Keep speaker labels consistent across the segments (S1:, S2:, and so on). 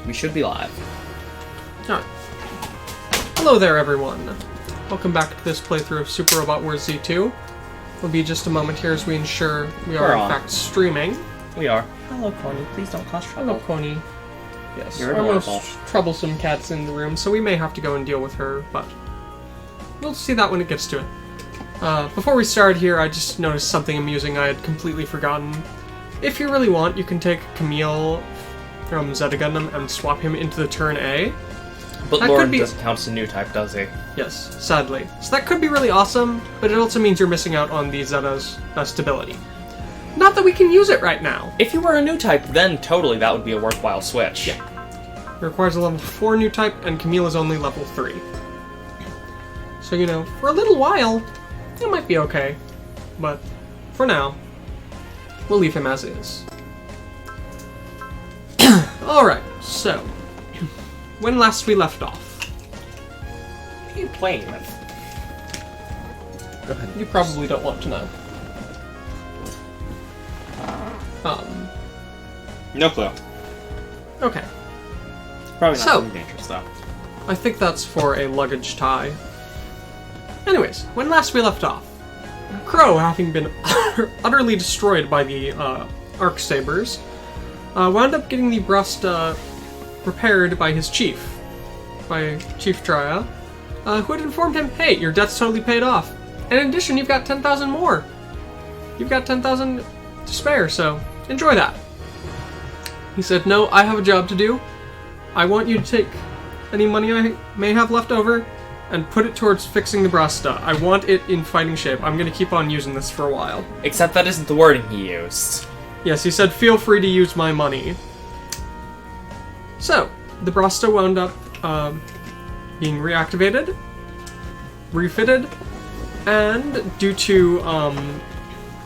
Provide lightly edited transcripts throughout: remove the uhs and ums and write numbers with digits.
S1: We should be live.
S2: Alright. Hello there, everyone. Welcome back to this playthrough of Super Robot Wars Z2. It'll be just a moment here as we ensure we are in fact streaming.
S1: We are. Hello, Coney. Please don't cause trouble.
S2: Hello, Coney. Yes,
S1: You're
S2: our
S1: adorable.
S2: most troublesome cat's in the room, so we may have to go and deal with her, but we'll see that when it gets to it. Before we start here, I just noticed something amusing I had completely forgotten. If you really want, you can take Camille from Z and swap him into the turn A.
S1: But
S2: That
S1: Lauren
S2: could be-
S1: doesn't count as a new type, does he?
S2: Yes, sadly. So that could be really awesome, but it also means you're missing out on the Zeta's best ability. Not that we can use it right now.
S1: If you were a new type, then totally that would be a worthwhile switch.
S2: Yeah. It requires a level 4 new type, and Camille is only level 3. So, you know, for a little while, it might be okay. But, for now, we'll leave him as is. Alright, so, when last we left off.
S1: What are you playing with? Go ahead.
S2: You probably don't want to know.
S1: No clue.
S2: Okay.
S1: Probably not
S2: So-
S1: something dangerous, though.
S2: I think that's for a luggage tie. Anyways, when last we left off, Crow, having been utterly destroyed by the Arc Sabers, wound up getting the breast repaired by his chief, by Chief Traya, who had informed him, hey, your debt's totally paid off. And in addition, you've got 10,000 more. You've got 10,000 to spare, so enjoy that. He said, no, I have a job to do. I want you to take any money I may have left over and put it towards fixing the Brasta. I want it in fighting shape. I'm going to keep on using this for a while.
S1: Except that isn't the wording he used.
S2: Yes, he said, feel free to use my money. So, the Brasta wound up being reactivated, refitted, and due to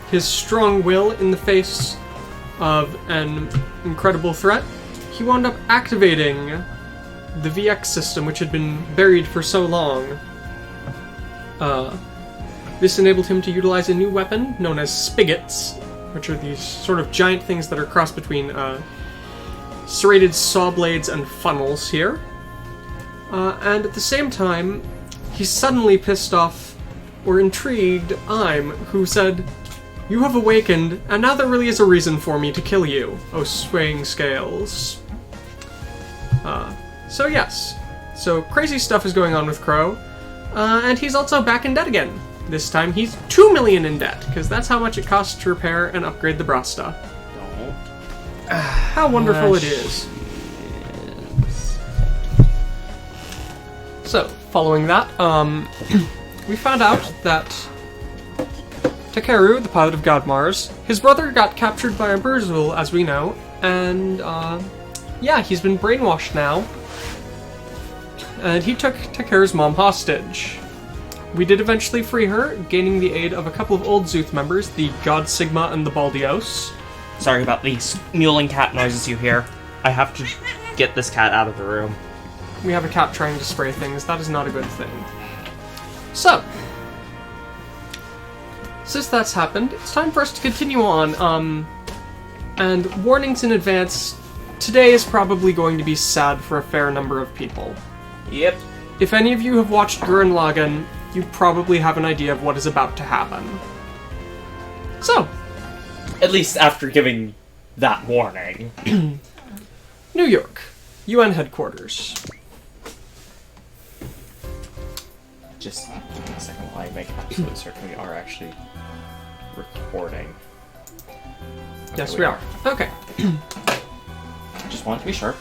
S2: his strong will in the face of an incredible threat, he wound up activating the VX system, which had been buried for so long. This enabled him to utilize a new weapon known as spigots, which are these sort of giant things that are crossed between serrated saw blades and funnels here. And at the same time, he suddenly pissed off or intrigued I'm, who said, you have awakened, and now there really is a reason for me to kill you, oh swaying scales. So yes. So crazy stuff is going on with Crow, and he's also back in debt again. This time he's 2 million in debt, because that's how much it costs to repair and upgrade the Brasta.
S1: Don't.
S2: How wonderful it is. So, following that, we found out that Takeru, the pilot of God Mars, his brother got captured by a Burzul, as we know, and, yeah, he's been brainwashed now. And he took Takeru's mom hostage. We did eventually free her, gaining the aid of a couple of old Zuth members, the God Sigma and the Baldios.
S1: Sorry about these mewling cat noises you hear. I have to get this cat out of the room.
S2: We have a cat trying to spray things. That is not a good thing. So, since that's happened, it's time for us to continue on. And warnings in advance, today is probably going to be sad for a fair number of people.
S1: Yep.
S2: If any of you have watched Gurren Lagann, you probably have an idea of what is about to happen. So,
S1: At least after giving that warning.
S2: New York, UN headquarters.
S1: Just give me a second while I make absolute certain we are actually recording.
S2: Yes, we are. Okay.
S1: Just want to be sure.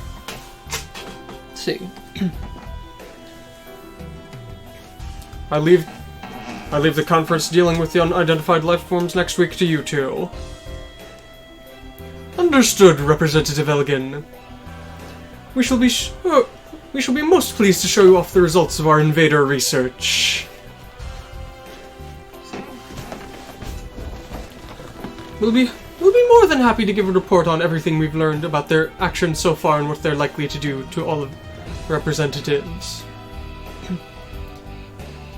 S2: Let's see. I leave the conference dealing with the unidentified life forms next week to you two. Understood, Representative Elgin. We shall be most pleased to show you off the results of our invader research. We'll be more than happy to give a report on everything we've learned about their actions so far and what they're likely to do to all of the representatives.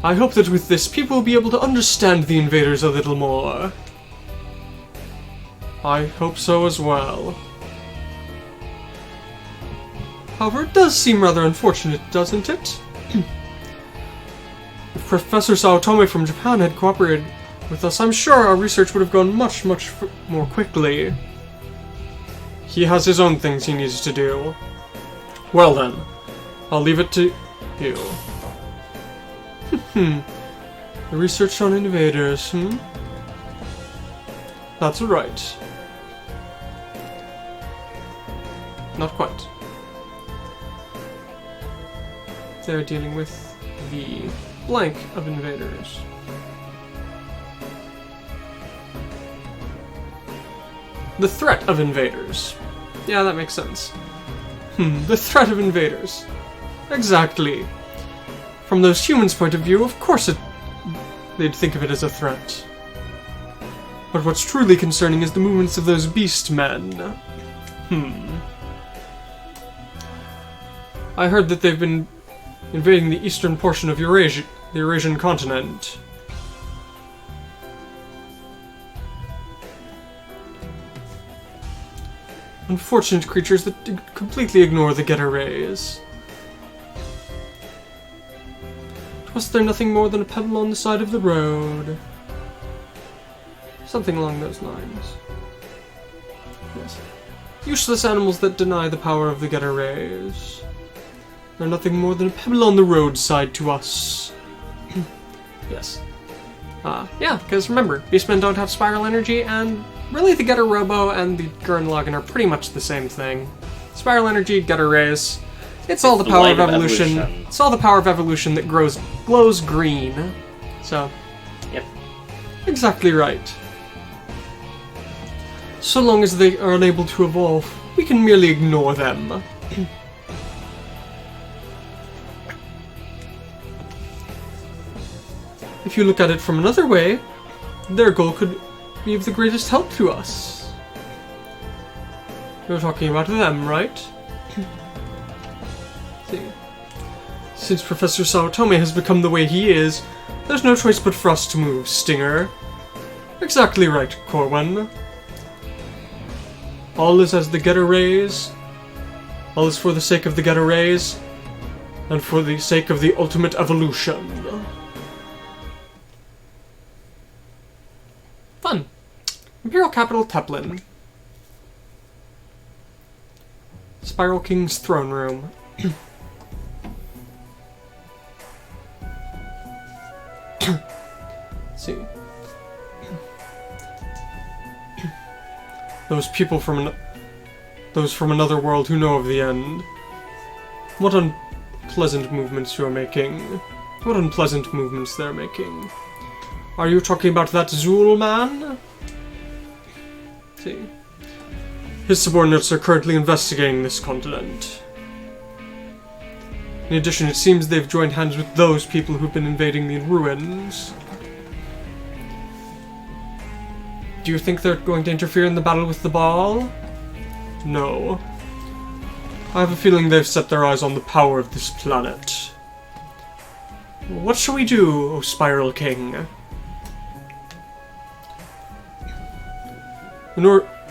S2: I hope that with this, people will be able to understand the invaders a little more. I hope so as well. However, it does seem rather unfortunate, doesn't it? If Professor Saotome from Japan had cooperated with us, I'm sure our research would have gone much more quickly. He has his own things he needs to do. Well then, I'll leave it to you. The research on invaders, That's right. Not quite. They're dealing with the blank of invaders. The threat of invaders. Yeah, that makes sense. The threat of invaders. Exactly. From those humans' point of view, of course they'd think of it as a threat. But what's truly concerning is the movements of those beast men. I heard that they've been invading the eastern portion of Eurasia, the Eurasian continent. Unfortunate creatures that completely ignore the Getter rays. Was there nothing more than a pebble on the side of the road? Something along those lines. Yes. Useless animals that deny the power of the Getter rays. They're nothing more than a pebble on the roadside to us. Yes. Yeah, because remember, Beastmen don't have spiral energy, and really the Getter Robo and the Gurren Lagann are pretty much the same thing. Spiral energy, Getter rays. It's all the power of evolution. It's all the power of evolution that glows green. So,
S1: yep.
S2: Exactly right. So long as they are unable to evolve, we can merely ignore them. If you look at it from another way, their goal could be of the greatest help to us. You're talking about them, right? See. Since Professor Saotome has become the way he is, there's no choice but for us to move, Stinger. Exactly right, Corwin. All is as the Getter rays. All is for the sake of the Getter rays, and for the sake of the ultimate evolution. Fun. Imperial capital Teplin. Spiral King's throne room. Let's see. Those people from another world who know of the end. What unpleasant movements you're making. What unpleasant movements they're making. Are you talking about that Zool man? See. His subordinates are currently investigating this continent. In addition, it seems they've joined hands with those people who've been invading the ruins. Do you think they're going to interfere in the battle with the ball? No. I have a feeling they've set their eyes on the power of this planet. What shall we do, O Spiral King?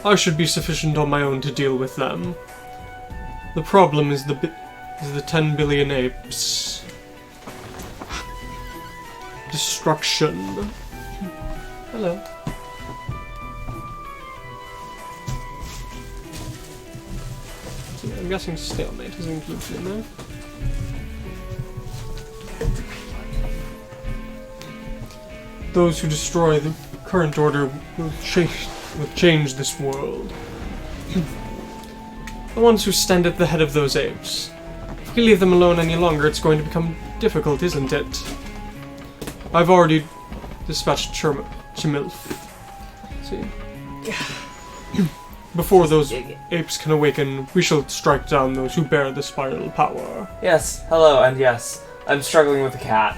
S2: I should be sufficient on my own to deal with them. The problem is the 10 billion apes. Destruction. Hello. I'm guessing stalemate is included in there. Those who destroy the current order will change this world. The ones who stand at the head of those apes. If we leave them alone any longer, it's going to become difficult, isn't it? I've already dispatched Chimilf. See? Before those apes can awaken, we shall strike down those who bear the spiral power.
S3: Yes, hello, and yes, I'm struggling with a cat.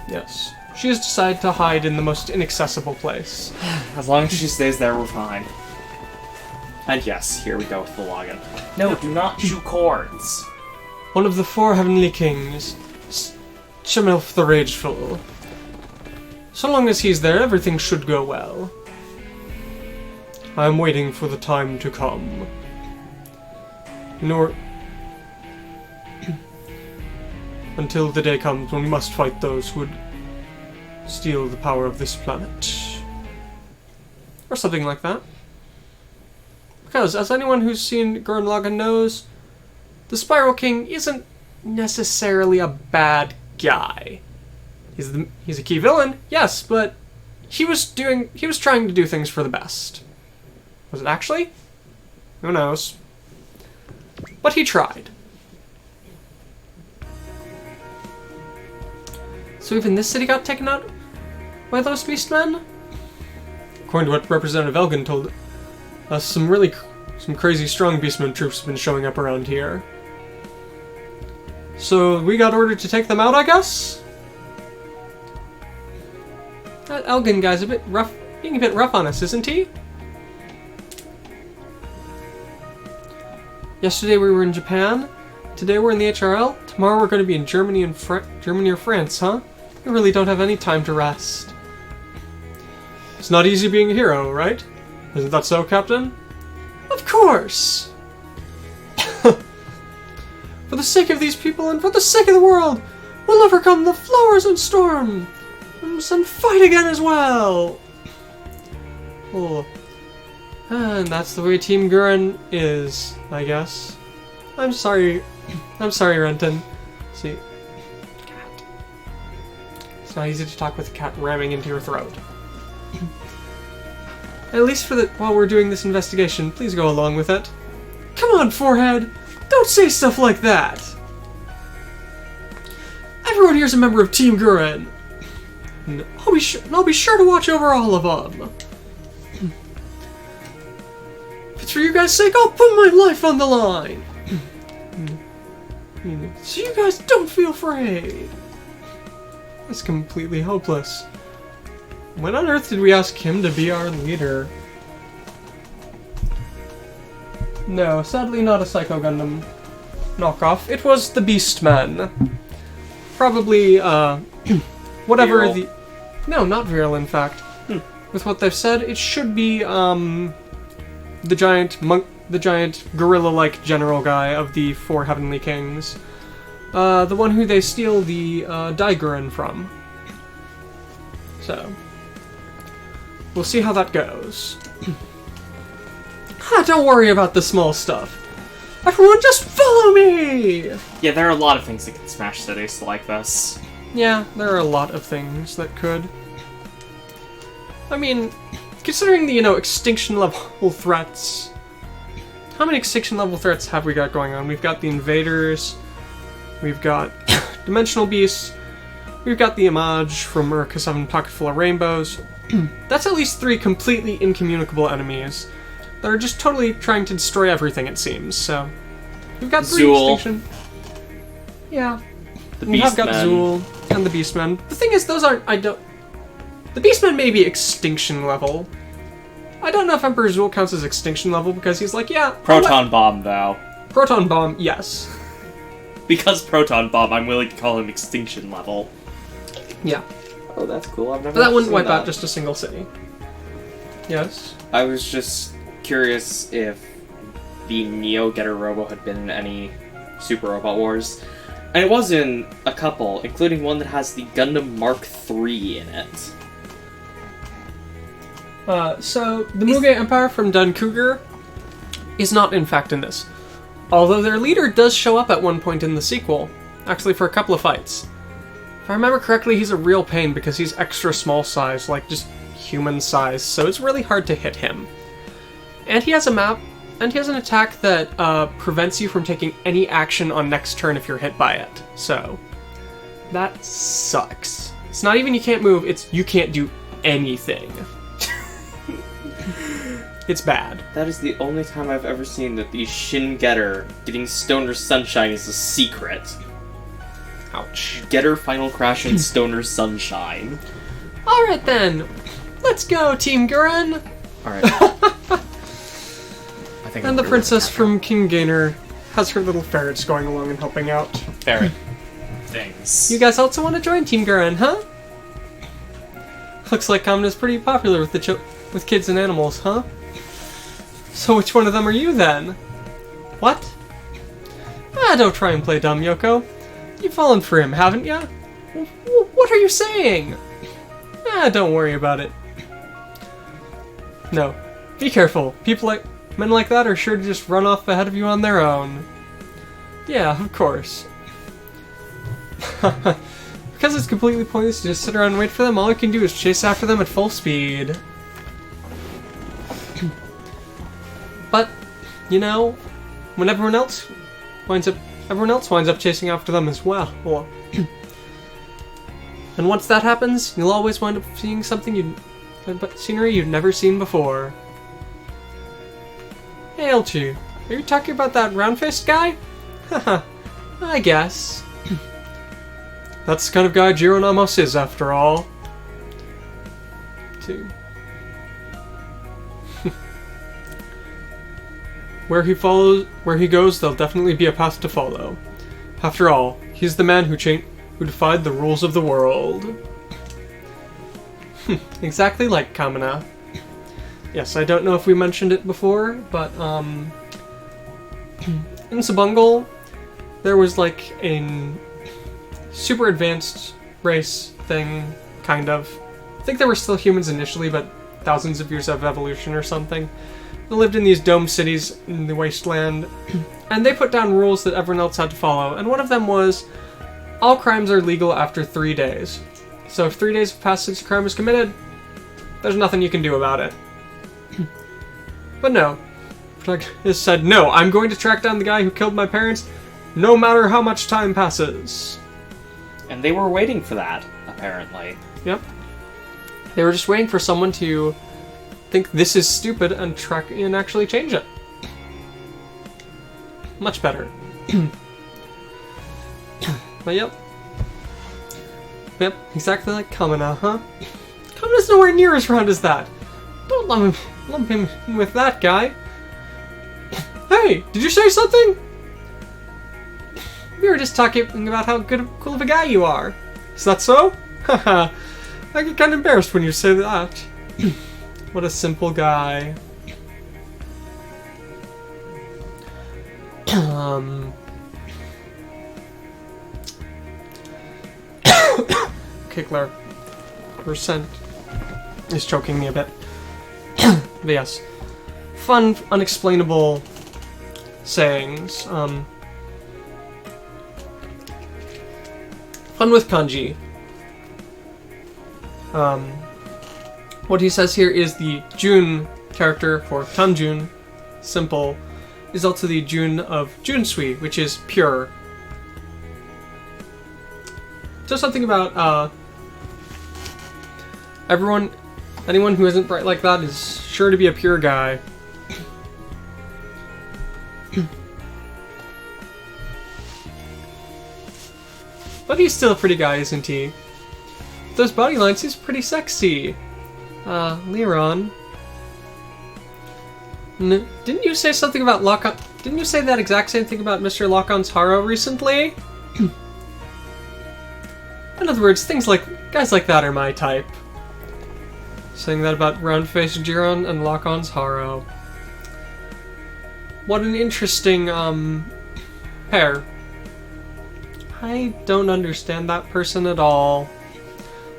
S2: Yes. She has decided to hide in the most inaccessible place.
S1: As long as she stays there, we're fine. And yes, here we go with the login.
S3: No, do not chew cords.
S2: One of the 4 heavenly kings, Chimilf the Rageful. So long as he's there, everything should go well. I am waiting for the time to come. Until the day comes when we must fight those who would steal the power of this planet. Or something like that. Because, as anyone who's seen Gurren Lagann knows, the Spiral King isn't necessarily a bad guy. He's a key villain, yes, but he was trying to do things for the best. Was it actually? Who knows? But he tried. So even this city got taken out by those beastmen? According to what Representative Elgin told us, some crazy strong beastmen troops have been showing up around here. So we got ordered to take them out, I guess? That Elgin guy's being a bit rough on us, isn't he? Yesterday we were in Japan. Today we're in the HRL. Tomorrow we're going to be in Germany or France, huh? We really don't have any time to rest. It's not easy being a hero, right? Isn't that so, Captain? Of course! For the sake of these people and for the sake of the world, we'll overcome the flowers and storms and fight again as well! Oh. And that's the way Team Gurren is, I guess. I'm sorry, Renton. See, cat. It's not easy to talk with a cat ramming into your throat. At least while we're doing this investigation, please go along with it. Come on, Forehead! Don't say stuff like that! Everyone here's a member of Team Gurren. And I'll be sure to watch over all of them. If it's for you guys' sake, I'll put my life on the line. So you guys don't feel afraid. It's completely hopeless. When on earth did we ask him to be our leader? No, sadly not a Psycho Gundam knockoff. It was the Beastmen. Probably, whatever
S1: Viral.
S2: the... No, not Viral, in fact. With what they've said, it should be, the giant gorilla-like general guy of the Four Heavenly Kings. The one who they steal the, Daiguren from. So... we'll see how that goes. Don't worry about the small stuff. Everyone just follow me!
S1: Yeah, there are a lot of things that can smash cities like this.
S2: Yeah, there are a lot of things that could. I mean, considering the, extinction level threats... How many extinction level threats have we got going on? We've got the invaders, we've got dimensional beasts, we've got the Image from Urka 7 Pocket Full of Rainbows. That's at least 3 completely incommunicable enemies that are just totally trying to destroy everything, it seems, so... We've got 3
S1: Zool.
S2: extinction... Yeah.
S1: The
S2: We have got
S1: Beastmen.
S2: Zool and the Beastmen. The thing is, those aren't... The Beastmen may be extinction level. I don't know if Emperor Zool counts as extinction level, because he's like, yeah...
S1: Proton Bomb, though.
S2: Proton Bomb, yes.
S1: Because Proton Bomb, I'm willing to call him extinction level.
S2: Yeah.
S1: Oh, that's cool. I've never
S2: But that wouldn't
S1: seen
S2: wipe
S1: that.
S2: out just a single city. Yes?
S1: I was just curious if the Neo Getter Robo had been in any Super Robot Wars. And it was in a couple, including one that has the Gundam Mark III in it.
S2: So, the Muge Empire from Dun Cougar is not, in fact, in this. Although their leader does show up at one point in the sequel. Actually, for a couple of fights. If I remember correctly, he's a real pain because he's extra small size, like just human size, so it's really hard to hit him. And he has a map, and he has an attack that prevents you from taking any action on next turn if you're hit by it. So, that sucks. It's not even you can't move, it's you can't do anything. It's bad.
S1: That is the only time I've ever seen that the Shin Getter getting Stoner Sunshine is a secret.
S2: Ouch.
S1: Getter Final Crash and Stoner Sunshine.
S2: Alright then, let's go, Team Gurren!
S1: Alright. I think
S2: And the princess from King Gainer has her little ferrets going along and helping out.
S1: Ferret things.
S2: You guys also want to join Team Gurren, huh? Looks like Common is pretty popular with with kids and animals, huh? So which one of them are you then? What? Don't try and play dumb, Yoko. You've fallen for him, haven't ya? What are you saying? Don't worry about it. No. Be careful. Men like that are sure to just run off ahead of you on their own. Yeah, of course. Because it's completely pointless to just sit around and wait for them, all you can do is chase after them at full speed. But, you know, when everyone else winds up chasing after them as well. And once that happens, you'll always wind up seeing scenery you've never seen before. Hey, Elchi, are you talking about that round-faced guy? Haha, I guess. That's the kind of guy Jiro Namos is, after all. Where he goes, there'll definitely be a path to follow. After all, he's the man who defied the rules of the world. Exactly like Kamina. Yes, I don't know if we mentioned it before, but in Sabungle, there was like a super advanced race thing, kind of. I think there were still humans initially, but thousands of years of evolution or something. They lived in these dome cities in the wasteland, and they put down rules that everyone else had to follow, and one of them was all crimes are legal after 3 days. So if 3 days have passed since a crime was committed, there's nothing you can do about it. But no. The protagonist said, no, I'm going to track down the guy who killed my parents, no matter how much time passes.
S1: And they were waiting for that, apparently.
S2: Yep. They were just waiting for someone to think this is stupid and track and actually change it. Much better. But yep. Yep, exactly like Kamina, huh? Kamina's nowhere near as round as that. Don't lump him with that guy. Hey, did you say something? We were just talking about how cool of a guy you are. Is that so? Haha, I get kind of embarrassed when you say that. What a simple guy. Okay, Claire. Percent is choking me a bit. But yes. Fun, unexplainable sayings. Fun with kanji. What he says here is the Jun character for Tanjun, simple, is also the Jun of Junsui, which is pure. So something about anyone who isn't bright like that is sure to be a pure guy. But he's still a pretty guy, isn't he? Those body lines, he's pretty sexy. Liron. Didn't you say something about Lagann? Didn't you say that exact same thing about Mr. Lagann's Haro recently? In other words, guys like that are my type. Saying that about round-faced Jiron and Lagann's Haro. What an interesting, pair. I don't understand that person at all.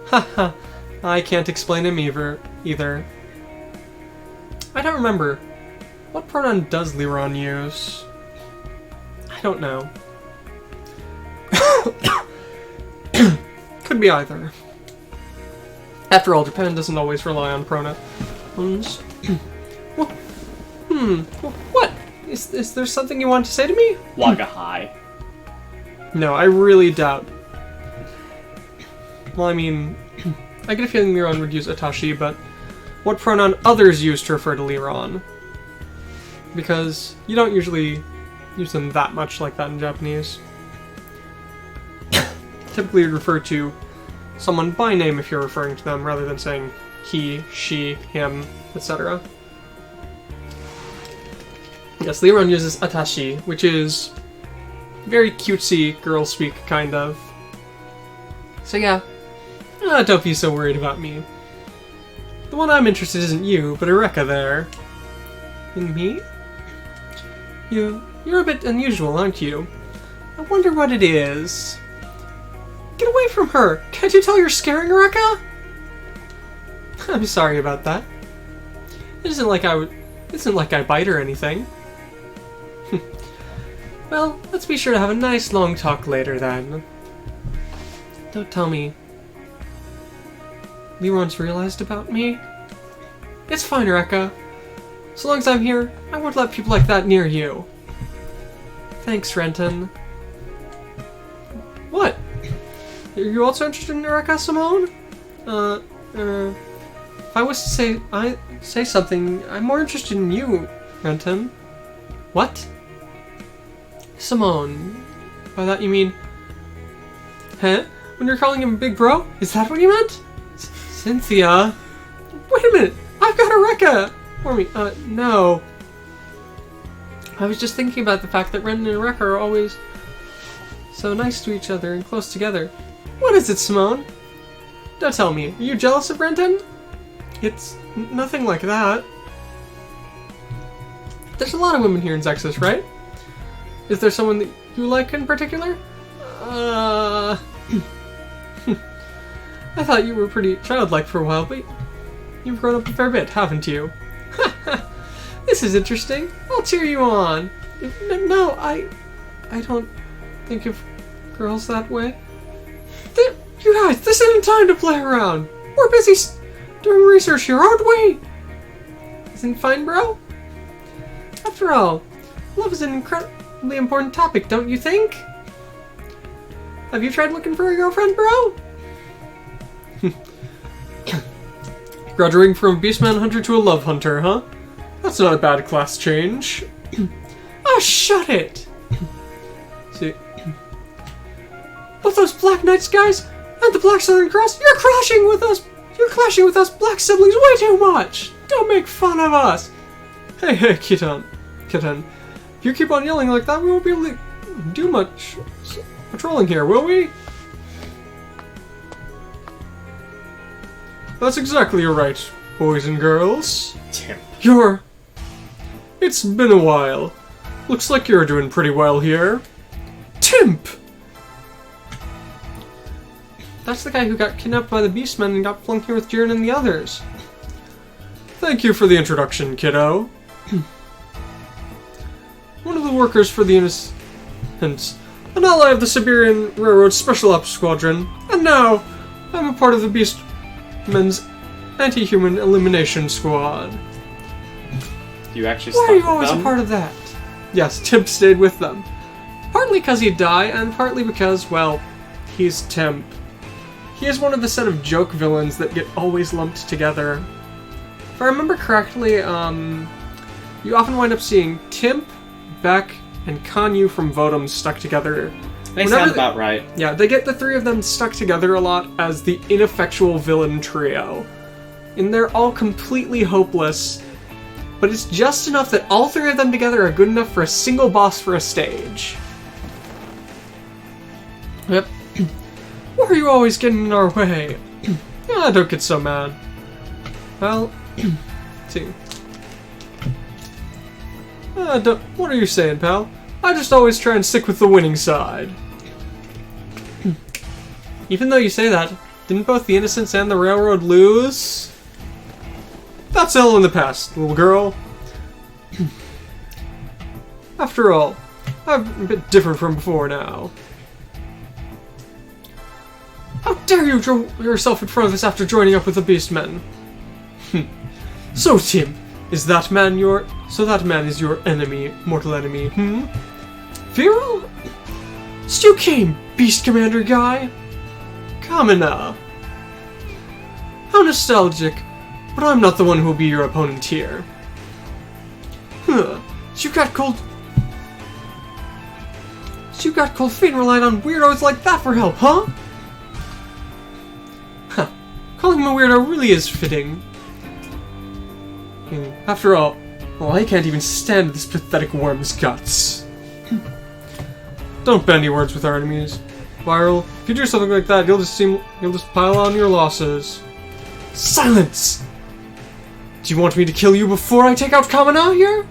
S2: Haha, I can't explain him either. I don't remember. What pronoun does Liron use? I don't know. Could be either. After all, Japan doesn't always rely on pronouns. What? Is there something you want to say to me?
S1: Wagahai.
S2: No, I really doubt. Well, I mean, I get a feeling Liron would use Atashi, but what pronoun others use to refer to Liron? Because you don't usually use them that much like that in Japanese. Typically you'd refer to someone by name if you're referring to them, rather than saying he, she, him, etc. Yes, Liron uses Atashi, which is very cutesy girl speak, kind of. So yeah, don't be so worried about me. The one I'm interested in isn't you, but Eureka there. In me? You're a bit unusual, aren't you? I wonder what it is. Get away from her! Can't you tell you're scaring Rekka? I'm sorry about that. It isn't like I bite or anything. Well, let's be sure to have a nice long talk later then. Don't tell me Leron's realized about me. It's fine, Rekka. So long as I'm here, I won't let people like that near you. Thanks, Renton. What? Are you also interested in Rekka, Simone? If I was to say something, I'm more interested in you, Renton. What? Simone. By that you mean... Huh? When you're calling him Big Bro? Is that what you meant? Cynthia. Wait a minute! I've got a Rekka! For me, no. I was just thinking about the fact that Renton and Rekka are always so nice to each other and close together. What is it, Simone? Don't tell me. Are you jealous of Renton? It's nothing like that. There's a lot of women here in Zexus, right? Is there someone that you like in particular? I thought you were pretty childlike for a while, but you've grown up a fair bit, haven't you? This is interesting. I'll cheer you on. No, I don't think of girls that way. You guys, this isn't time to play around. We're busy doing research here, aren't we? Isn't fine, bro? After all, love is an incredibly important topic, don't you think? Have you tried looking for a girlfriend, bro? Graduating from a beastman hunter to a love hunter, huh? That's not a bad class change. Oh, shut it! See, both those Black Knights guys and the Black Southern Cross, you're clashing with us black siblings way too much! Don't make fun of us! Hey, Kitten. If you keep on yelling like that, we won't be able to do much patrolling here, will we? That's exactly right, boys and girls.
S1: Timp.
S2: It's been a while. Looks like you're doing pretty well here. Timp! That's the guy who got kidnapped by the Beastmen and got flung here with Jiren and the others. Thank you for the introduction, kiddo. One of the workers for the Innocents, an ally of the Siberian Railroad Special Ops Squadron, and now I'm a part of the Beastmen's Anti-Human Elimination Squad.
S1: You actually
S2: Why
S1: stuck
S2: are you
S1: with
S2: always
S1: them?
S2: a part of that? Yes, Timp stayed with them. Partly because he'd die, and partly because, well, he's Timp. He is one of the set of joke villains that get always lumped together. If I remember correctly, you often wind up seeing Timp, Beck, and Kanyu from Vodum stuck together.
S1: They sound about right.
S2: Yeah, they get the three of them stuck together a lot as the ineffectual villain trio. And they're all completely hopeless, but it's just enough that all three of them together are good enough for a single boss for a stage. Yep. Why are you always getting in our way? Don't get so mad. Well, let's see. What are you saying, pal? I just always try and stick with the winning side. Even though you say that, didn't both the Innocents and the Railroad lose? That's all in the past, little girl. After all, I'm a bit different from before now. How dare you throw yourself in front of us after joining up with the Beastmen? So, Tim, that man is your enemy, mortal enemy, Viral? So you came, Beast Commander guy? Come enough. How nostalgic, but I'm not the one who will be your opponent here. So you got cold feet and relied on weirdos like that for help, huh? Calling him a weirdo really is fitting. After all, well, I can't even stand this pathetic worm's guts. Don't bandy words with our enemies. Viral, if you do something like that, you'll just pile on your losses. Silence! Do you want me to kill you before I take out Kamina here?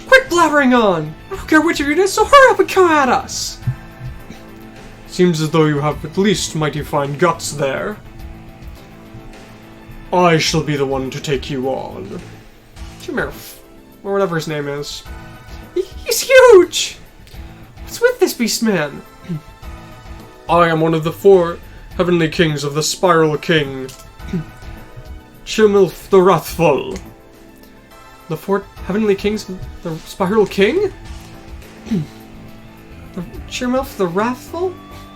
S2: Quit blabbering on! I don't care which of you it is, so hurry up and come at us! Seems as though you have at least mighty fine guts there. I shall be the one to take you on. Chimerf, or whatever his name is. He's huge! What's with this beastman? I am one of the 4 heavenly kings of the Spiral King. Chimilf the Wrathful. The 4 heavenly kings of the Spiral King? Chimilf the Wrathful?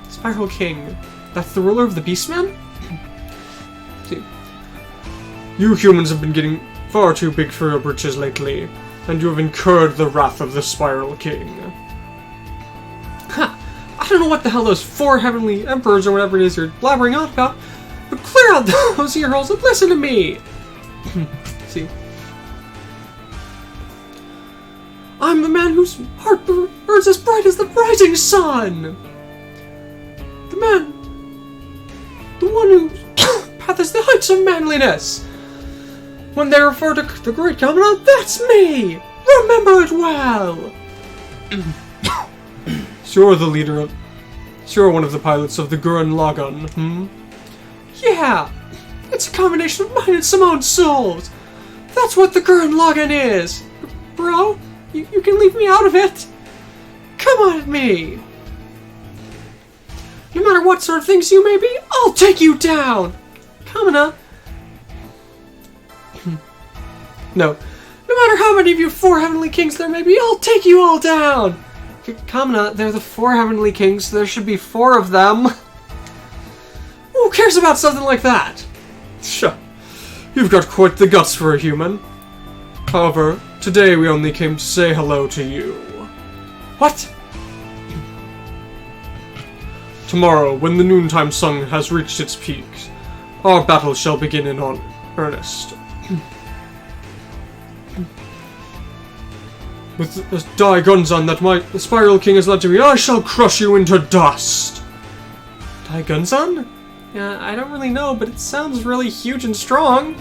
S2: Spiral King. That's the ruler of the beastmen? See. You humans have been getting far too big for your britches lately, and you have incurred the wrath of the Spiral King. Ha! I don't know what the hell those 4 heavenly emperors or whatever it is you're blabbering on about, but clear out those ear holes and listen to me! See? I'm the man whose heart burns as bright as the rising sun! The man... the one whose path is the heights of manliness! When they refer to the Great Commandant, that's me! Remember it well! So you're the leader of... so you're one of the pilots of the Gurren Lagann, hmm? Yeah! It's a combination of mine and Simone's souls! That's what the Gurren Lagann is! Bro, you can leave me out of it! Come on at me! No matter what sort of things you may be, I'll take you down! Kamina... No. No matter how many of you 4 heavenly kings there may be, I'll take you all down! Kamina, they're the 4 heavenly kings, there should be 4 of them. Who cares about something like that? Sure. You've got quite the guts for a human. However, today we only came to say hello to you. What? Tomorrow, when the noontime sun has reached its peak, our battle shall begin in earnest. With the Daigunzan that the Spiral King has led to me, I shall crush you into dust! Daigunzan? Yeah, I don't really know, but it sounds really huge and strong.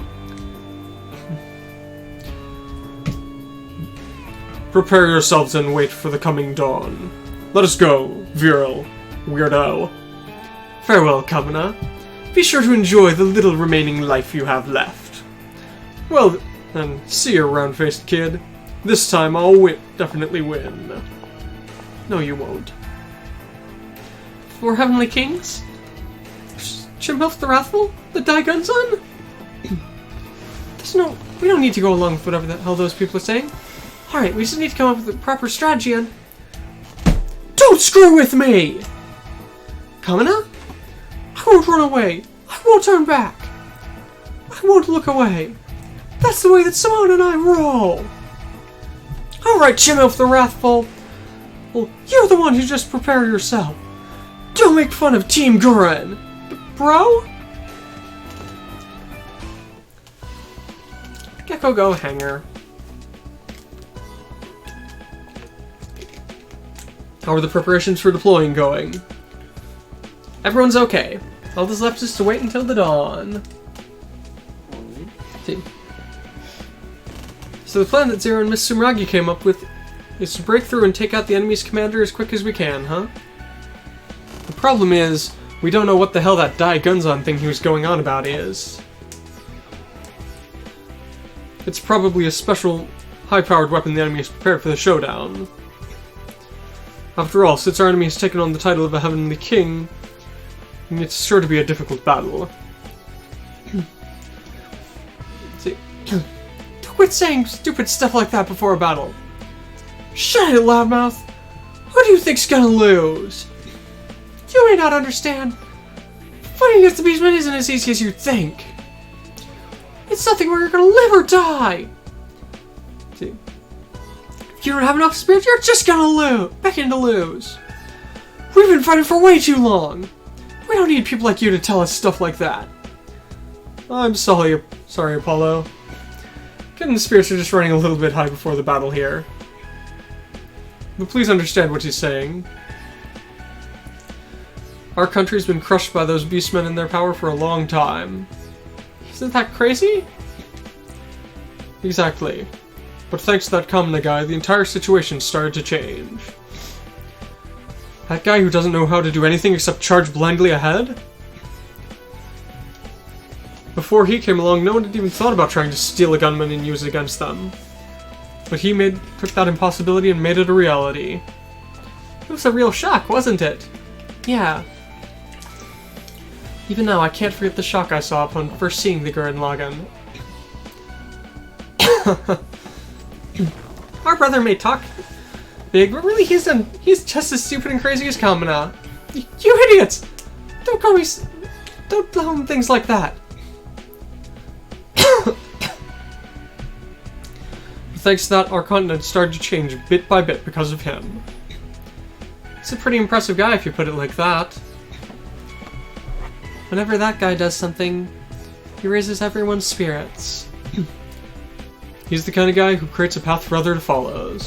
S2: Prepare yourselves and wait for the coming dawn. Let us go, virile weirdo. Farewell, Kamina. Be sure to enjoy the little remaining life you have left. Well, then, see you, round-faced kid. This time I'll definitely win. No, you won't. 4 heavenly kings? Chimilf the Wrathful? The Daigunzan? We don't need to go along with whatever the hell those people are saying. Alright, we just need to come up with a proper strategy and... Don't screw with me! Kamina? I won't run away. I won't turn back. I won't look away. That's the way that Simone and I roll. Alright, Chimilf the Wrathful. Well, you're the one who just prepare yourself. Don't make fun of Team Gurren. Bro? Gecko go hanger. How are the preparations for deploying going? Everyone's okay. All that's left is to wait until the dawn. See. So the plan that Zero and Miss Sumeragi came up with is to break through and take out the enemy's commander as quick as we can, huh? The problem is, we don't know what the hell that Daigunzan thing he was going on about is. It's probably a special, high-powered weapon the enemy has prepared for the showdown. After all, since our enemy has taken on the title of a Heavenly King, it's sure to be a difficult battle. See, quit saying stupid stuff like that before a battle. Shut it, loudmouth! Who do you think's gonna lose? You may not understand. Fighting against the Beastman isn't as easy as you think. It's something where you're gonna live or die. See, if you don't have enough spirit, you're just gonna begin to lose. We've been fighting for way too long. We don't need people like you to tell us stuff like that. I'm sorry, Apollo. Getting the spirits are just running a little bit high before the battle here. But please understand what he's saying. Our country's been crushed by those beastmen and their power for a long time. Isn't that crazy? Exactly. But thanks to that Kamina guy, the entire situation started to change. That guy who doesn't know how to do anything except charge blindly ahead? Before he came along, no one had even thought about trying to steal a gunman and use it against them. But he took that impossibility and made it a reality. It was a real shock, wasn't it? Yeah. Even now, I can't forget the shock I saw upon first seeing the Gurren Lagann. Our brother may talk big, but really he's just as stupid and crazy as Kamina. You idiots! Don't call me... Don't tell him things like that. Thanks to that, our continent started to change bit by bit because of him. He's a pretty impressive guy if you put it like that. Whenever that guy does something, he raises everyone's spirits. He's the kind of guy who creates a path for others to follow.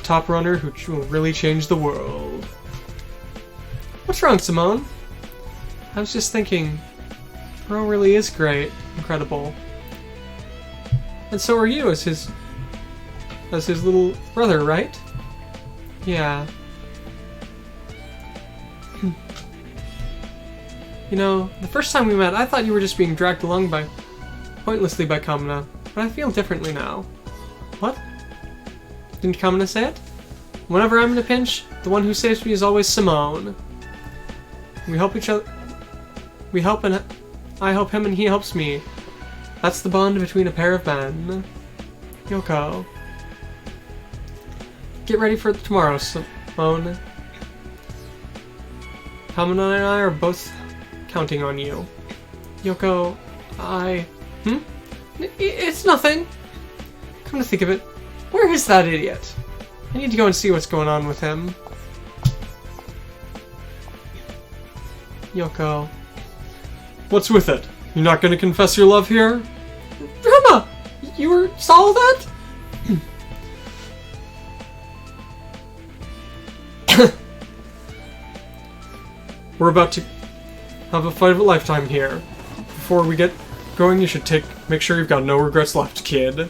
S2: Top runner who will really change the world. What's wrong, Simone? I was just thinking, Bro really is great, incredible. And so are you as his little brother, right? Yeah. You know, the first time we met, I thought you were just being dragged along pointlessly by Kamina, but I feel differently now. What? Didn't Kamina say it? Whenever I'm in a pinch, the one who saves me is always Simone. We help each other. We help and I help him and he helps me. That's the bond between a pair of men. Yoko. Get ready for tomorrow, Simone. Kamina and I are both counting on you. Yoko, It's nothing. Come to think of it, where is that idiot? I need to go and see what's going on with him. Yoko. What's with it? You're not going to confess your love here? Grandma! You saw that? We're about to have a fight of a lifetime here. Before we get going, you should make sure you've got no regrets left, kid.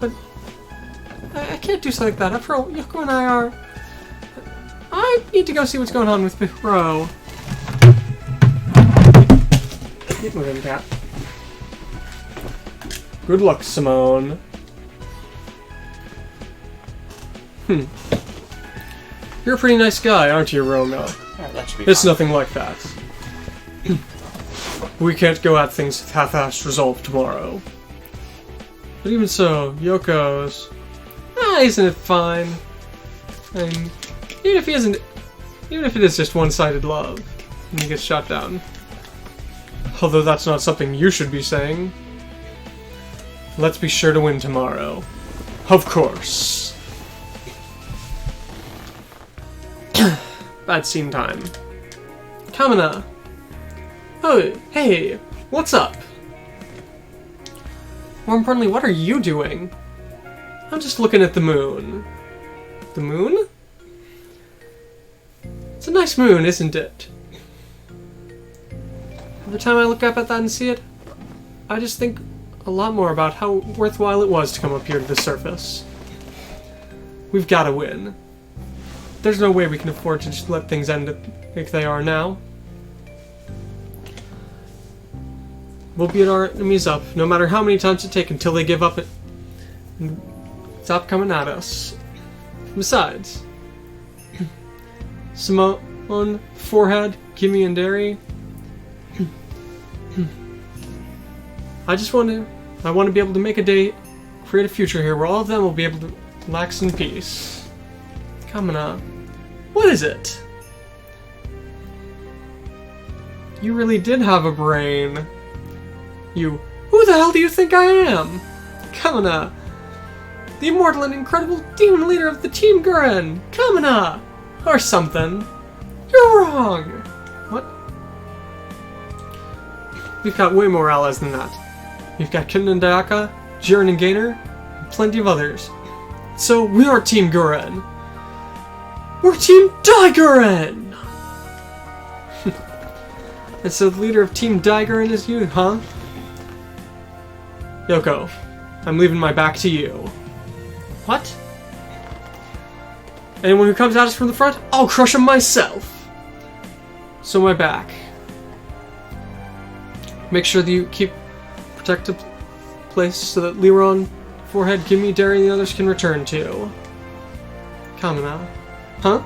S2: But I can't do something like that. After all, Yoko and I need to go see what's going on with Bro. Get moving, cat. Good luck, Simone. You're a pretty nice guy, aren't you, Roma?
S3: Yeah, that should be
S2: It's
S3: fine.
S2: nothing like that. We can't go at things with half-assed resolve tomorrow. But even so, Yoko's... isn't it fine? I mean, even if it is just one-sided love, and he gets shot down. Although that's not something you should be saying. Let's be sure to win tomorrow. Of course. Bad scene time. Kamina. Oh, hey, what's up? More importantly, what are you doing? I'm just looking at the moon. The moon? It's a nice moon, isn't it? Every time I look up at that and see it, I just think a lot more about how worthwhile it was to come up here to the surface. We've got to win. There's no way we can afford to just let things end like they are now. We'll beat our enemies up, no matter how many times it takes until they give up and stop coming at us. Besides, Simone, Forehead, Kimmy, and Derry, I want to be able to make a day, create a future here where all of them will be able to relax in peace. Kamina, what is it? You really did have a brain. Who the hell do you think I am? Kamina, the immortal and incredible demon leader of the Team Gurren. Kamina, or something. You're wrong. What? We've got way more allies than that. We've got Kin and Dayaka, Jiren and Gainer, and plenty of others. So we are Team Gurren. We're Team Daigurren! And so the leader of Team Daigurren is you, huh? Yoko, I'm leaving my back to you. What? Anyone who comes at us from the front, I'll crush him myself. So my back. Make sure that you keep protected place so that Liron, Forehead, Gimme, Derry, and the others can return to. Kamina. Huh?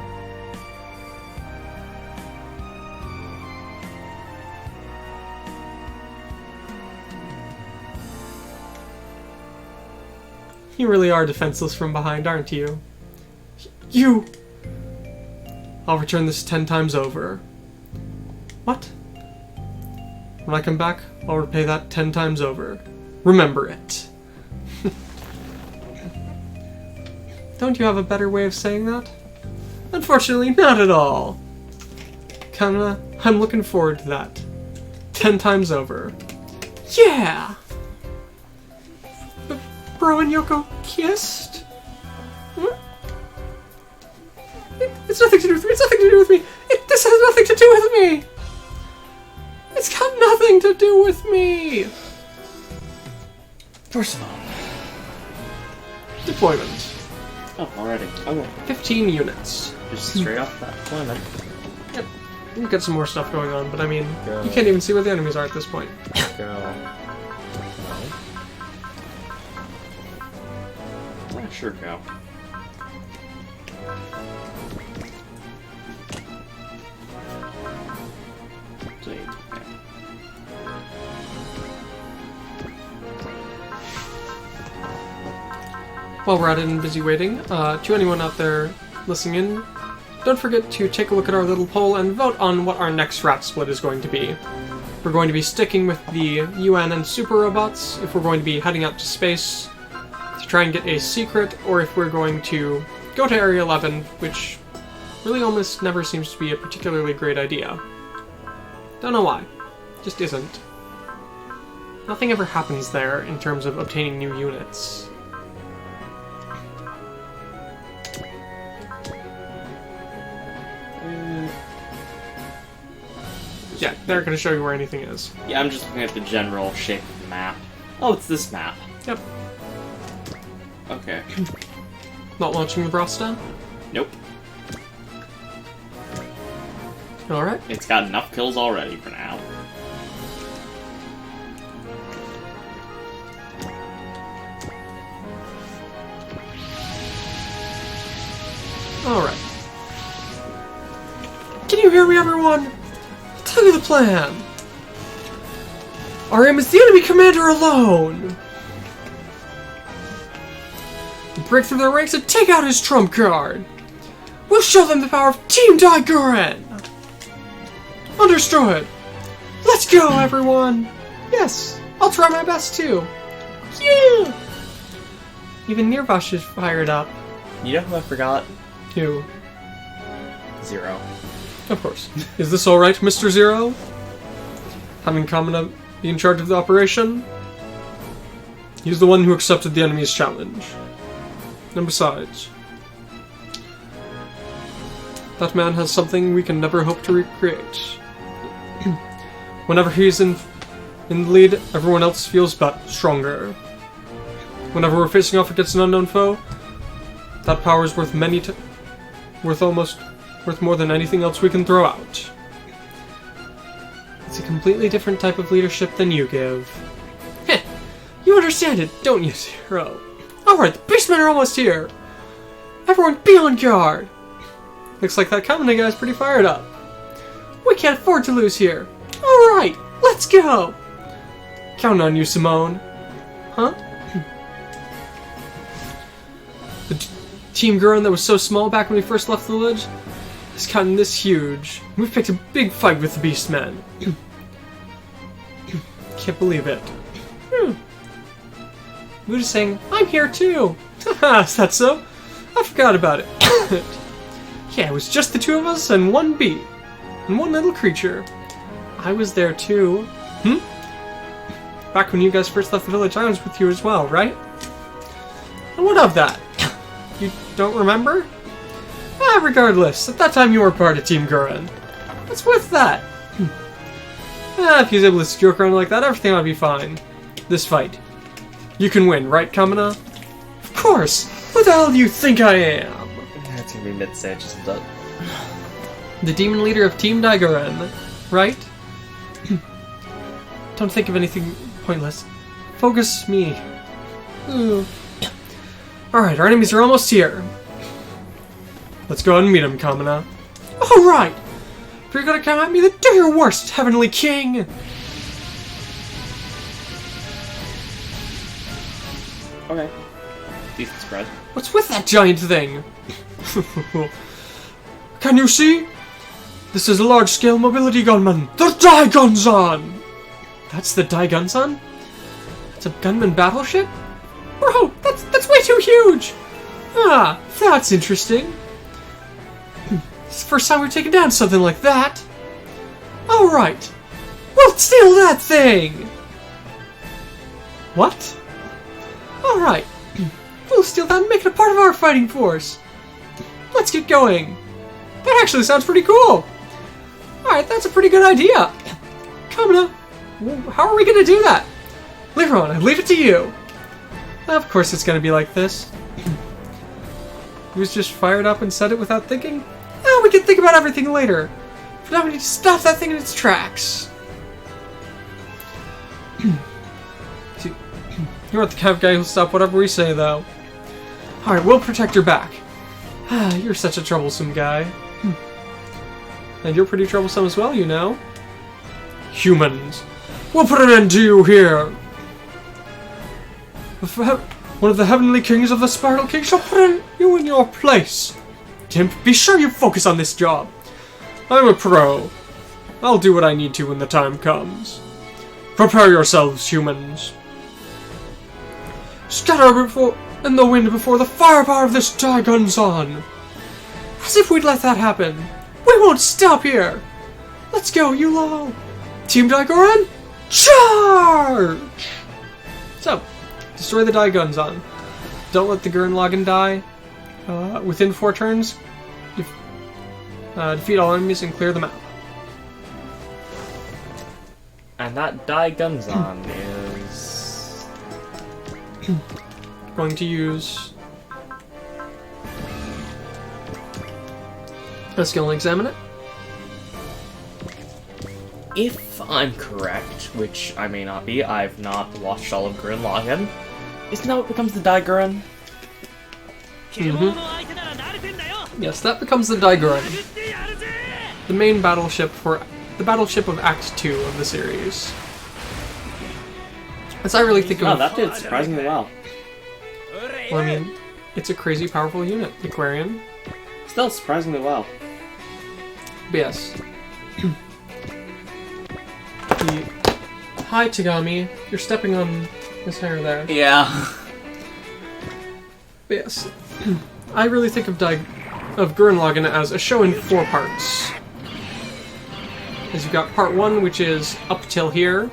S2: You really are defenseless from behind, aren't you? You! I'll return this 10 times over. What? When I come back, I'll repay that 10 times over. Remember it. Don't you have a better way of saying that? Unfortunately, not at all. Kamina, I'm looking forward to that. 10 times over. Yeah! Bro and Yoko kissed? What? It's nothing to do with me. It's nothing to do with me. This has nothing to do with me. It's got nothing to do with me.
S1: First of all,
S2: Deployment.
S1: oh, already. Okay.
S2: 15 units.
S1: Just straight off that deployment.
S2: Yep. We've got some more stuff going on, but I mean,
S1: Go.
S2: you can't even see where the enemies are at this point.
S1: Go. No. Sure, go.
S2: While we're at it and busy waiting, to anyone out there listening in, don't forget to take a look at our little poll and vote on what our next rat split is going to be. We're going to be sticking with the UN and super robots, if we're going to be heading out to space to try and get a secret, or if we're going to go to Area 11, which really almost never seems to be a particularly great idea. Don't know why. Just isn't. Nothing ever happens there in terms of obtaining new units. Yeah, they're going to show you where anything is.
S1: Yeah, I'm just looking at the general shape of the map. Oh, it's this map.
S2: Yep.
S1: Okay.
S2: Not launching the Brasta?
S1: Nope.
S2: Alright.
S1: It's got enough kills already for now.
S2: Alright. Can you hear me, everyone? I'll tell you the plan. Our aim is the enemy commander alone. We'll break through their ranks and take out his trump card. We'll show them the power of Team Gurren. Understood. Let's go, everyone. Yes, I'll try my best too. Yeah. Even Nirvash is fired up.
S1: You know who I forgot?
S2: Who?
S1: Zero.
S2: Of course. Is this alright, Mr. Zero? Having Kamina be in charge of the operation? He's the one who accepted the enemy's challenge. And besides, that man has something we can never hope to recreate. Whenever he's in the lead, everyone else feels stronger. Whenever we're facing off against an unknown foe, that power is worth worth more than anything else we can throw out. It's a completely different type of leadership than you give. Heh, you understand it, don't you, Zero? Alright, the beastmen are almost here! Everyone be on guard! Looks like that Kamina guy's pretty fired up. We can't afford to lose here. Alright, let's go! Counting on you, Simone. Huh? The Team Gurren that was so small back when we first left the village has gotten this huge. We've picked a big fight with the Beastmen. Can't believe it. Luda's saying, I'm here too! Haha, is that so? I forgot about it. Yeah, it was just the two of us and one bee. And one little creature. I was there too. Back when you guys first left the village, I was with you as well, right? And what of that? You don't remember? Regardless, at that time you were part of Team Gurren. What's with that? If he was able to secure Gurren like that, everything would be fine. This fight. You can win, right, Kamina? Of course! Who the hell do you think I am?
S1: That's gonna be mid-stage, isn't it?
S2: The demon leader of Team Gurren, right? Don't think of anything pointless. Focus me. Alright, our enemies are almost here. Let's go and meet him, Kamina. Alright! If you're gonna come at me, then do your worst, Heavenly King!
S1: Okay. Decent spread.
S2: What's with that giant thing? Can you see? This is a large-scale mobility gunman. The Daigunzan! That's the Daigunzan? It's a gunman battleship? Bro, that's way too huge! Ah, that's interesting. It's the first time we've taken down something like that. Alright. We'll steal that thing! What? Alright. We'll steal that and make it a part of our fighting force. Let's get going. That actually sounds pretty cool. Alright, that's a pretty good idea. Kamina, how are we going to do that? Liron, I leave it to you. Of course it's going to be like this. He was just fired up and said it without thinking? Oh, we can think about everything later. For now we need to stop that thing in its tracks. You're not the kind of guy who'll stop whatever we say, though. Alright, we'll protect your back. You're such a troublesome guy. And you're pretty troublesome as well, you know. Humans. We'll put an end to you here. One of the Heavenly Kings of the Spiral King shall put you in your place. Timp, be sure you focus on this job. I'm a pro. I'll do what I need to when the time comes. Prepare yourselves, humans. Scatter in the wind before the firepower of this Daigunzan. As if we'd let that happen. We won't stop here. Let's go, Yulo. Team Gurren, charge! So, destroy the Daigunzan. Don't let the Gurren Lagann die. Within 4 turns, defeat all enemies and clear them out.
S1: And that Daigunzan is...
S2: Going to use a skill and examine it.
S1: If I'm correct, which I may not be, I've not watched all of Gurren Lagann. Isn't that what becomes the Daigurren?
S2: Yes, that becomes the Daigurren. The main battleship for the battleship of Act 2 of the series. As I really think of...
S1: Oh, that did surprisingly well.
S2: Well, I mean, it's a crazy powerful unit, the Aquarian.
S1: Still surprisingly well.
S2: But yes. Hi, Tagami. You're stepping on his hair there.
S1: Yeah.
S2: But yes. I really think of Gurren Lagann as a show in 4 parts. As you've got part 1, which is up till here.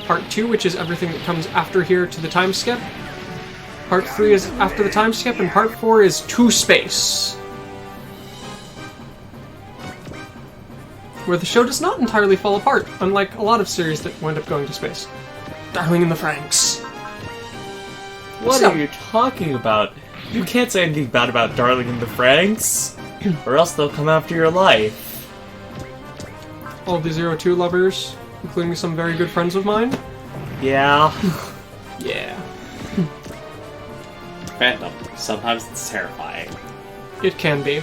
S2: Part 2, which is everything that comes after here to the time skip. Part 3 is after the time skip, and part 4 is to space. Where the show does not entirely fall apart, unlike a lot of series that wind up going to space. Darling in the Franxx.
S1: What are you talking about? You can't say anything bad about Darling in the Franxx, or else they'll come after your life.
S2: All the 02 lovers, including some very good friends of mine.
S1: Yeah.
S2: Yeah.
S1: Fandom. Sometimes it's terrifying.
S2: It can be.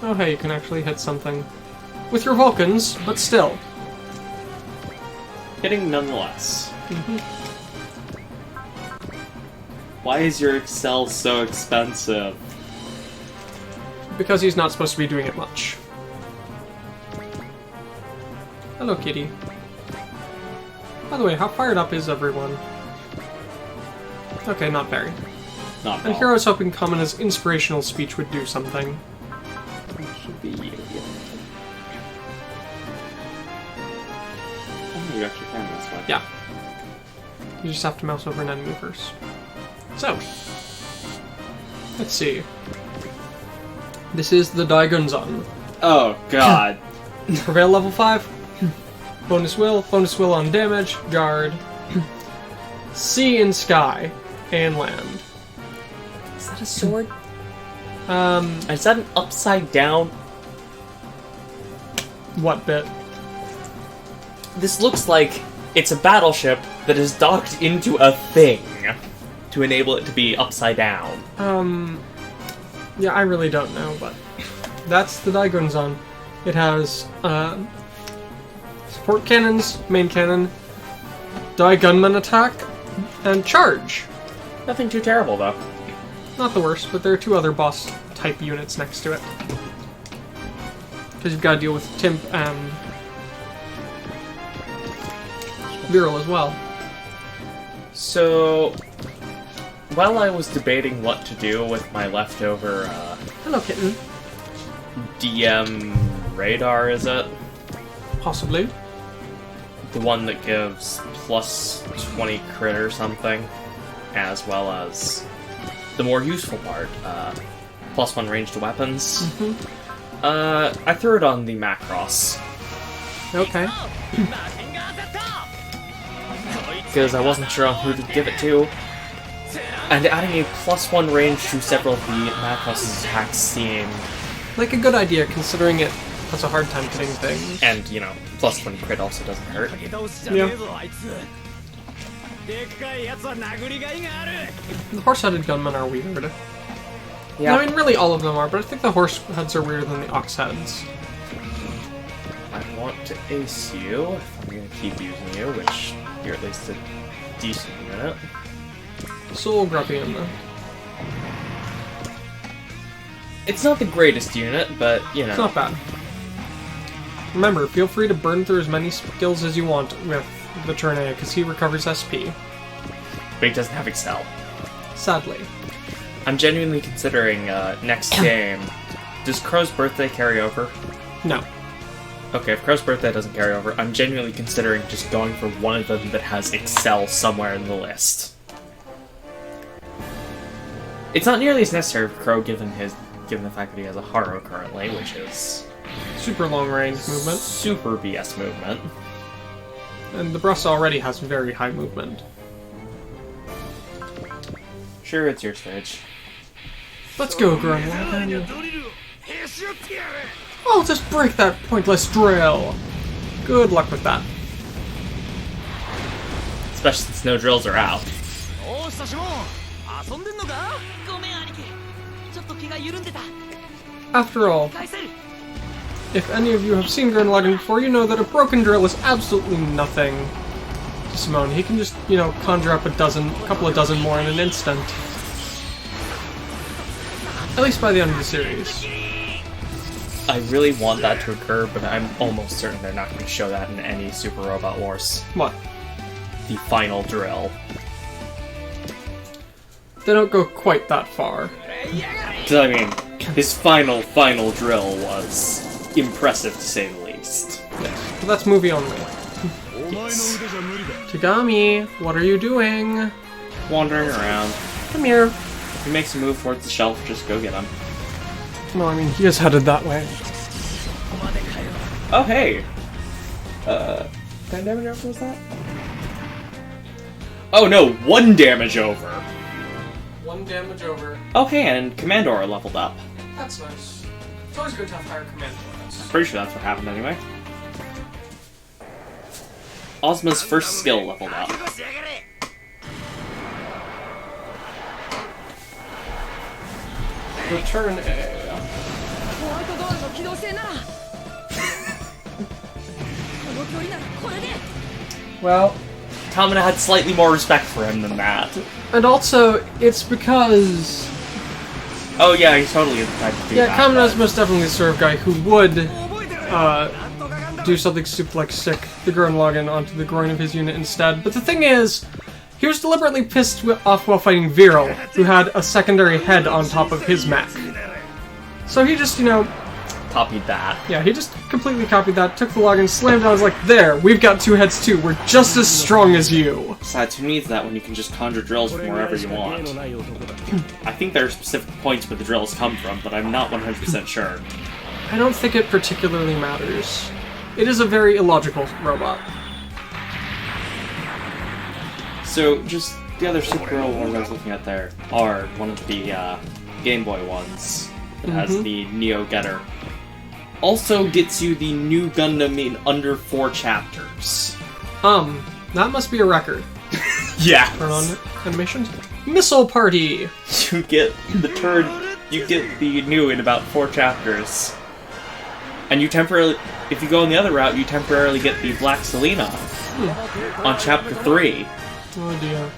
S2: Oh hey, you can actually hit something. With your Vulcans, but still.
S1: Hitting nonetheless. Why is your Excel so expensive?
S2: Because he's not supposed to be doing it much. Hello, kitty. By the way, how fired up is everyone? Okay, not very.
S1: Not at
S2: And
S1: all.
S2: here I was hoping Kamina's inspirational speech would do something.
S1: Should be you. Oh, you actually can this way.
S2: Yeah. You just have to mouse over an enemy first. So, let's see. This is the Daigunzan.
S1: Oh god.
S2: Prevail level 5. bonus will on damage, guard, sea and sky, and land.
S1: Is that a sword?
S2: Is
S1: that an upside down?
S2: What bit?
S1: This looks like it's a battleship that is docked into a thing to enable it to be upside down.
S2: Yeah, I really don't know, but that's the Daigonzan. It has, support cannons, main cannon, Gunman attack, and charge.
S1: Nothing too terrible, though.
S2: Not the worst, but there are 2 other boss-type units next to it. Because you've got to deal with Timp and Viral as well.
S1: So, while I was debating what to do with my leftover,
S2: Hello, kitten.
S1: DM radar, is it?
S2: Possibly.
S1: The one that gives plus 20 crit or something, as well as the more useful part, plus 1 range to weapons. I threw it on the Macross.
S2: Okay.
S1: Because I wasn't sure on who to give it to. And adding a plus 1 range to several of the Macross's attacks seemed...
S2: like a good idea, considering it has a hard time hitting things.
S1: And, you know, plus 20 crit also doesn't hurt.
S2: Yeah. The horse-headed gunmen are weird.
S1: Yeah.
S2: I mean, really all of them are, but I think the horse heads are weirder than the ox heads.
S1: I want to ace you, if I'm going to keep using you, which you're at least a decent unit.
S2: Soul Grappian.
S1: It's not the greatest unit, but, you know.
S2: It's not bad. Remember, feel free to burn through as many skills as you want with the Tournea, because he recovers SP.
S1: But he doesn't have Excel.
S2: Sadly.
S1: I'm genuinely considering, next game, does Crow's birthday carry over?
S2: No.
S1: Okay, if Crow's birthday doesn't carry over, I'm genuinely considering just going for one of them that has Excel somewhere in the list. It's not nearly as necessary for Crow given the fact that he has a Haro currently, which is
S2: Super long range movement.
S1: super BS movement.
S2: And the Bruss already has very high movement.
S1: Sure, it's your stage.
S2: Let's go, Gurren Lagann. I'll just break that pointless drill. Good luck with that.
S1: Especially since no drills are out.
S2: After all, if any of you have seen Gurren Lagann before, you know that a broken drill is absolutely nothing to Simone. He can just, you know, conjure up a couple of dozen more in an instant. At least by the end of the series.
S1: I really want that to occur, but I'm almost certain they're not going to show that in any Super Robot Wars.
S2: What?
S1: The final drill.
S2: They don't go quite that far.
S1: I mean, his final drill was impressive to say the least.
S2: Yes, but that's movie only.
S1: Yes.
S2: Tagami, what are you doing?
S1: Wandering around.
S2: Come here.
S1: If he makes a move towards the shelf, just go get him.
S2: No, I mean, he is headed that way.
S1: Oh, hey! 10 damage over was that? Oh no, 1 damage over!
S2: 1 damage over.
S1: Okay, and Commandor leveled up.
S2: That's nice. It's always good to have higher command points.
S1: Pretty sure that's what happened anyway. Ozma's first skill leveled up.
S2: Return A. Well,
S1: Kamina had slightly more respect for him than that.
S2: and also, it's because...
S1: Oh yeah, he totally is the type to do
S2: yeah,
S1: that.
S2: Kamina's most definitely the sort of guy who would do something stupid like stick the Gurren Lagann onto the groin of his unit instead. But the thing is, he was deliberately pissed off while fighting Viral, who had a secondary head on top of his mech. So he just, you know...
S1: copied that.
S2: yeah, he just completely copied that, took the Lagann, slammed it, I was like, there, we've got 2 heads too, we're just as strong as you!
S1: Besides, who needs that when you can just conjure drills from wherever you want? I think there are specific points where the drills come from, but I'm not 100% sure.
S2: I don't think it particularly matters. It is a very illogical robot.
S1: So, just the other Super Robot Wars I was looking at there are one of the Game Boy ones that has the Neo Getter. Also gets you the new Gundam in under 4 chapters.
S2: That must be a record.
S1: Yeah.
S2: Turn on animations. Missile Party!
S1: You get the new in about 4 chapters. And you temporarily, if you go on the other route, you temporarily get the Black Selena on chapter 3.
S2: Oh dear.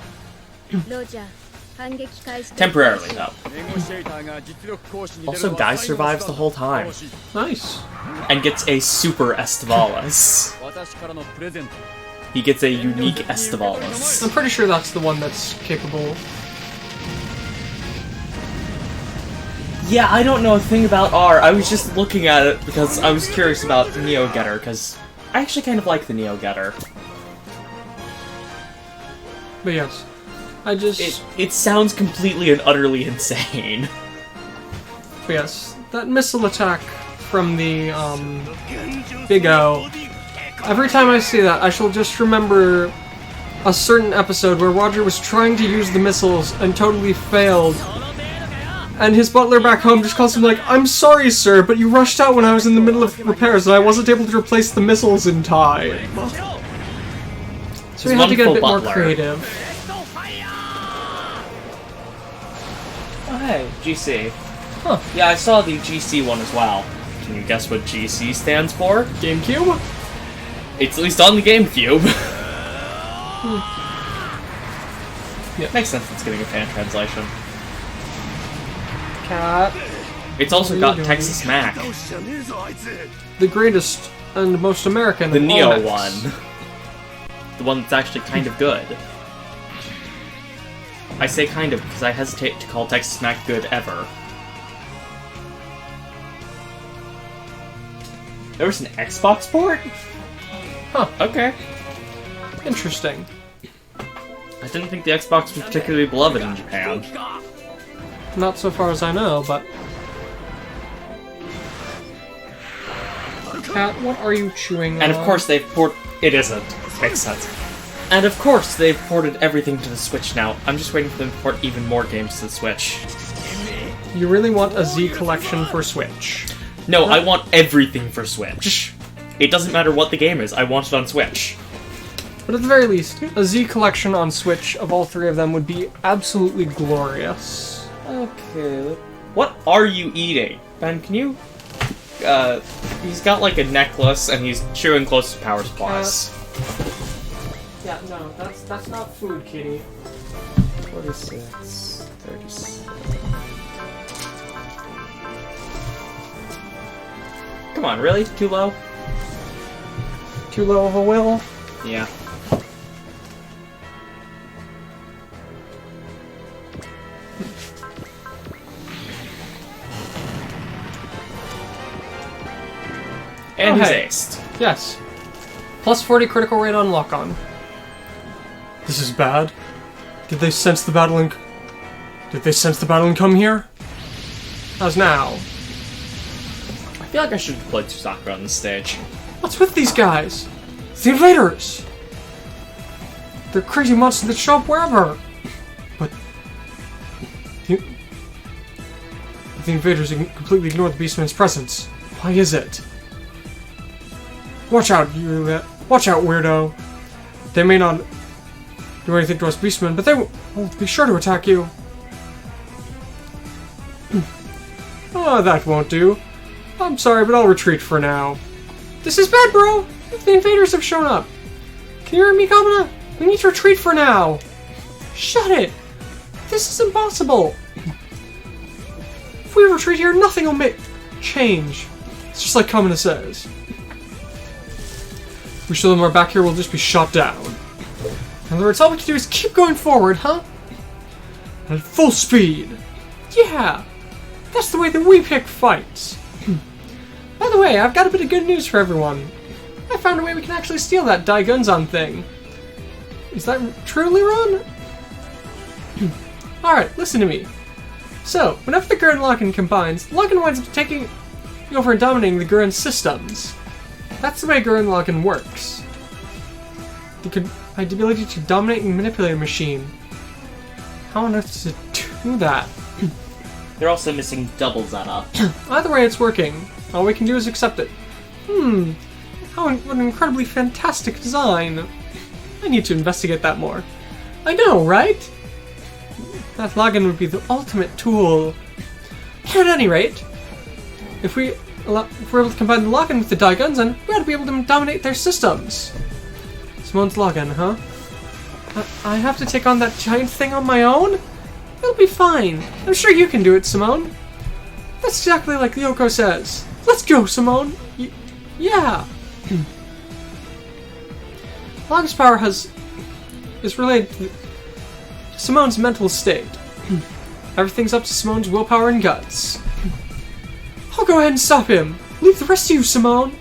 S1: Temporarily, though. Also, Guy survives the whole time.
S2: Nice.
S1: And gets a Super Estevalis. He gets a unique Estevalis.
S2: I'm pretty sure that's the one that's capable.
S1: Yeah, I don't know a thing about R. I was just looking at it because I was curious about the Neo Getter, because I actually kind of like the Neo Getter.
S2: But yes, I just...
S1: It sounds completely and utterly insane.
S2: But yes, that missile attack from the, Big O. Every time I see that, I shall just remember a certain episode where Roger was trying to use the missiles and totally failed. And his butler back home just calls him like, "I'm sorry, sir, but you rushed out when I was in the middle of repairs and I wasn't able to replace the missiles in time." So we had to get a bit more creative.
S1: Oh, hey, GC. Huh. Yeah, I saw the GC one as well. Can you guess what GC stands for?
S2: GameCube?
S1: It's at least on the GameCube. Yeah, makes sense it's getting a fan translation.
S2: Cat.
S1: It's also got Texas Mac.
S2: The greatest and most American
S1: The
S2: of
S1: Neo
S2: all
S1: one. The one that's actually kind of good. I say kind of because I hesitate to call Texas Mac good ever. There was an Xbox port?
S2: Huh.
S1: Okay.
S2: Interesting.
S1: I didn't think the Xbox was particularly beloved in Japan.
S2: Not so far as I know, but... Cat, what are you chewing
S1: And of
S2: on?
S1: course they've It isn't. Makes sense. And of course they've ported everything to the Switch now. I'm just waiting for them to port even more games to the Switch.
S2: You really want a Z collection for Switch?
S1: No, I want everything for Switch. It doesn't matter what the game is, I want it on Switch.
S2: But at the very least, a Z collection on Switch of all 3 of them would be absolutely glorious.
S1: Okay. What are you eating? Ben, can you... he's got like a necklace and he's chewing close to power supplies.
S2: Yeah, no, that's not food, kitty.
S1: 46... 36... Come on, really? Too low?
S2: Too low of a will?
S1: Yeah. And he's
S2: hey.
S1: aced.
S2: Yes. Plus 40 critical rate on lock-on. This is bad. Did they sense the battle and... Did they sense the battle and come here? As now.
S1: I feel like I should have played Susaka on this stage.
S2: What's with these guys? It's the invaders! They're crazy monsters that show up wherever! But... The invaders completely ignore the Beastman's presence. Why is it? Watch out, you... Watch out, weirdo! They may not do anything to us Beastmen, but they will be sure to attack you. Oh, that won't do. I'm sorry, but I'll retreat for now. This is bad, bro! The invaders have shown up! Can you hear me, Kamina? We need to retreat for now! Shut it! This is impossible! If we retreat here, nothing will change. It's just like Kamina says. If we show them our back here, we'll just be shot down. In other words, all we can do is keep going forward, huh? At full speed! Yeah! That's the way that we pick fights! By the way, I've got a bit of good news for everyone. I found a way we can actually steal that Daigunzan thing. Is that true, Liron? Alright, listen to me. So, whenever the Gurren Lagann combines, Lagann winds up taking over and dominating the Gurren systems. That's the way Gurren Lagann works. You could have the ability to dominate and manipulate a machine. How on earth does it do that?
S1: They're also missing double Zeta.
S2: Either way, it's working. All we can do is accept it. What an incredibly fantastic design. I need to investigate that more. I know, right? That Lagann would be the ultimate tool. At any rate, if we're able to combine the Lagann with the Daigunzen, we ought to be able to dominate their systems. Simone's Lagann, huh? I have to take on that giant thing on my own? It'll be fine. I'm sure you can do it, Simone. That's exactly like Yoko says. Let's go, Simone. Yeah. Laga's power is related to Simone's mental state. Everything's up to Simone's willpower and guts. I'll go ahead and stop him. Leave the rest to you, Simone.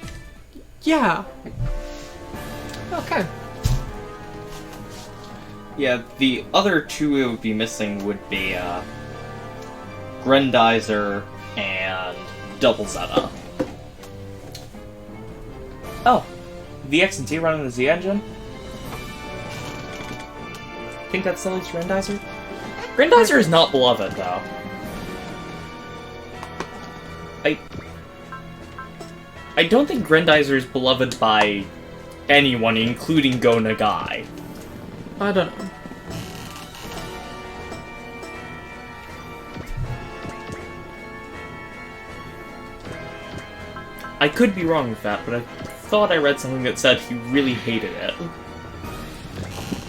S2: Yeah. Okay.
S1: Yeah, the other two it would be missing would be Grendizer and Double Zeta. Oh, the X and T running the Z engine? I think that's still Grendizer? Grendizer is not beloved, though. I don't think Grendizer is beloved by anyone, including Go Nagai.
S2: I don't know.
S1: I could be wrong with that, but I thought I read something that said he really hated it.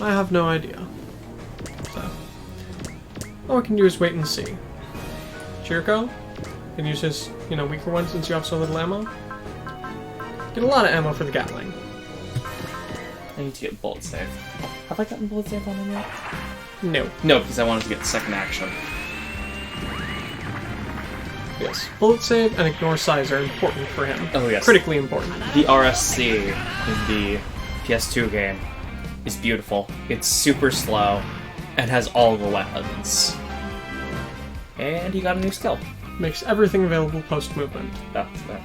S2: I have no idea. So, all we can do is wait and see. Chirko can use his, weaker one since you have so little ammo. Get a lot of ammo for the Gatling.
S1: I need to get bullet save. Have I gotten bullet save on him yet?
S2: No.
S1: No, because I wanted to get the second action.
S2: Yes. Bullet save and ignore size are important for him.
S1: Oh, yes.
S2: Critically important.
S1: The RSC in the PS2 game is beautiful. It's super slow and has all the weapons. And he got a new skill.
S2: Makes everything available post-movement.
S1: That's that.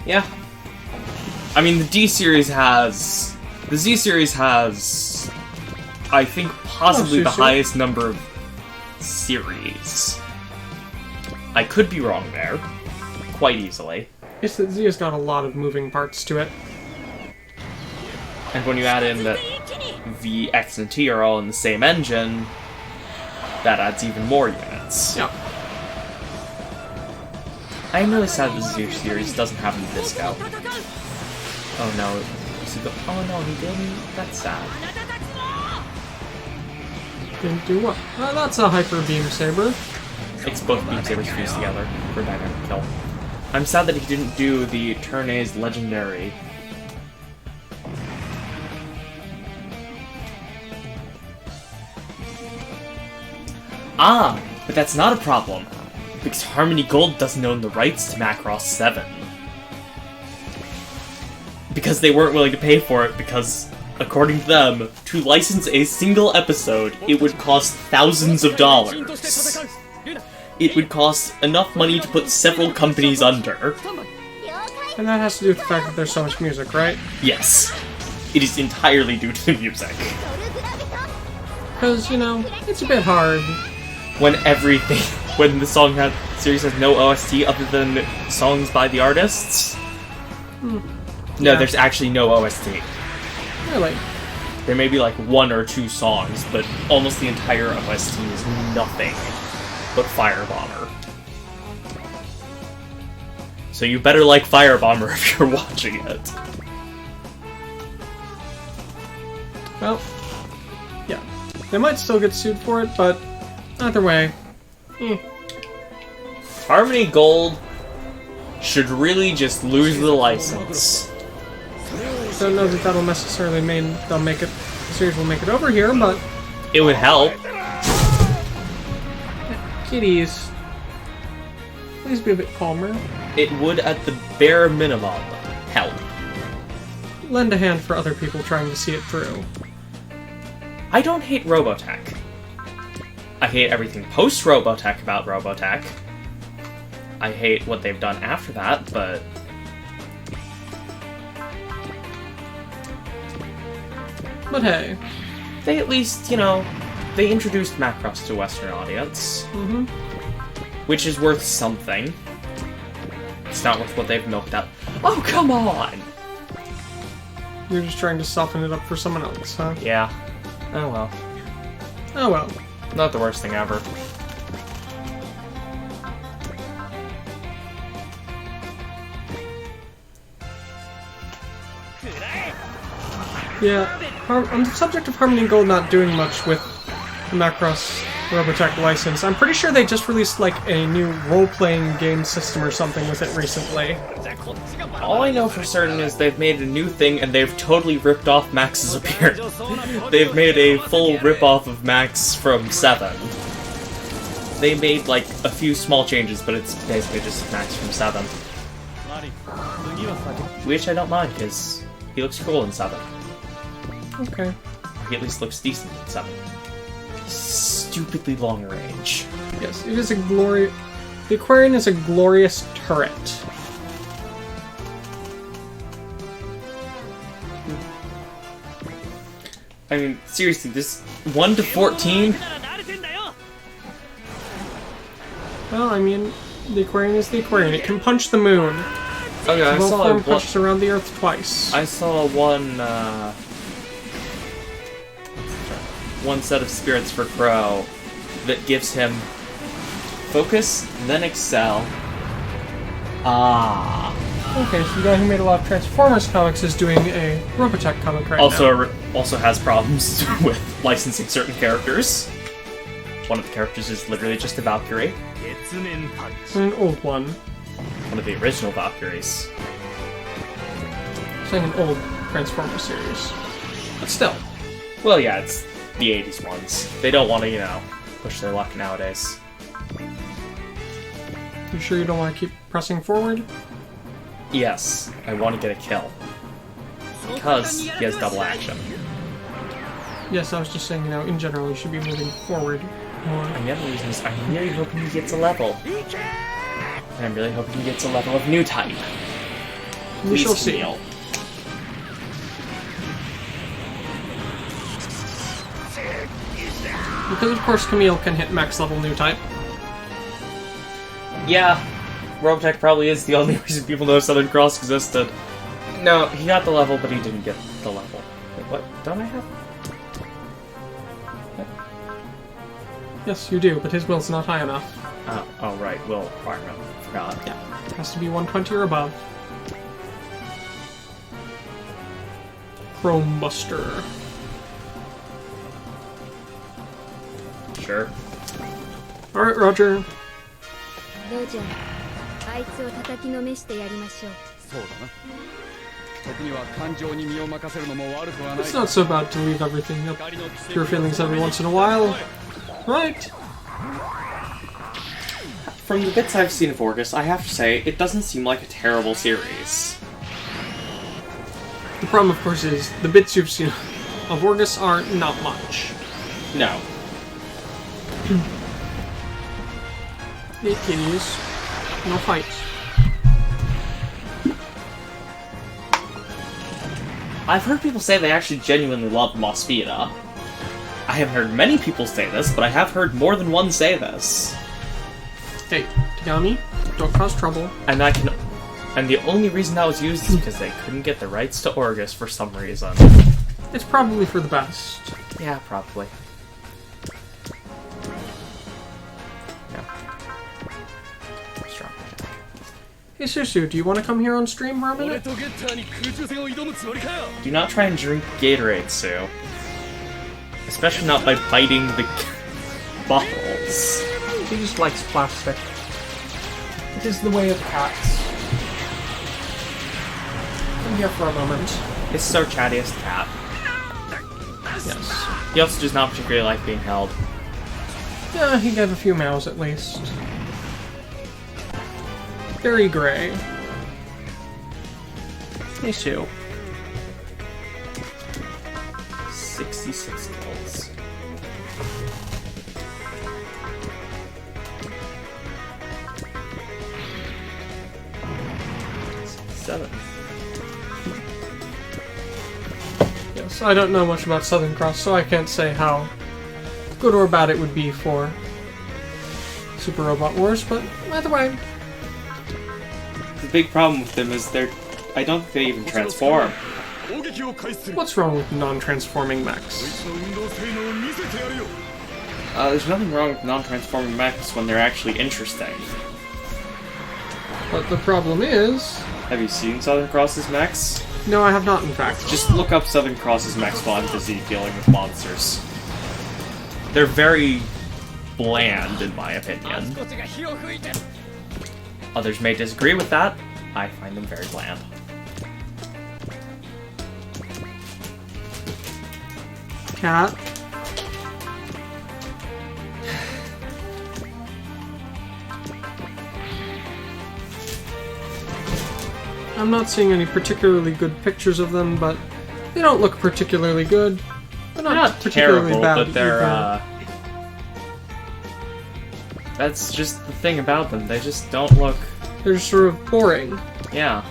S1: Yeah. I mean, the Z series has, I think, possibly the highest number of series. I could be wrong there, quite easily.
S2: Yes, the Z has got a lot of moving parts to it.
S1: And when you add in that the X and T are all in the same engine, that adds even more units.
S2: Yeah.
S1: I am really sad that the Z series doesn't have any disco. Oh no. Oh no, he didn't? That's sad.
S2: Didn't do what? That's a Hyper Beam Saber.
S1: It's both beam sabers fused together for a dynamic kill. I'm sad that he didn't do the turn A's legendary. Ah, but that's not a problem, because Harmony Gold doesn't own the rights to Macross 7. Because they weren't willing to pay for it, because, according to them, to license a single episode, it would cost thousands of dollars. It would cost enough money to put several companies under.
S2: And that has to do with the fact that there's so much music, right?
S1: Yes. It is entirely due to the music.
S2: Because, it's a bit hard.
S1: When the series has no OST other than songs by the artists? No,
S2: Yeah.
S1: there's actually no OST.
S2: Really?
S1: There may be like 1 or 2 songs, but almost the entire OST is nothing but Firebomber. So you better like Firebomber if you're watching it.
S2: Well, yeah. They might still get sued for it, but either way,
S1: Harmony Gold should really just lose the license.
S2: Don't know that that'll necessarily mean the series will make it over here, but
S1: It would help.
S2: kitties, please be a bit calmer.
S1: It would, at the bare minimum, help.
S2: Lend a hand for other people trying to see it through.
S1: I don't hate Robotech. I hate everything post-Robotech about Robotech. I hate what they've done after that, but...
S2: But hey.
S1: They at least, you know, they introduced Macross to a Western audience.
S2: Mm-hmm.
S1: Which is worth something. It's not worth what they've milked out. Oh, come on!
S2: You're just trying to soften it up for someone else, huh?
S1: Yeah. Oh well.
S2: Oh well.
S1: Not the worst thing ever.
S2: Yeah, on the subject of Harmony Gold not doing much with the Macross Robotech license, I'm pretty sure they just released like a new role-playing game system or something with it recently.
S1: All I know for certain is they've made a new thing and they've totally ripped off Max's appearance. They've made a full rip-off of Max from 7. They made like a few small changes, but it's basically just Max from 7. Which I don't mind, because he looks cool in 7.
S2: Okay.
S1: He at least looks decent in 7. Stupidly long range.
S2: Yes, it is a glory. The Aquarian is a glorious turret.
S1: I mean, seriously, this 1 to 14?
S2: Well, I mean, the Aquarian is the Aquarian. It can punch the moon.
S1: Okay, I
S2: Well,
S1: saw
S2: form
S1: one,
S2: punches around the Earth twice.
S1: I saw one set of spirits for Crow that gives him focus, then excel. Ah.
S2: Okay, so the guy who made a lot of Transformers comics is doing a Robotech comic right now.
S1: Also has problems with licensing certain characters. One of the characters is literally just a Valkyrie.
S2: An old one.
S1: One of the original Valkyries.
S2: Saying an old Transformers series. But still.
S1: Well, yeah, it's the 80s ones. They don't want to, you know, push their luck nowadays.
S2: You sure you don't want to keep pressing forward?
S1: Yes, I want to get a kill. Because he has double action.
S2: Yes, I was just saying, you know, in general, you should be moving forward more.
S1: And the other reason is I'm really hoping he gets a level. And I'm really hoping he gets a level of new type.
S2: We shall
S1: Please,
S2: see.
S1: Camille.
S2: Because, of course, Camille can hit max level new type.
S1: Yeah, Robotech probably is the only reason people know Southern Cross existed. No, he got the level, but he didn't get the level. Wait, what? Don't I have? What?
S2: Yes, you do, but his will's not high enough.
S1: Oh, right, will requirement. Forgot.
S2: Yeah, it has to be 120 or above. Chrome Buster.
S1: Sure.
S2: Alright, Roger.
S4: It's
S2: It's not so bad to leave everything up to your feelings every once in a while. Right?
S1: From the bits I've seen of Orgus, I have to say, it doesn't seem like a terrible series.
S2: The problem, of course, is the bits you've seen of Orgus are not much.
S1: No.
S2: It is no fights.
S1: I've heard people say they actually genuinely love Mosfida. I haven't heard many people say this, but I have heard more than one say this.
S2: Hey, Tagami, don't cause trouble.
S1: And the only reason that was used is because they couldn't get the rights to Orgus for some reason.
S2: It's probably for the best.
S1: Yeah, probably. Yeah. Strong.
S2: Hey Susu, do you want to come here on stream for a minute?
S1: Do not try and drink Gatorade, Sue. Especially not by biting the bottles.
S2: He just likes plastic. It is the way of cats. Come here for a moment.
S1: This is our chattiest cat.
S2: Yes.
S1: He also does not particularly like being held.
S2: Yeah, he gave a few meows at least. Very gray. Hey, Sue.
S1: 66 kills. Seven.
S2: Yes, I don't know much about Southern Cross, so I can't say how good or bad it would be for Super Robot Wars, but either way.
S1: The big problem with them is I don't think they even transform.
S2: What's wrong with non-transforming mechs?
S1: There's nothing wrong with non-transforming mechs when they're actually interesting.
S2: But the problem is...
S1: Have you seen Southern Cross's mechs?
S2: No, I have not, in fact.
S1: Just look up Southern Cross's mechs while I'm busy dealing with monsters. They're very bland, in my opinion. Others may disagree with that. I find them very bland.
S2: Cat. I'm not seeing any particularly good pictures of them, but they don't look particularly good. They're not particularly
S1: terrible,
S2: bad
S1: but they're,
S2: either.
S1: That's just the thing about them. They just don't look...
S2: They're sort of boring.
S1: Yeah.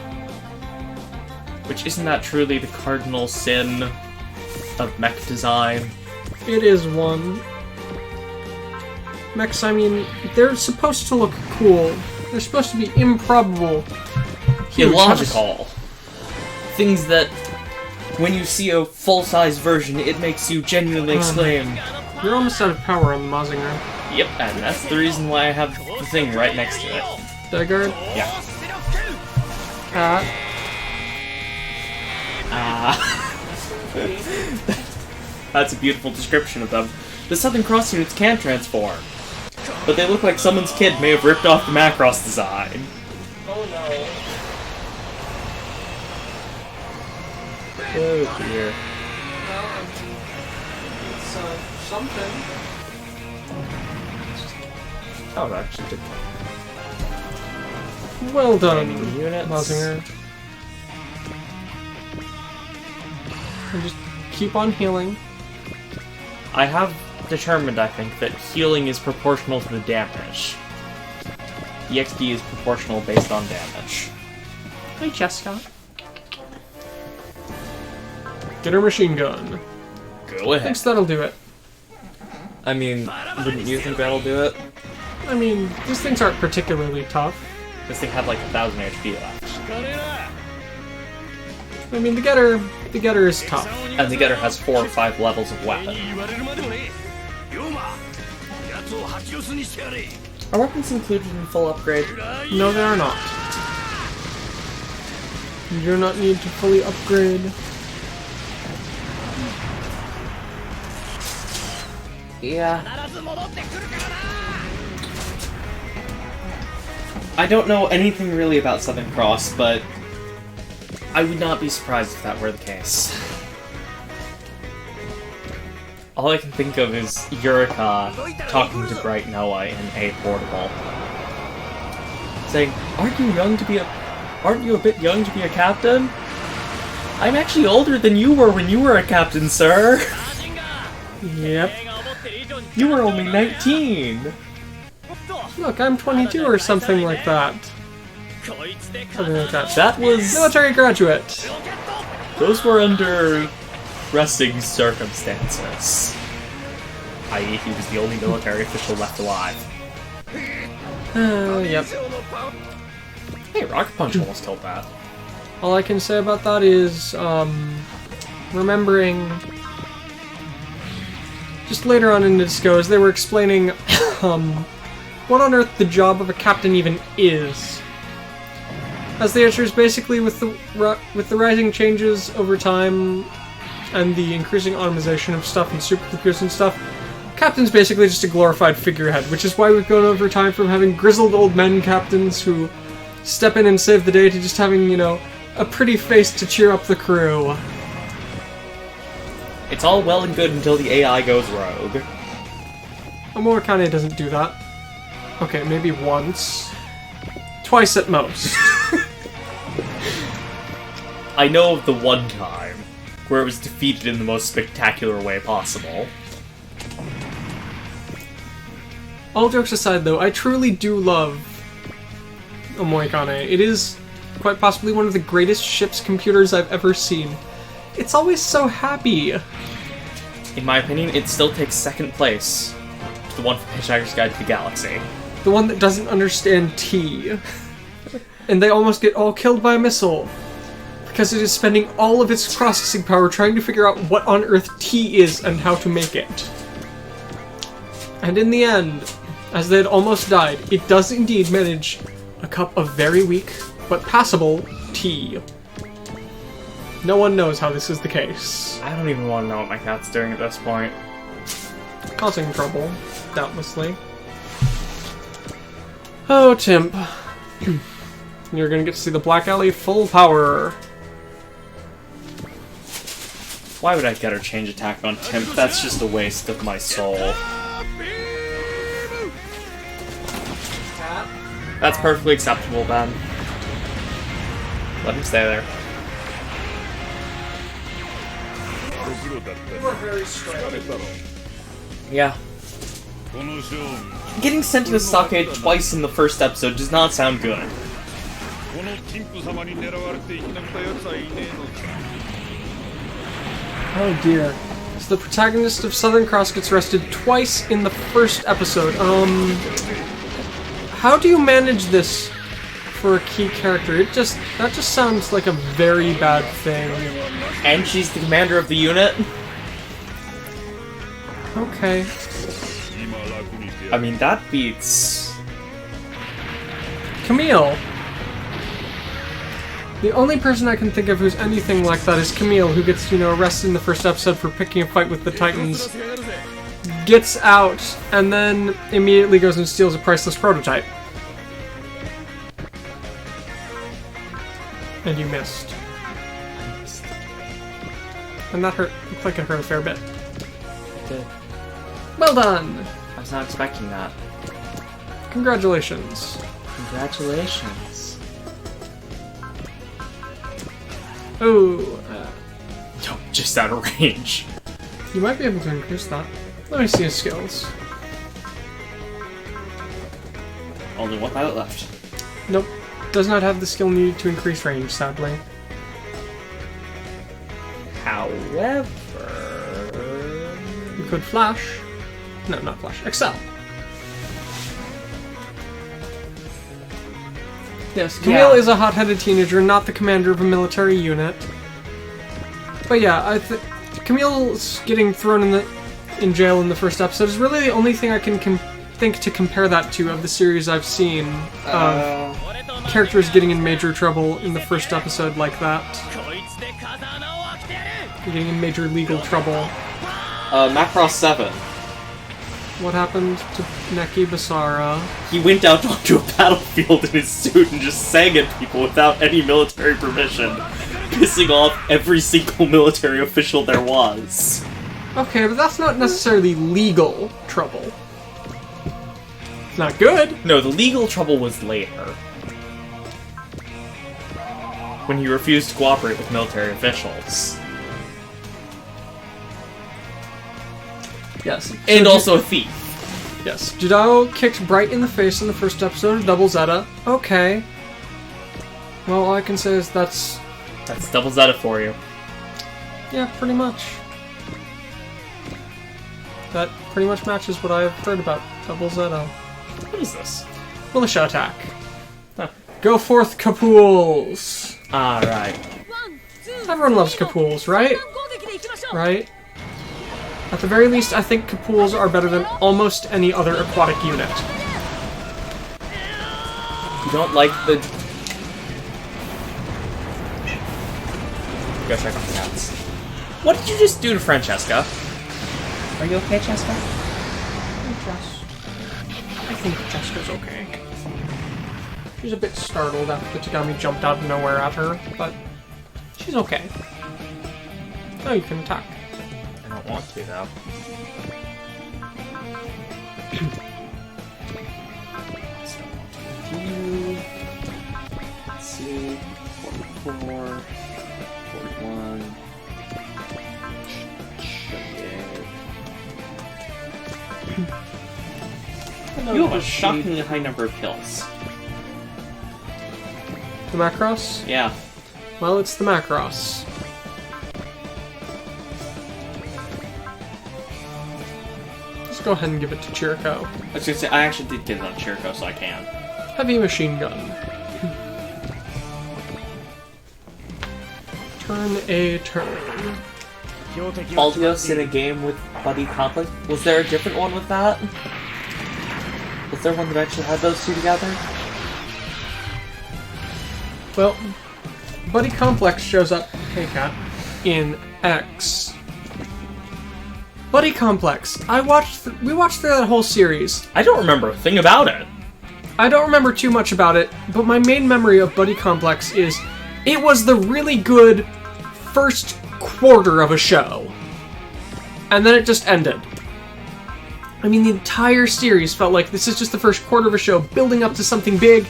S1: Which, isn't that truly the cardinal sin of mech design?
S2: It is one. Mechs, I mean, they're supposed to look cool. They're supposed to be improbable. Huge.
S1: Illogical. Things that, when you see a full-size version, it makes you genuinely exclaim,
S2: You're almost out of power on the Mazinger.
S1: yep, and that's the reason why I have the thing right next to it.
S2: Dagard?
S1: Yeah.
S2: Cat?
S1: That's a beautiful description of them. The Southern Cross units can transform, but they look like someone's kid may have ripped off the Macross design.
S3: Oh no.
S1: Oh dear.
S2: It's, something.
S1: Oh, that actually did.
S2: Well done,
S1: Training units.
S2: Mazinger. And just keep on healing.
S1: I have determined, I think, that healing is proportional to the damage. The XP is proportional based on damage.
S2: Hey, Jessica. Get her machine gun.
S1: Go ahead.
S2: Thinks that'll do it.
S1: I mean, wouldn't you think that'll do it?
S2: I mean, these things aren't particularly tough.
S1: This thing had like 1,000 HP left.
S2: I mean, the getter is tough.
S1: And the Getter has 4 or 5 levels of weapon. Are weapons included in full upgrade?
S2: No, they are not. You do not need to fully upgrade.
S1: Yeah. I don't know anything really about Southern Cross, but I would not be surprised if that were the case. All I can think of is Yurika talking to Bright Noah in A Portable, saying, Aren't you a bit young to be a captain? I'm actually older than you were when you were a captain, sir!
S2: Yep.
S1: You were only 19!
S2: Look, I'm 22 or something like that. Something like that.
S1: That was...
S2: Military graduate.
S1: Those were under resting circumstances. I.e., he was the only military official left alive.
S2: Yep.
S1: Hey, Rocket Punch almost killed that.
S2: All I can say about that is, remembering... Just later on in the disco, as they were explaining, what on earth the job of a captain even is. As the answer is basically with the rising changes over time and the increasing automation of stuff and supercomputers and stuff, captain's basically just a glorified figurehead, which is why we've gone over time from having grizzled old men captains who step in and save the day to just having, you know, a pretty face to cheer up the crew.
S1: It's all well and good until the AI goes rogue.
S2: Amorikane doesn't do that. Okay, maybe once. Twice at most.
S1: I know of the one time where it was defeated in the most spectacular way possible.
S2: All jokes aside, though, I truly do love Omoikane. It is quite possibly one of the greatest ship's computers I've ever seen. It's always so happy.
S1: In my opinion, it still takes second place to the one from Hitchhiker's Guide to the Galaxy.
S2: The one that doesn't understand tea. And they almost get all killed by a missile. Because it is spending all of its processing power trying to figure out what on earth tea is and how to make it. And in the end, as they had almost died, it does indeed manage a cup of very weak, but passable, tea. No one knows how this is the case.
S1: I don't even want to know what my cat's doing at this point.
S2: Causing trouble, doubtlessly. Oh, Timp. You're gonna get to see the Black Alley full power.
S1: Why would I get her change attack on Timp? That's just a waste of my soul. That's perfectly acceptable, Ben. Let him stay there. Yeah. Getting sent to the stockade twice in the first episode does not sound good.
S2: Oh dear. So the protagonist of Southern Cross gets arrested twice in the first episode. How do you manage this for a key character? That just sounds like a very bad thing.
S1: And she's the commander of the unit?
S2: Okay.
S1: I mean, that beats...
S2: Camille. The only person I can think of who's anything like that is Camille, who gets, arrested in the first episode for picking a fight with the Titans, gets out, and then immediately goes and steals a priceless prototype. And you missed. And that hurt. Looked like it hurt a fair bit.
S1: It did.
S2: Well done!
S1: I was not expecting that.
S2: Congratulations.
S1: Congratulations.
S2: Oh,
S1: Yo, just out of range.
S2: you might be able to increase that. Let me see his skills.
S1: Only one pilot left.
S2: Nope. Does not have the skill needed to increase range, sadly.
S1: However...
S2: You could flash. No, not flash. Excel. Yes, Camille is a hot-headed teenager, not the commander of a military unit. But yeah, Camille's getting thrown in jail in the first episode is really the only thing I can think to compare that to of the series I've seen. Characters getting in major trouble in the first episode like that. Getting in major legal trouble.
S1: Macross 7.
S2: What happened to Neki Basara?
S1: He went out onto a battlefield in his suit and just sang at people without any military permission, pissing off every single military official there was.
S2: Okay, but that's not necessarily legal trouble. It's not good.
S1: No, the legal trouble was later. When he refused to cooperate with military officials.
S2: Yes.
S1: And also a thief.
S2: Yes. Jidao kicked Bright in the face in the first episode of Double Zeta. Okay. Well, all I can say is that's
S1: Double Zeta for you.
S2: yeah, pretty much. That pretty much matches what I've heard about Double Zeta.
S1: What is this?
S2: Militia attack.
S1: Huh.
S2: Go forth, Kapools!
S1: Alright.
S2: Everyone loves Kapools, right? Right? At the very least, I think Kapools are better than almost any other aquatic unit.
S1: You don't like the... Go check on the cats. What did you just do to Francesca? Are you okay, Cheska?
S2: I think Jessica's okay. She's a bit startled after the Tagami jumped out of nowhere at her, but she's okay. Now you can attack.
S1: I don't want to, though. So, continue. Let's see. 44, 41, You have a shockingly high number of kills.
S2: The Macross?
S1: Yeah.
S2: Well, it's the Macross. Let's go ahead and give it to Chirico.
S1: I was gonna say, I actually did get it on Chirico, so I can.
S2: Heavy machine gun. Turn a turn.
S3: Aldios in a game with Buddy Conflict. Was there a different one with that? Was there one that actually had those two together?
S2: Well, Buddy Complex shows up, hey cat, in X. Buddy Complex. We watched through that whole series.
S3: I don't remember a thing about it.
S2: I don't remember too much about it, but my main memory of Buddy Complex is it was the really good first quarter of a show. And then it just ended. I mean, the entire series felt like this is just the first quarter of a show building up to something big,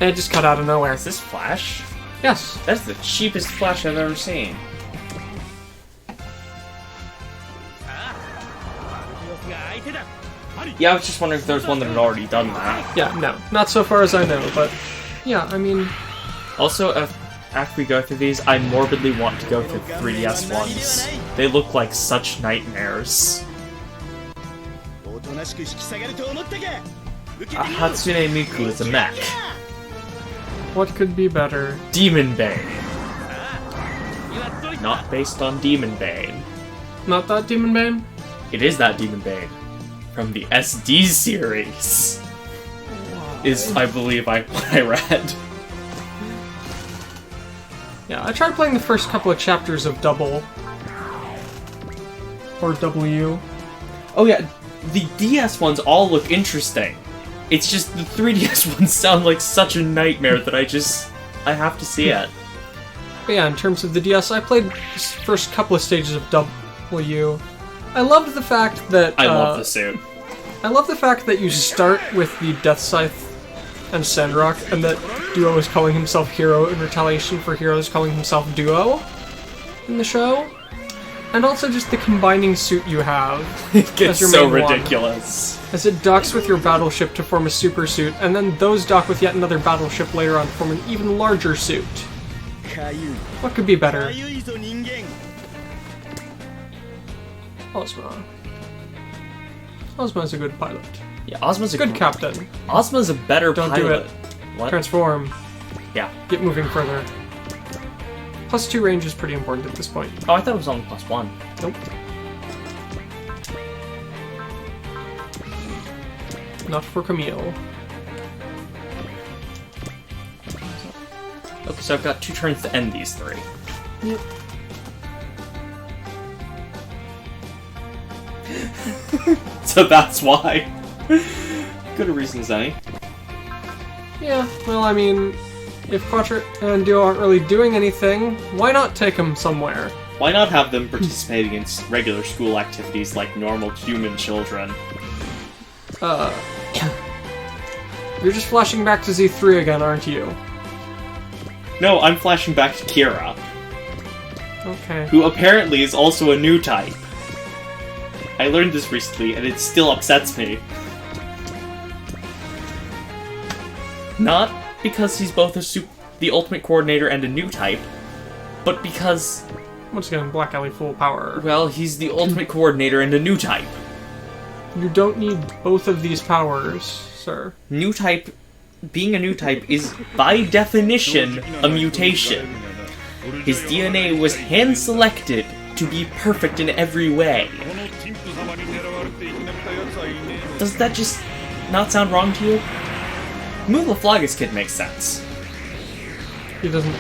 S2: and it just cut out of nowhere.
S3: Is this Flash?
S2: Yes.
S1: That's the cheapest Flash I've ever seen. Yeah, I was just wondering if there was one that had already done that.
S2: Yeah, no. Not so far as I know, but yeah, I mean...
S3: Also, after we go through these, I morbidly want to go through the 3DS ones. They look like such nightmares. Hatsune Miku is a mech.
S2: What could be better?
S3: Demon Bane. Not based on Demon Bane.
S2: Not that Demon Bane?
S3: It is that Demon Bane. From the SD series. Is, I believe, what I read.
S2: Yeah, I tried playing the first couple of chapters of Double. Or W.
S3: Oh yeah, the DS ones all look interesting. It's just the 3DS ones sound like such a nightmare that I have to see it.
S2: But yeah, in terms of the DS, I played the first couple of stages of W. I loved the fact that...
S3: I love the suit.
S2: I love the fact that you start with the Death Scythe and Sandrock, and that Duo is calling himself Hero in retaliation for Hero's calling himself Duo in the show. And also just the combining suit you have.
S3: It gets
S2: as your
S3: so
S2: main one,
S3: ridiculous.
S2: as it docks with your battleship to form a super suit, and then those dock with yet another battleship later on to form an even larger suit. What could be better? Ozma. Ozma's a good pilot.
S3: Yeah, Ozma's a
S2: Good captain.
S3: Ozma's a better
S2: Don't
S3: pilot.
S2: do it.
S3: What?
S2: Transform.
S3: Yeah.
S2: Get moving further. +2 range is pretty important at this point.
S3: Oh, I thought it was only +1.
S2: Nope. Not for Camille.
S3: Okay, so I've got 2 turns to end these 3.
S2: Yep.
S1: So that's why. Good a reason as any.
S2: Yeah, well, I mean, if Quattro and Duo aren't really doing anything, why not take them somewhere?
S1: Why not have them participating in regular school activities like normal human children?
S2: You're just flashing back to Z3 again, aren't you?
S1: No, I'm flashing back to Kira,
S2: Okay.
S1: who apparently is also a new type. I learned this recently, and it still upsets me. Not because he's both the ultimate coordinator and a new type, but because,
S2: Once again, Black Alley full power.
S1: well, he's the ultimate coordinator and a new type.
S2: You don't need both of these powers, sir.
S1: New type, being a new type is, by definition, a mutation. His DNA was hand-selected to be perfect in every way. Does that just not sound wrong to you? Moolaflaga's kid makes sense.
S2: He doesn't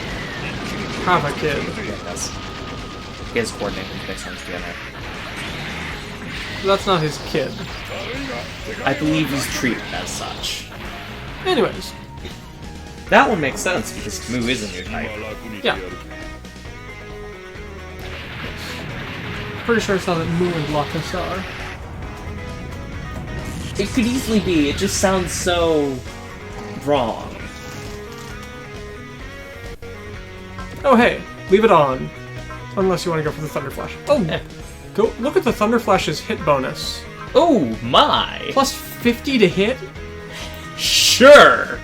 S2: have a kid.
S1: Yeah, it does. His coordinators make sense together.
S2: That's not his kid.
S1: I believe he's treated as such.
S2: Anyways,
S1: That one makes sense, because Moo is a new type.
S2: yeah. Pretty sure it's not that Moo and Locus are.
S1: It could easily be, it just sounds so wrong.
S2: Oh hey, leave it on. Unless you want to go for the Thunder Flash. Oh, go look at the Thunder Flash's hit bonus.
S3: Oh my!
S2: Plus 50 to hit?
S3: Sure!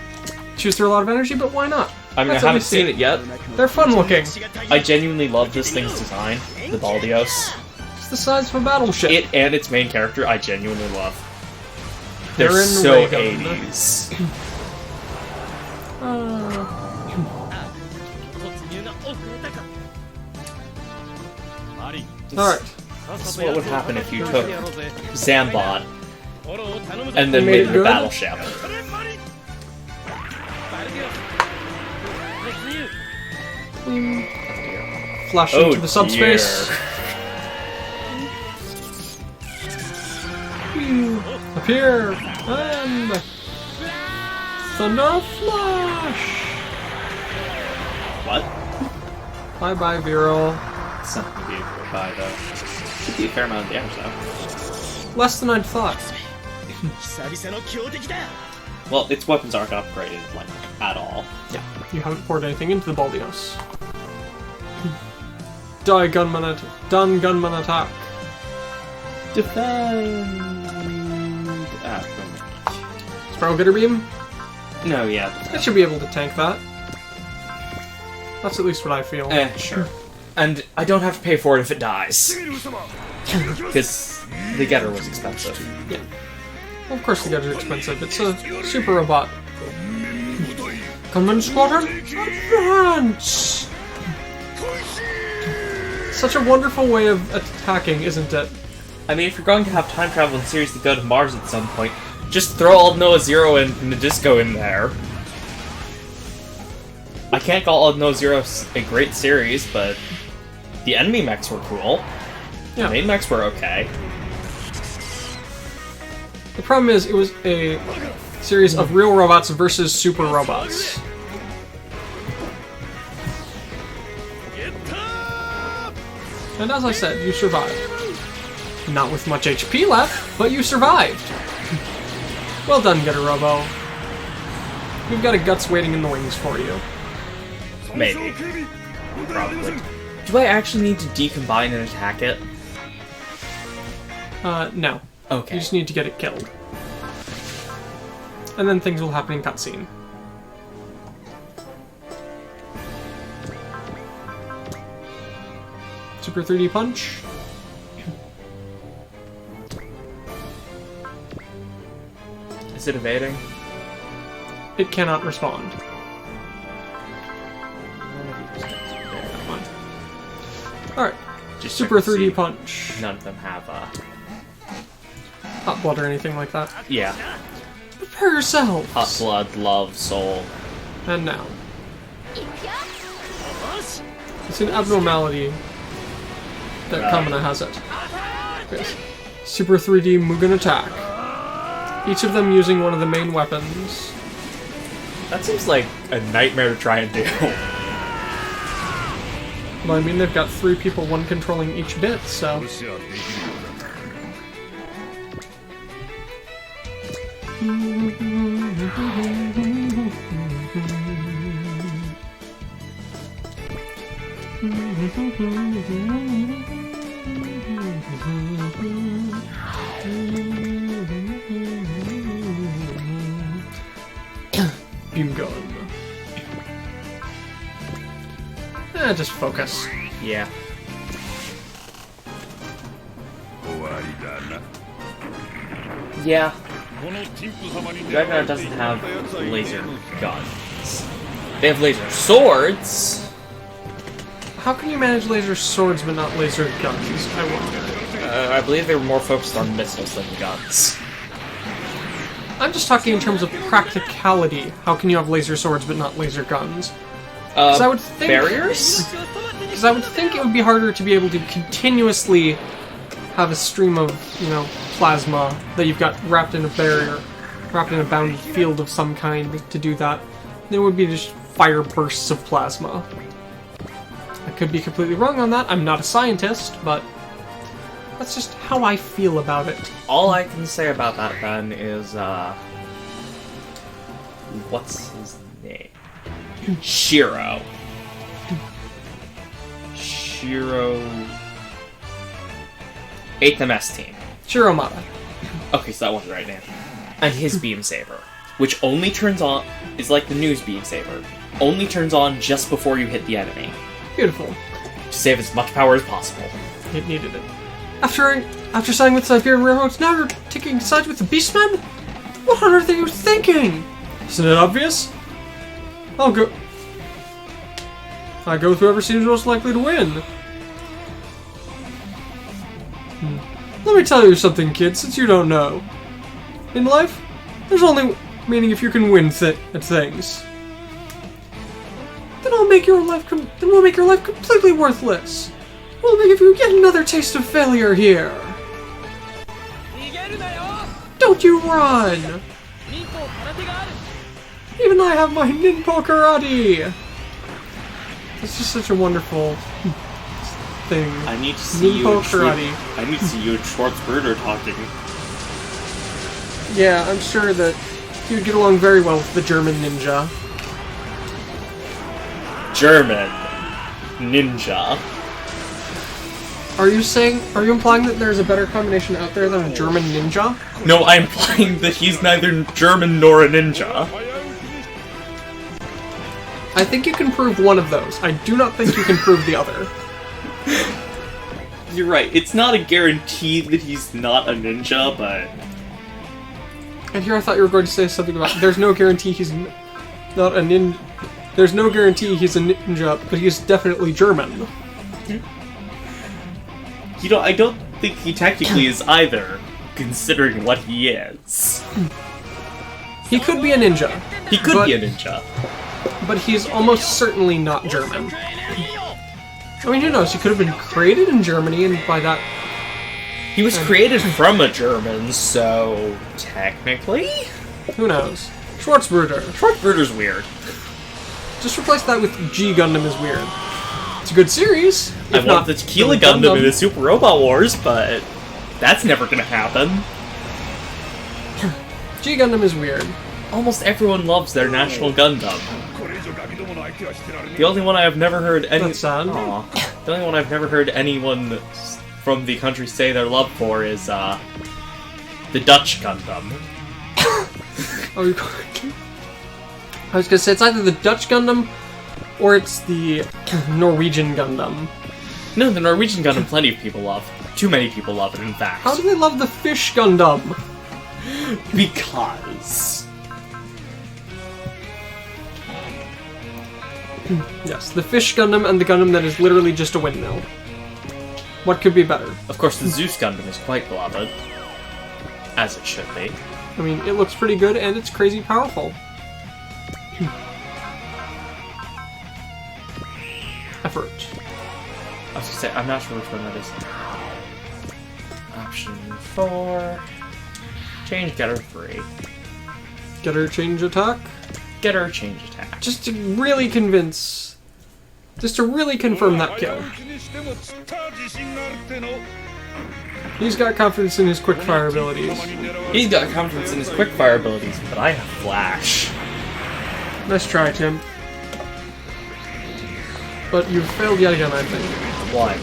S2: Chews through a lot of energy, but why not?
S3: I mean,
S2: Let's
S3: I
S2: at
S3: haven't
S2: least see
S3: seen it yet.
S2: They're fun looking.
S3: I genuinely love this thing's design, the Baldios.
S2: It's the size of a battleship.
S3: It and its main character, I genuinely love. They're
S2: Gurren
S3: so
S2: Lagann.
S3: 80s.
S2: Alright.
S3: This is what would happen if you took Zambot and then
S2: Made
S3: made
S2: it
S3: it a
S2: good?
S3: battleship.
S2: Flash
S3: Oh,
S2: into the subspace. Appear! And... Thunder Flash!
S3: What?
S2: Bye-bye, Viral.
S3: It's not gonna be a good buy, though. Should be a fair amount of damage, though.
S2: Less than I'd thought.
S3: Well, its weapons aren't upgraded, like, at all.
S2: Yeah, you haven't poured anything into the Baldios. Die gunman done gunman attack.
S3: Defend!
S2: Spiral Getter Beam?
S3: No, yeah.
S2: It should be able to tank that. That's at least what I feel.
S3: Sure. And I don't have to pay for it if it dies. Because the getter was expensive.
S2: Yeah. Well, of course the Getter's expensive. It's a super robot. Gunman Squadron, advance! Such a wonderful way of attacking, isn't it?
S3: I mean, if you're going to have time travel in series to go to Mars at some point, just throw Old Noah Zero and Nadisco in there. I can't call Old Noah Zero a great series, but the enemy mechs were cool.
S2: Yeah.
S3: The main mechs were okay.
S2: The problem is, it was a series of real robots versus super robots. And as I said, you survived. Not with much HP left, but you survived. Well done, Getter Robo. We've got a Guts waiting in the wings for you.
S3: Maybe. Probably. Do I actually need to decombine and attack it?
S2: No.
S3: Okay.
S2: You just need to get it killed. And then things will happen in cutscene. Super 3D Punch.
S3: Is it evading?
S2: It cannot respond. Alright.
S3: Just
S2: Super
S3: check to
S2: 3D
S3: see.
S2: Punch.
S3: None of them have,
S2: Hot blood or anything like that.
S3: yeah.
S2: Prepare yourselves.
S3: Hot blood, love, soul.
S2: And now. It's an abnormality that Kamina has it. Yes. Super 3D Mugen Attack. Each of them using one of the main weapons.
S3: That seems like a nightmare to try and do.
S2: Well, I mean, they've got 3 people, one controlling each bit, so... Beam gun. Just focus.
S3: Yeah. Yeah. Ragnar doesn't have laser guns. They have laser swords.
S2: How can you manage laser swords but not laser guns, I wonder?
S3: I believe they were more focused on missiles than guns.
S2: I'm just talking in terms of practicality. How can you have laser swords but not laser guns?
S3: I
S2: would think-
S3: barriers?
S2: Because I would think it would be harder to be able to continuously have a stream of, plasma that you've got wrapped in a barrier, wrapped in a bounded field of some kind to do that. There would be just fire bursts of plasma. I could be completely wrong on that. I'm not a scientist, but that's just how I feel about it.
S3: All I can say about that then is, what's his name? Shiro. Shiro... 8th MS team.
S2: Shiromata.
S3: Okay, so that one's right now. And his beam saber, which only turns on, is like the news beam saber. Only turns on just before you hit the enemy,
S2: Beautiful.
S3: to save as much power as possible.
S2: It needed it. After siding with Siberian Railroads, now you're taking sides with the Beastmen? What on earth are you thinking? Isn't it obvious? I go with whoever seems most likely to win. Let me tell you something, kid, since you don't know. In life, there's only meaning if you can win at things. Then we'll make your life completely worthless. We'll give you yet another taste of failure here. Don't you run! Even I have my Ninpo Karate! It's just such a wonderful thing.
S1: I need to see you.
S2: Ninpo Karate.
S1: I need to see you and Schwarzbruder talking.
S2: Yeah, I'm sure that he would get along very well with the German ninja.
S3: German ninja.
S2: Are you implying that there's a better combination out there than a German ninja?
S3: No, I'm implying that he's neither German nor a ninja.
S2: I think you can prove one of those. I do not think you can prove the other.
S1: You're right. It's not a guarantee that he's not a ninja, but
S2: And here I thought you were going to say something about there's no guarantee he's not a ninja. There's no guarantee he's a ninja, but he's definitely German.
S3: You know, I don't think he technically is either, considering what he is.
S2: He could be a ninja.
S3: He could be a ninja.
S2: But he's almost certainly not German. I mean, who knows? He could have been created in Germany, and by that...
S3: He was created from a German, so technically?
S2: Who knows? Schwarzbruder.
S3: Schwarzbruder's weird.
S2: Just replace that with G Gundam is weird. It's a good series.
S3: I want the Tequila Gundam in the Super Robot Wars, but that's never gonna happen.
S2: G Gundam is weird.
S3: Almost everyone loves their national Gundam. The only one I have never heard
S2: That's sad.
S3: The only one I've never heard anyone from the country say their love for is the Dutch Gundam.
S2: I was gonna say it's either the Dutch Gundam or it's the Norwegian Gundam.
S3: No, the Norwegian Gundam plenty of people love. Too many people love it, in fact.
S2: How do they love the Fish Gundam?
S3: Because...
S2: Yes, the Fish Gundam and the Gundam that is literally just a windmill. What could be better?
S3: Of course, the Zeus Gundam is quite beloved. As it should be.
S2: I mean, it looks pretty good and it's crazy powerful. Effort.
S3: I was gonna say, I'm not sure which one that is. Option 4. Change getter 3.
S2: Get her change attack?
S3: Getter change attack.
S2: Just to really confirm that kill. He's got confidence in his quickfire abilities.
S3: He's got confidence in his quickfire abilities, but I have flash.
S2: Nice try, Tim. But you've failed yet again, I think.
S3: Why?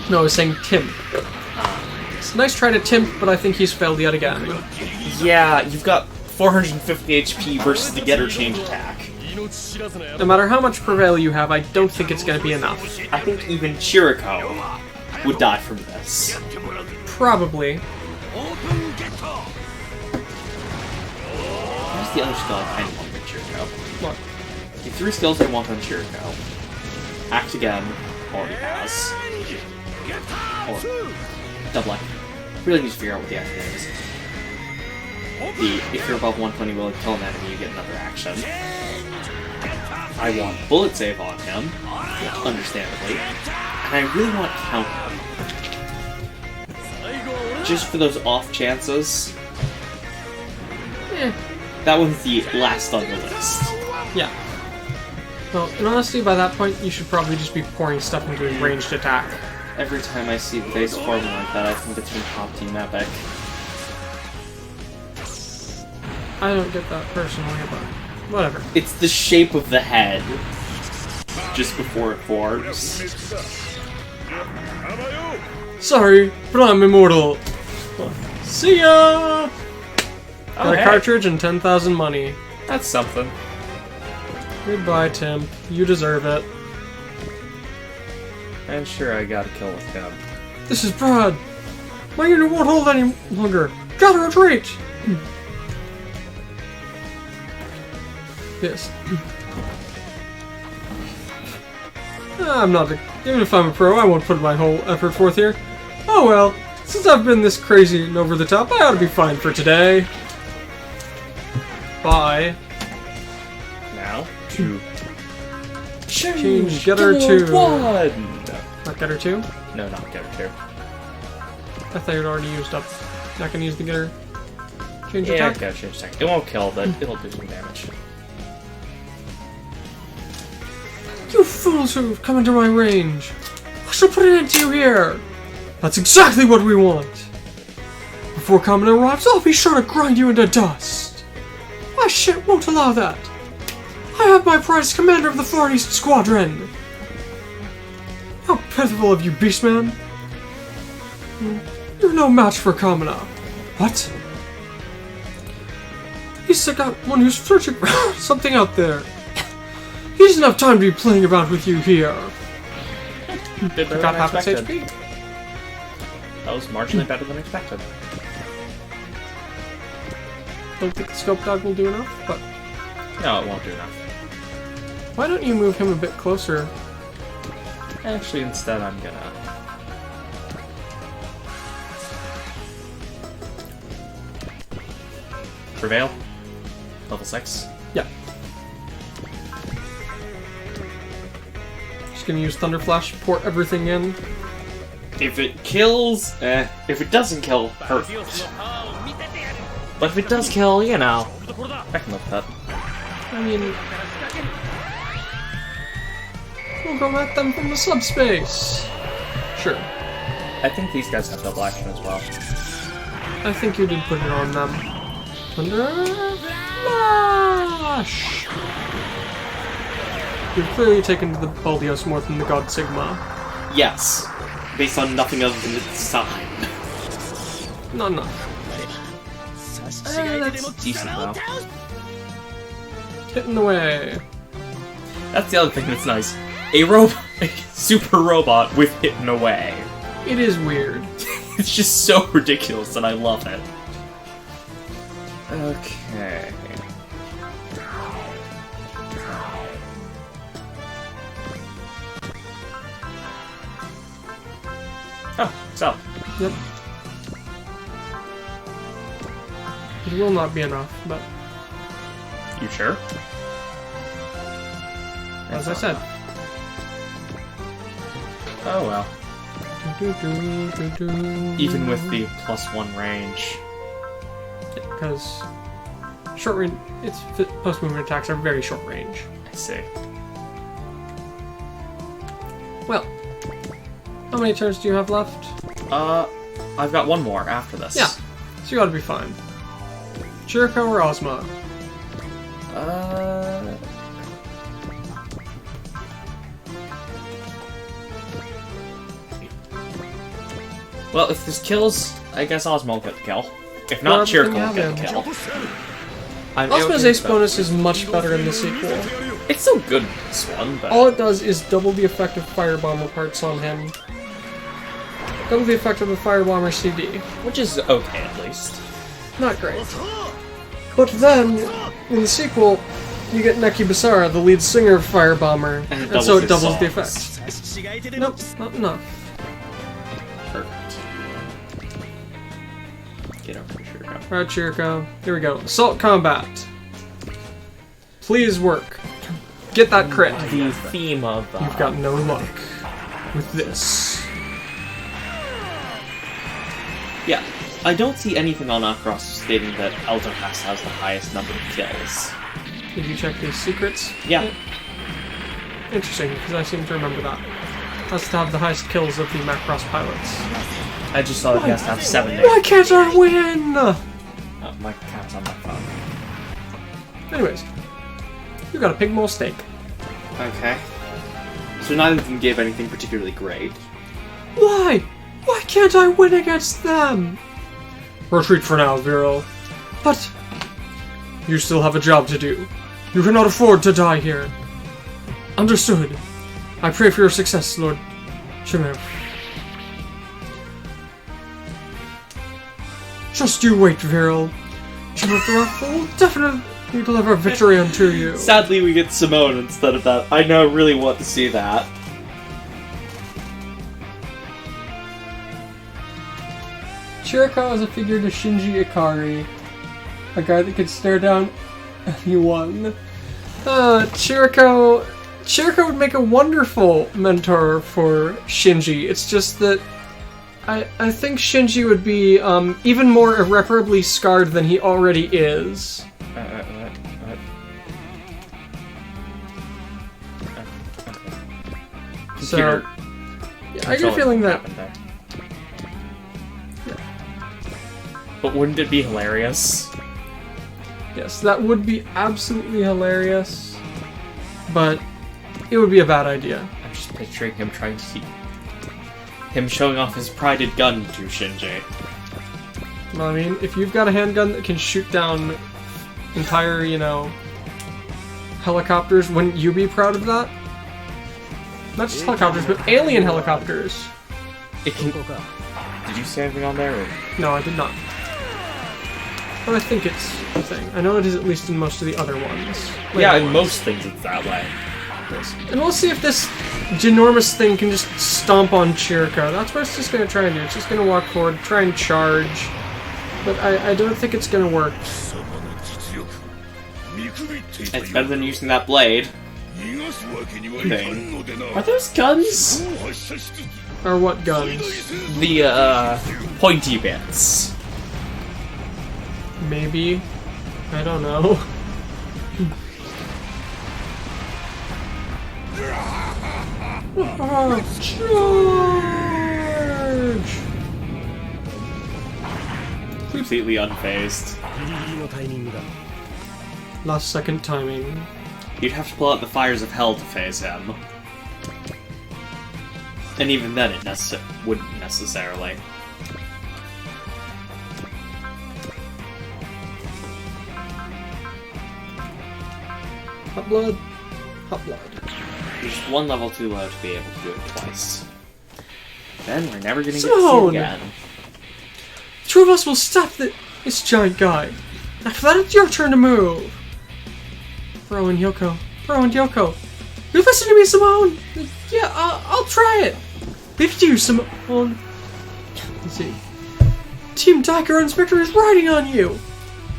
S2: No, I was saying Tim. It's a nice try to Tim, but I think he's failed yet again.
S3: Yeah, you've got 450 HP versus the getter change attack.
S2: No matter how much Prevail you have, I don't think it's going to be enough.
S1: I think even Chirico would die from this.
S2: Probably.
S1: Here's the other skill I kind of want on Chirico.
S2: What?
S1: The 3 skills I want on Chirico. Act Again already has. Or Double Act. Really need to figure out what the act is. If you're above 120 will kill an enemy, you get another action. I want Bullet Save on him, understandably. And I really want Counter. Just for those off chances. That one's the last on the list.
S2: Yeah. Well, in honesty, by that point, you should probably just be pouring stuff into a ranged attack.
S1: Every time I see the base forming like that, I think it's from Top Team Epic.
S2: I don't get that personally, but whatever.
S1: It's the shape of the head. Just before it forms.
S2: Sorry, but I'm immortal. See ya! Got
S3: Oh,
S2: a
S3: hey,
S2: cartridge and 10,000 money.
S3: that's something.
S2: Goodbye, Tim. You deserve it.
S3: And sure, I got a kill with him.
S2: This is Brad. My unit won't hold any longer. Gotta retreat! Yes. I'm not even if I'm a pro, I won't put my whole effort forth here. Oh well, since I've been this crazy and over the top, I ought to be fine for today. Bye.
S3: Now, to
S2: Change Getter 2.
S3: 1!
S2: Not Getter 2?
S3: No, not Getter 2.
S2: I thought you'd already used up. Not gonna use the Getter. Change
S3: Yeah,
S2: attack?
S3: gotta change attack. It won't kill, but it'll do some damage.
S2: You fools who have come into my range! I shall put an end to you here! That's exactly what we want! Before Common arrives, I'll be sure to grind you into dust! My shit won't allow that! I have my prize commander of the Far East Squadron! How pitiful of you, Beastman! You're no match for Kamina. What? He's got one who's searching for something out there. He doesn't have time to be playing about with you here.
S3: Did better
S2: Got
S3: than
S2: half its
S3: expected.
S2: HP.
S3: That was marginally better than expected.
S2: Don't think the scope dog will do enough, but
S3: No, it won't do enough.
S2: why don't you move him a bit closer?
S3: Actually, instead, I'm gonna... Prevail. Level 6.
S2: Yeah. Just gonna use Thunder Flash, port everything in.
S1: If it kills, if it doesn't kill, perfect. But if it does kill, you know, I can live with that.
S2: I mean, we'll go at them from the subspace. Sure.
S3: I think these guys have double action as well.
S2: I think you did put it on them. Thunder Flash! You've clearly taken to the Baldios more than the God Sigma.
S1: Yes, based on nothing other than its sign.
S2: Not enough.
S1: That's decent though.
S2: Hitting the way.
S3: That's the other thing that's nice. A super robot with hidden away.
S2: It is weird.
S3: It's just so ridiculous and I love it. Okay. Oh, so.
S2: Yep. It will not be enough, but
S3: You sure?
S2: as I said.
S3: Oh well. Even with the +1 range.
S2: Because short range, its post movement attacks are very short range.
S3: I see.
S2: Well, how many turns do you have left?
S3: I've got one more after this.
S2: Yeah, so you ought to be fine. Jericho or Ozma?
S3: Well, if this kills, I guess Ozma will get the kill. If not,
S2: Well,
S3: Chirko will get the
S2: yeah,
S3: kill.
S2: Ozma's ace bonus is much better in the sequel.
S3: It's so good in this one, but...
S2: All it does is double the effect of Firebomber parts on him. Double the effect of the Firebomber CD.
S3: Which is okay, at least.
S2: Not great. But then, in the sequel, you get Neki Basara, the lead singer of Firebomber, and so it doubles the effect. Nope, not enough.
S1: Perfect. Get over to Chirko.
S2: Alright, Chirko. Here we go. Assault combat. Please work. Get that crit.
S3: The theme of...
S2: You've got no luck with this.
S1: Yeah, I don't see anything on Ackross stating that Eldercast has the highest number of kills.
S2: Did you check these secrets?
S1: Yeah.
S2: Interesting, because I seem to remember that. Has to have the highest kills of the Macross pilots.
S3: I just saw that he has to have 7 days.
S2: Why can't I win?
S3: Oh, my cat's on my phone.
S2: Anyways, you got a pig mole steak.
S1: Okay. So neither of them gave anything particularly great.
S2: Why? Why can't I win against them? Retreat for now, Viral. But you still have a job to do. You cannot afford to die here. Understood. I pray for your success, Lord Chimera. Just you wait, Viral. Chimera will definitely deliver victory unto you.
S1: Sadly, we get Simone instead of that. I now really want to see that.
S2: Chiriko is a figure to Shinji Ikari, a guy that could stare down anyone. Chiriko would make a wonderful mentor for Shinji. It's just that I think Shinji would be even more irreparably scarred than he already is. So, yeah, I get a feeling that.
S3: But wouldn't it be hilarious?
S2: Yes, that would be absolutely hilarious, but it would be a bad idea.
S3: I'm just picturing him trying to keep him showing off his prided gun to Shinji.
S2: Well, I mean, if you've got a handgun that can shoot down entire, helicopters, wouldn't you be proud of that? Not just helicopters, but alien helicopters.
S3: It can. Did you say anything on there? Or?
S2: No, I did not. But I think it's a thing. I know it is at least in most of the other ones.
S3: Yeah, in most things it's that way.
S2: And we'll see if this ginormous thing can just stomp on Chiriko. That's what it's just going to try and do. It's just going to walk forward, try and charge. But I don't think it's going to work.
S1: It's better than using that blade thing. Are those guns?
S2: Or what guns?
S3: The, pointy bits.
S2: Maybe. I don't know. Charge!
S1: Completely unfazed.
S2: Last second timing.
S1: You'd have to pull out the fires of hell to phase him. And even then, it wouldn't necessarily.
S2: Hot blood. Hot blood.
S1: You're just one level too low to be able to do it twice. Then we're never gonna get to see
S2: Simone!
S1: it again.
S2: The two of us will stop this giant guy. After that, it's your turn to move. Bro and Yoko. You listen to me, Simone! Yeah, I'll try it. Leave it to you, Simone. Let's see. Team Daikarun's victory is riding on you.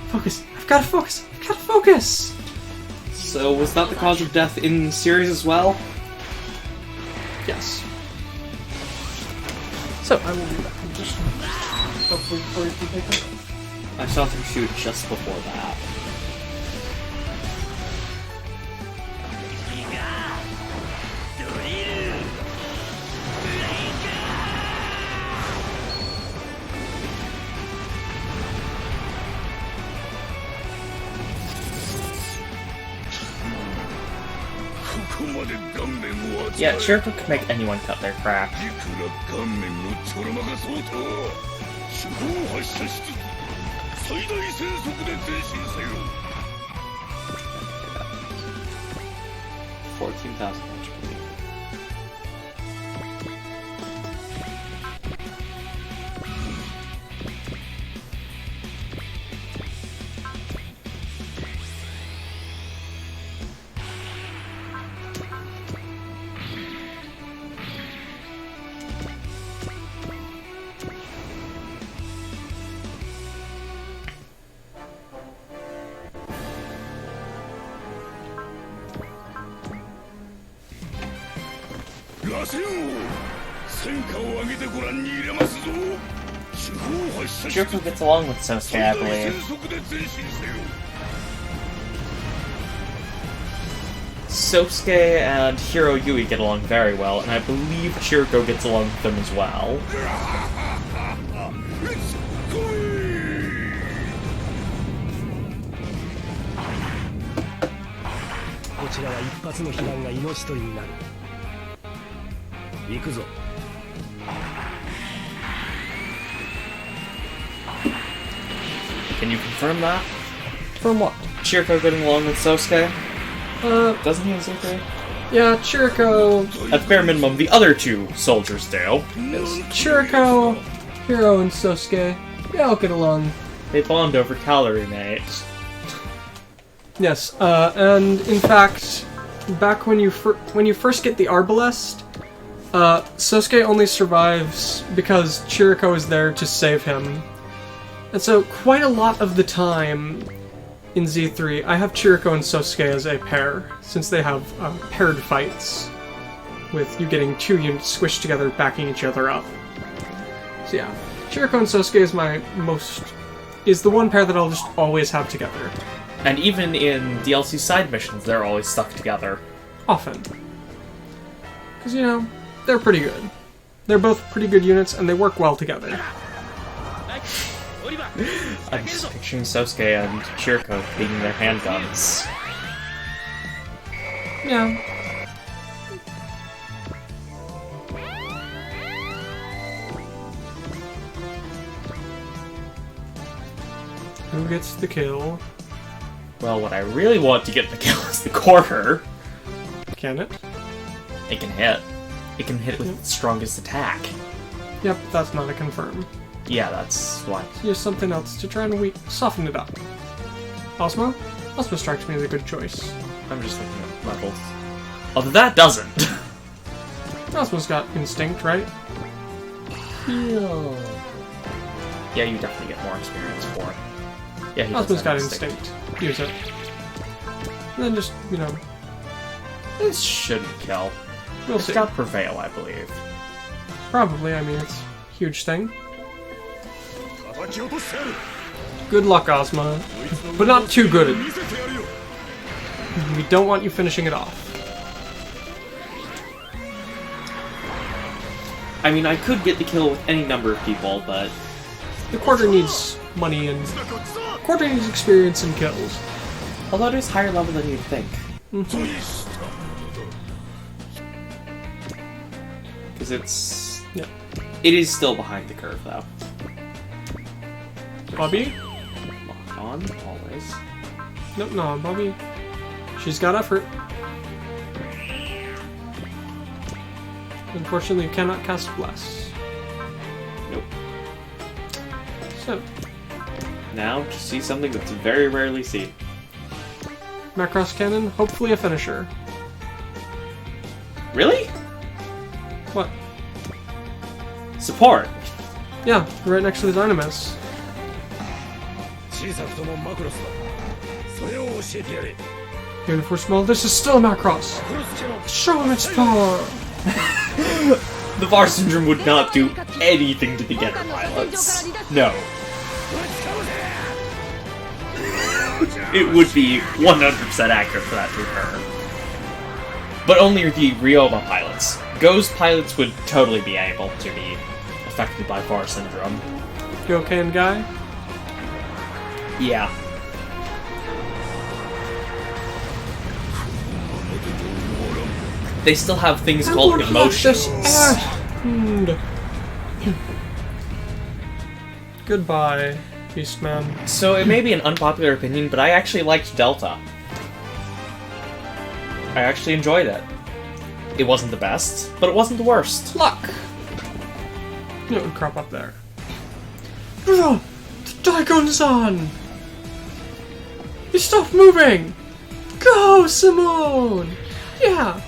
S2: Focus. I've got to focus.
S1: So, was that the cause of death in the series as well?
S2: Yes. So, I will be back in just a minute. Hopefully, before you can take it.
S1: I saw them shoot just before that.
S3: Yeah, Chiriko could make anyone cut their crap.
S1: 14,000 HP.
S3: Chiriko gets along with Sosuke, I believe. Sosuke and Hiro Yui get along very well, and I believe Chiriko gets along with them as well. Can you confirm that?
S2: From what?
S3: Chiriko getting along with Sosuke? Doesn't he have Zuko?
S2: Yeah, Chiriko...
S3: At bare minimum, the other two soldiers do.
S2: Chiriko, Hiro, and Sosuke, they all get along.
S3: They bond over calorie mate.
S2: Yes, and in fact, back when you first get the Arbalest, Sosuke only survives because Chiriko is there to save him. And so, quite a lot of the time in Z3, I have Chiriko and Sosuke as a pair, since they have paired fights, with you getting two units squished together, backing each other up. So yeah, Chiriko and Sosuke is the one pair that I'll just always have together.
S3: And even in DLC side missions, they're always stuck together.
S2: Often. Because, you know, they're pretty good. They're both pretty good units, and they work well together.
S3: I'm just picturing Sosuke and Chiriko beating their handguns.
S2: Yeah. Who gets the kill?
S3: Well, what I really want to get the kill is the quarter.
S2: Can it?
S3: It can hit. It can hit with its strongest attack.
S2: Yep, that's not a confirm.
S3: Yeah, that's why.
S2: Use something else to try and soften it up. Osmo? Osmo strikes me as a good choice.
S3: I'm just looking at levels. Although that doesn't.
S2: Osmo's got instinct, right?
S3: Heal. Yeah, you definitely get more experience for it. Yeah, he does
S2: Osmo's
S3: have
S2: got instinct. Use it. And then just, you know,
S3: This shouldn't kill.
S2: we'll
S3: It's
S2: see.
S3: got Prevail, I believe.
S2: Probably, I mean, it's a huge thing. Good luck, Ozma. But not too good. We don't want you finishing it off.
S1: I mean, I could get the kill with any number of people, but
S2: The quarter needs money and... Quarter needs experience and kills.
S1: although it is higher level than you'd think. Because it's...
S2: Yeah.
S1: It is still behind the curve, though.
S2: Bobby?
S1: Lock on, always.
S2: Nope, no, Bobby. She's got effort. Unfortunately, you cannot cast Bless.
S1: Nope.
S2: So,
S1: Now, to see something that's very rarely seen.
S2: Macross Cannon, hopefully a finisher.
S1: Really?
S2: What?
S1: Support!
S2: Yeah, right next to the Dynamis. Even if we're small, this is still a Macross! Show him its power!
S1: The Var Syndrome would not do anything to the Getter pilots. No. It would be 100% accurate for that to occur. But only the Ryoma pilots. Go's pilots would totally be able to be affected by Var Syndrome.
S2: You okay, and guy?
S1: Yeah. They still have things called emotions.
S2: Goodbye, Beastman.
S1: So it may be an unpopular opinion, but I actually liked Delta. I actually enjoyed it. It wasn't the best, but it wasn't the worst.
S2: Luck! You know, it would crop up there. The Daigon-san! You stopped moving! Go, Simone! Yeah!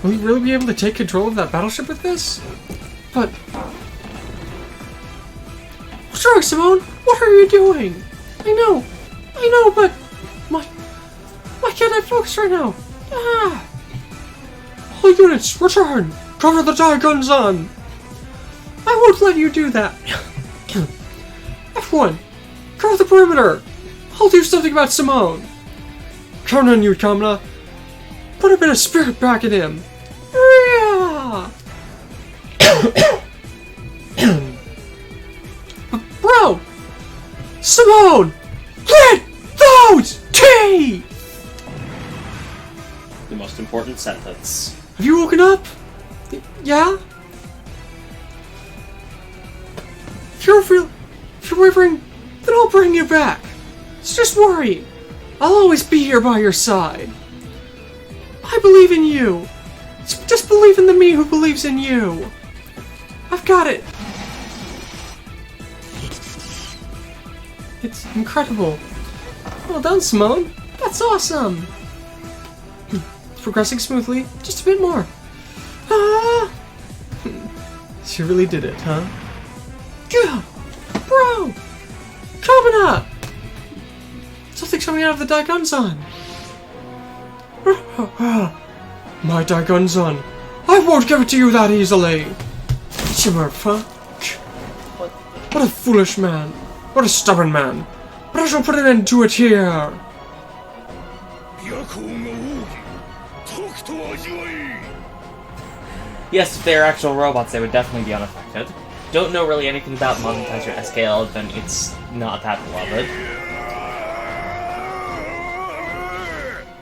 S2: Will you really be able to take control of that battleship with this? But... What's wrong, Simone? What are you doing? I know, but... Why can't I focus right now? Ah! All units, return! Cover the Daigon-san! I won't let you do that! F1! Cover the perimeter! I'll do something about Simone! Count on you, Kamina! Put a bit of spirit back in him! Yeah! Bro! Simone! Get those teeth!
S1: The most important sentence.
S2: Have you woken up? Yeah? If you're wavering, Then I'll bring you back. So just worry. I'll always be here by your side. I believe in you. Just believe in the me who believes in you. I've got it. It's incredible. Well done, Simone. That's awesome. It's progressing smoothly. Just a bit more. Ah! She really did it, huh? Go! Bro! Kamina! Something's coming out of the Daigonzan. My Daigonzan. I won't give it to you that easily. Shimmerfuck. What a foolish man. What a stubborn man. But I shall put an end to it here.
S3: Yes, if they're actual robots, they would definitely be unaffected. Don't know really anything about Monetizer SKL, then it's not that beloved.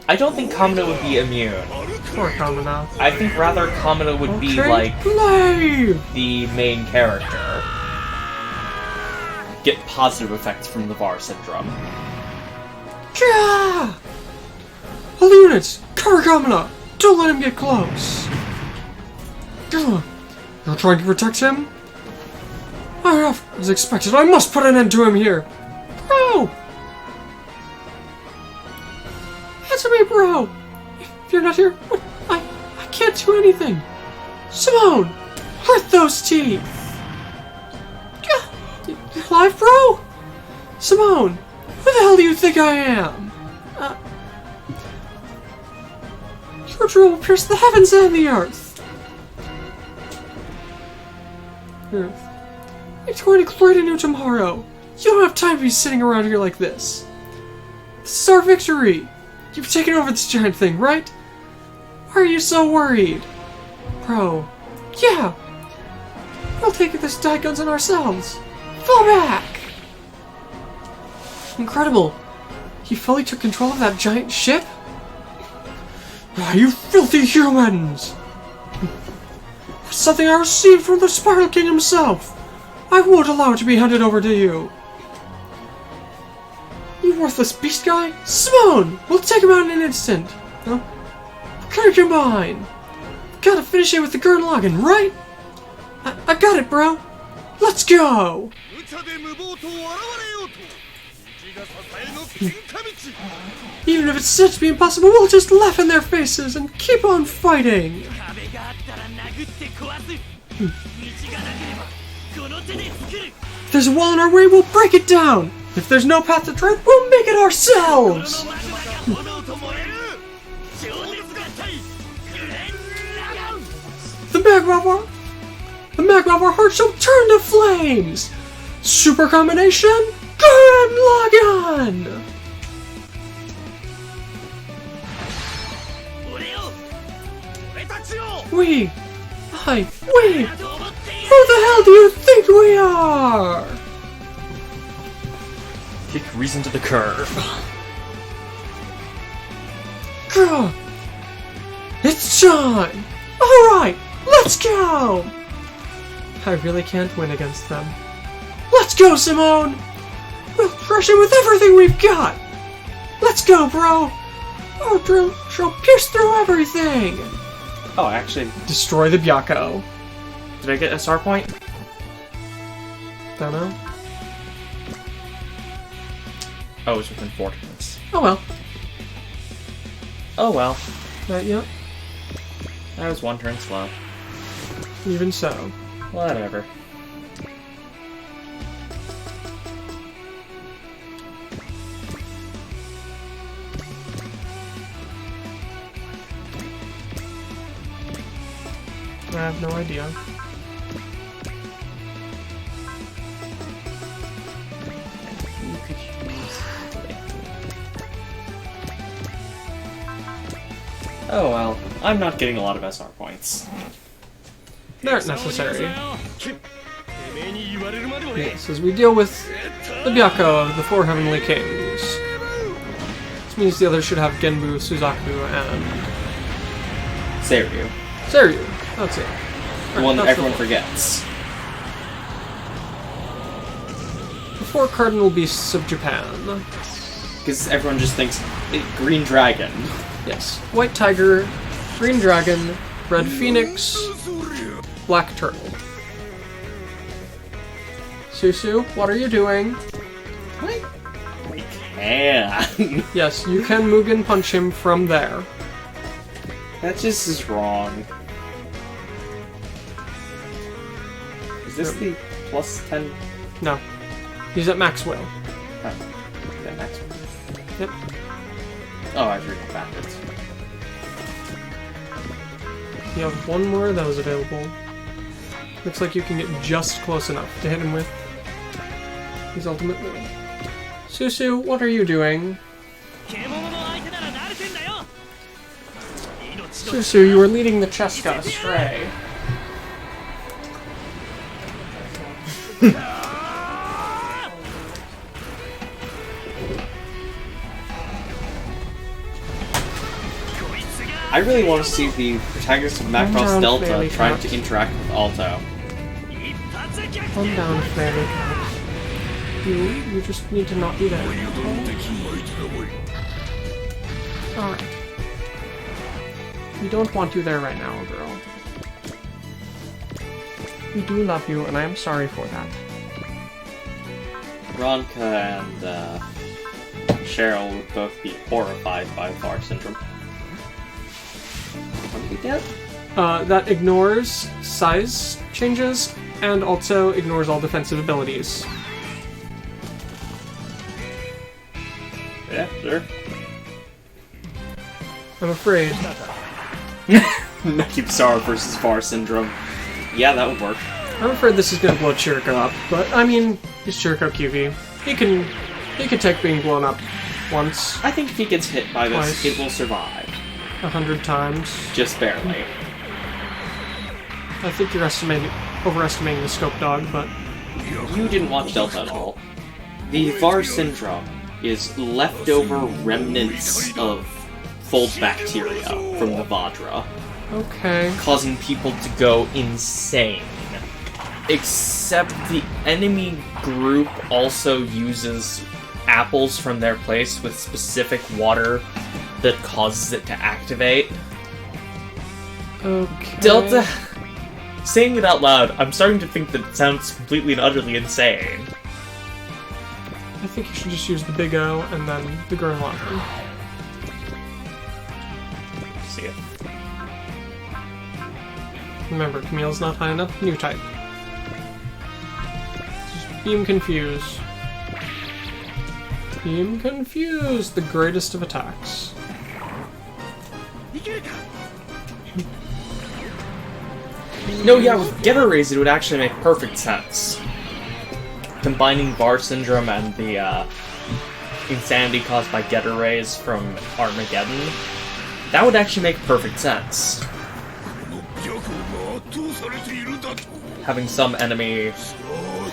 S3: I don't think Kamina would be immune.
S2: Poor Kamina.
S3: I think rather Kamina would be like the main character. Get positive effects from the VAR syndrome.
S2: Gah! All the units, cover Kamina! Don't let him get close! Gah! You're trying to protect him? As expected, I must put an end to him here! Bro! Answer me, bro! If you're not here, I can't do anything! Simone! Hurt those teeth! You alive, bro? Simone! Who the hell do you think I am? Your drill will pierce the heavens and the earth! It's going to create a new tomorrow! You don't have time to be sitting around here like this! This is our victory! You've taken over this giant thing, right? Why are you so worried? Bro, yeah! We'll take this Daigonzan ourselves! Fall back! Incredible! He fully took control of that giant ship? Ah, you filthy humans! That's something I received from the Spiral King himself! I won't allow it to be handed over to you! You worthless beast guy! Simone! We'll take him out in an instant! Huh? Gotta combine! Gotta finish it with the Gurren Lagann, right? I got it, bro! Let's go! Even if it's said to be impossible, we'll just laugh in their faces and keep on fighting! If there's a wall in our way, we'll break it down! If there's no path to tread, we'll make it ourselves! The magma of our heart shall turn to flames! Super combination, Gurren Lagann! We! Who the hell do you think we are?
S3: Kick reason to the curve.
S2: Gah! It's time! Alright, let's go! I really can't win against them. Let's go, Simone! We'll crush it with everything we've got! Let's go, bro! Our drill shall pierce through everything!
S3: Oh, actually,
S2: Destroy the Byakko.
S3: did I get a star point?
S2: Don't know.
S3: Oh, it was within 4 turns.
S2: Oh well.
S3: Oh well.
S2: Not yet.
S3: I was 1 turn slow.
S2: Even so.
S3: Whatever.
S2: I have no idea.
S3: You could use... Oh well, I'm not getting a lot of SR points.
S2: They aren't necessary. Yes, as we deal with the Byakko of the 4 Heavenly Kings. This means the others should have Genbu, Suzaku, and...
S1: Seiryu.
S2: Seiryu. That's it.
S1: The one that
S2: That's
S1: everyone
S2: the
S1: forgets.
S2: The 4 cardinal beasts of Japan.
S1: Because everyone just thinks green dragon.
S2: Yes. White tiger, green dragon, red phoenix, black turtle. Susu, what are you doing?
S1: We can.
S2: Yes, you can Mugen punch him from there.
S1: That just is wrong. Is this the plus 10?
S2: No. He's at max will.
S1: Oh, is that max?
S2: Yep.
S1: Oh, I was reading it backwards.
S2: You have one more of those available. Looks like you can get just close enough to hit him with his ultimate move. Susu, what are you doing? Susu, you are leading the Cheska astray.
S1: I really want to see the protagonist of Macross Delta
S2: Fairy
S1: trying
S2: Cat.
S1: to interact with Alto.
S2: Calm down, Fairy Cat. You just need to not be there. Alright. We don't want you there right now, girl. We do love you, and I am sorry for that.
S1: Ronka and Cheryl would both be horrified by VAR syndrome. What did we get?
S2: That ignores size changes, and also ignores all defensive abilities.
S1: Yeah, sure.
S2: I'm afraid.
S1: Nukibsara versus VAR syndrome. Yeah, that would work.
S2: I'm afraid this is gonna blow Chiriko up, but I mean, he's Chiriko QV. He can take being blown up once,
S1: I think if he gets hit by this,
S2: Twice.
S1: it will survive.
S2: 100 times.
S1: Just barely.
S2: I think you're overestimating the scope dog, but
S1: You didn't watch Delta at all. The VAR syndrome is leftover remnants of fold bacteria from the Vajra,
S2: okay.
S1: causing people to go insane. Except the enemy group also uses apples from their place with specific water that causes it to activate.
S2: Okay.
S1: Delta... Saying it out loud, I'm starting to think that it sounds completely and utterly insane.
S2: I think you should just use the Big O and then the Gurren Lagann.
S1: See it.
S2: Remember, Camille's not high enough. New type. Just Beam Confuse. Beam Confuse, the greatest of attacks.
S1: No, yeah, with Getter Raise it would actually make perfect sense. Combining VAR Syndrome and the insanity caused by Getter Raise from Armageddon, that would actually make perfect sense. Having some enemy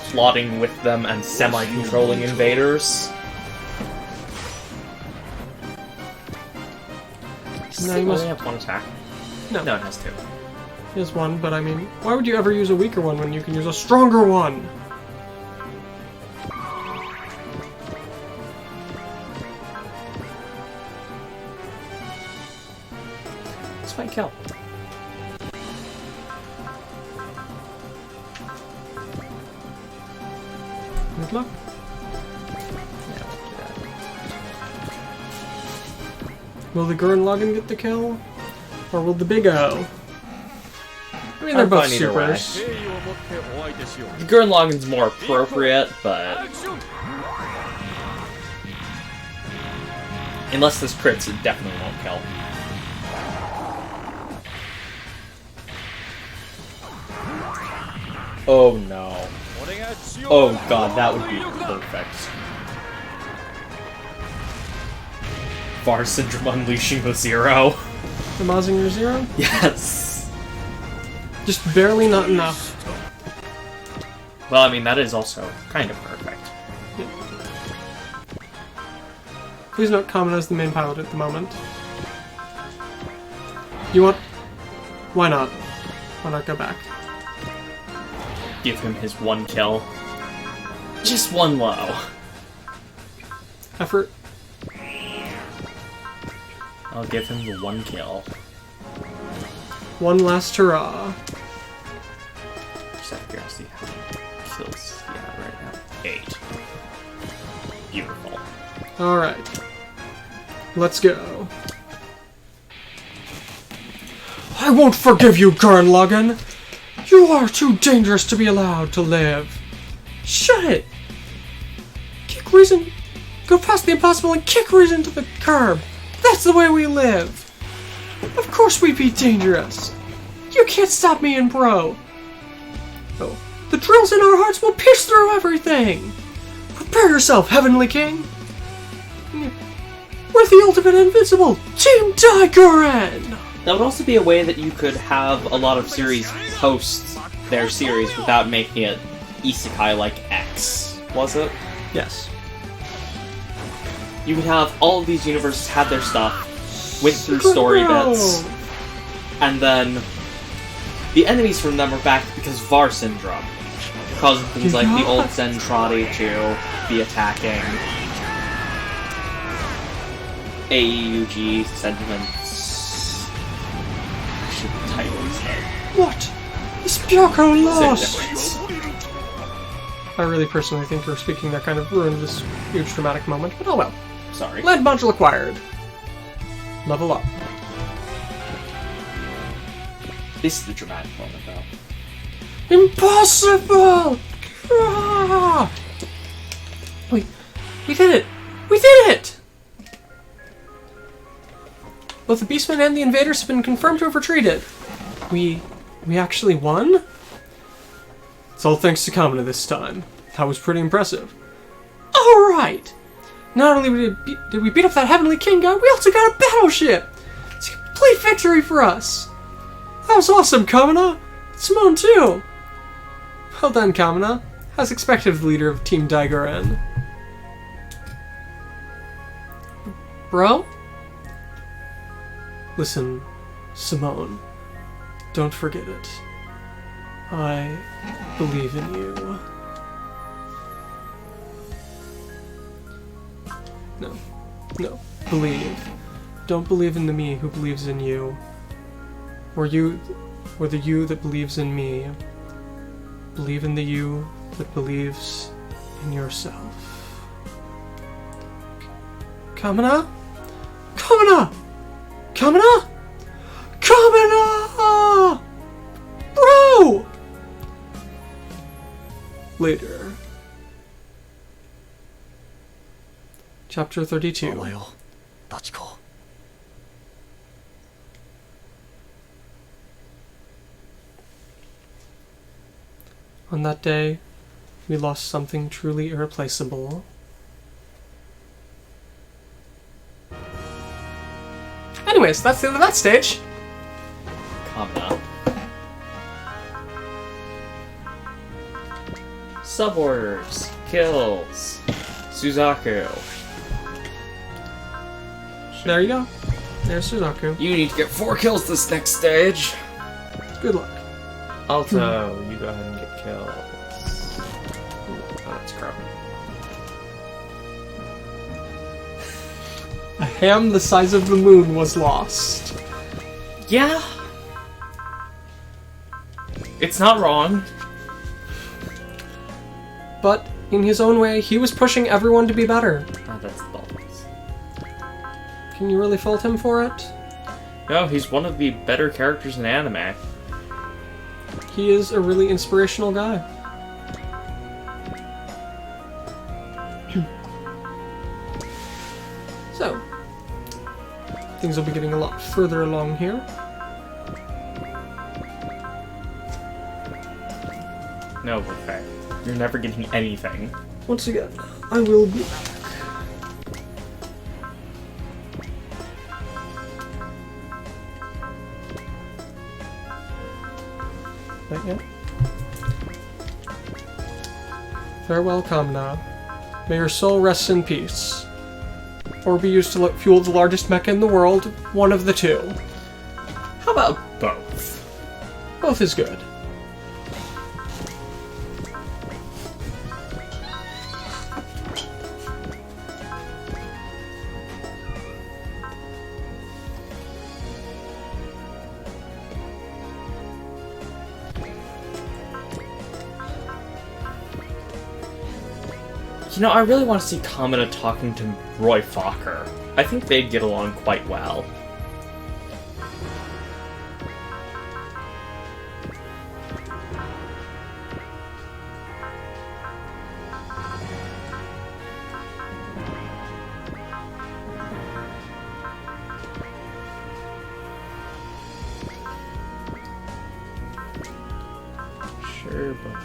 S1: plotting with them and semi-controlling invaders.
S2: No,
S1: Does
S2: you
S1: it
S2: must-
S1: only have one attack?
S2: No.
S1: No, it has two.
S2: Here's one, but I mean, why would you ever use a weaker one when you can use a stronger one?
S1: This might kill.
S2: Good luck.
S1: Yeah, we'll do that.
S2: Will the Gurren Lagann get the kill? Or will the Big O? I mean, they're
S1: I'm
S2: both
S1: fine either way.
S2: supers.
S1: The Gurren Lagann's more appropriate, but... Unless this crits, it definitely won't kill. Oh no. Oh god, that would be perfect. VAR Syndrome unleashing the Zero.
S2: The Mazinger Zero?
S1: Yes.
S2: Just barely not enough.
S1: Well, I mean, that is also kind of perfect.
S2: Please note Kamen as the main pilot at the moment. You want... Why not? Why not go back?
S1: Give him his one kill.
S3: Just one low.
S2: Effort.
S3: I'll give him the 1 kill.
S2: One last hurrah.
S3: Just out of curiosity, how many kills do you have right now? 8. Beautiful.
S2: Alright. Let's go. I won't forgive you, Gurren Lagann! You are too dangerous to be allowed to live. Shut it! Kick reason. Go past the impossible and kick reason to the curb. That's the way we live. Of course we'd be dangerous. You can't stop me and bro. Oh, the drills in our hearts will pierce through everything. Prepare yourself, Heavenly King. We're the ultimate invincible Team Gurren.
S1: That would also be a way that you could have a lot of series post their series without making it isekai like X, was it?
S2: Yes.
S1: You could have all of these universes have their stuff, went through story bits, and then the enemies from them are back because VAR syndrome, causing things like the old Zentradi to be attacking. AUG sentiments. Should the title instead.
S2: What? Is Byako lost?
S1: Same difference.
S2: I really personally think her speaking that kind of ruined this huge dramatic moment, but oh well.
S1: Sorry.
S2: Lead module acquired. Level up.
S1: This is the dramatic moment, though.
S2: Impossible! Ah! We did it! We did it! Both the Beastmen and the Invaders have been confirmed to have retreated. We actually won? It's all thanks to Kamina this time. That was pretty impressive. Alright! Not only did we beat up that Heavenly King guy, we also got a battleship! It's a complete victory for us! That was awesome, Kamina! Simone too! Well done, Kamina. As expected of the leader of Team Gurren. Bro? Listen, Simone. Don't forget it. I believe in you. No. Believe. Don't believe in the me who believes in you. Or the you that believes in me. Believe in the you that believes in yourself. Kamina? Kamina! Kamina? Kamina! Bro! Later. Chapter 32. On that day, we lost something truly irreplaceable. Anyways, that's the end of that stage.
S1: Calm down. Suborders, kills, Suzaku.
S2: There you go. There's Suzaku.
S1: You need to get 4 kills this next stage.
S2: Good luck.
S3: Alto, you go ahead and get kills. Oh, that's crap.
S2: A ham the size of the moon was lost.
S3: Yeah. It's not wrong.
S2: But, in his own way, he was pushing everyone to be better.
S3: Oh, that's the balls.
S2: Can you really fault him for it?
S3: No, he's one of the better characters in anime.
S2: He is a really inspirational guy. So, things will be getting a lot further along here.
S3: No, okay. You're never getting anything.
S2: Once again, I will be Not yet. Farewell, Kamina. May your soul rest in peace. Or be used to fuel the largest mecha in the world, one of the two.
S3: How about both?
S2: Both is good.
S3: You know, I really want to see Kamina talking to Roy Fokker. I think they'd get along quite well. Sure, but...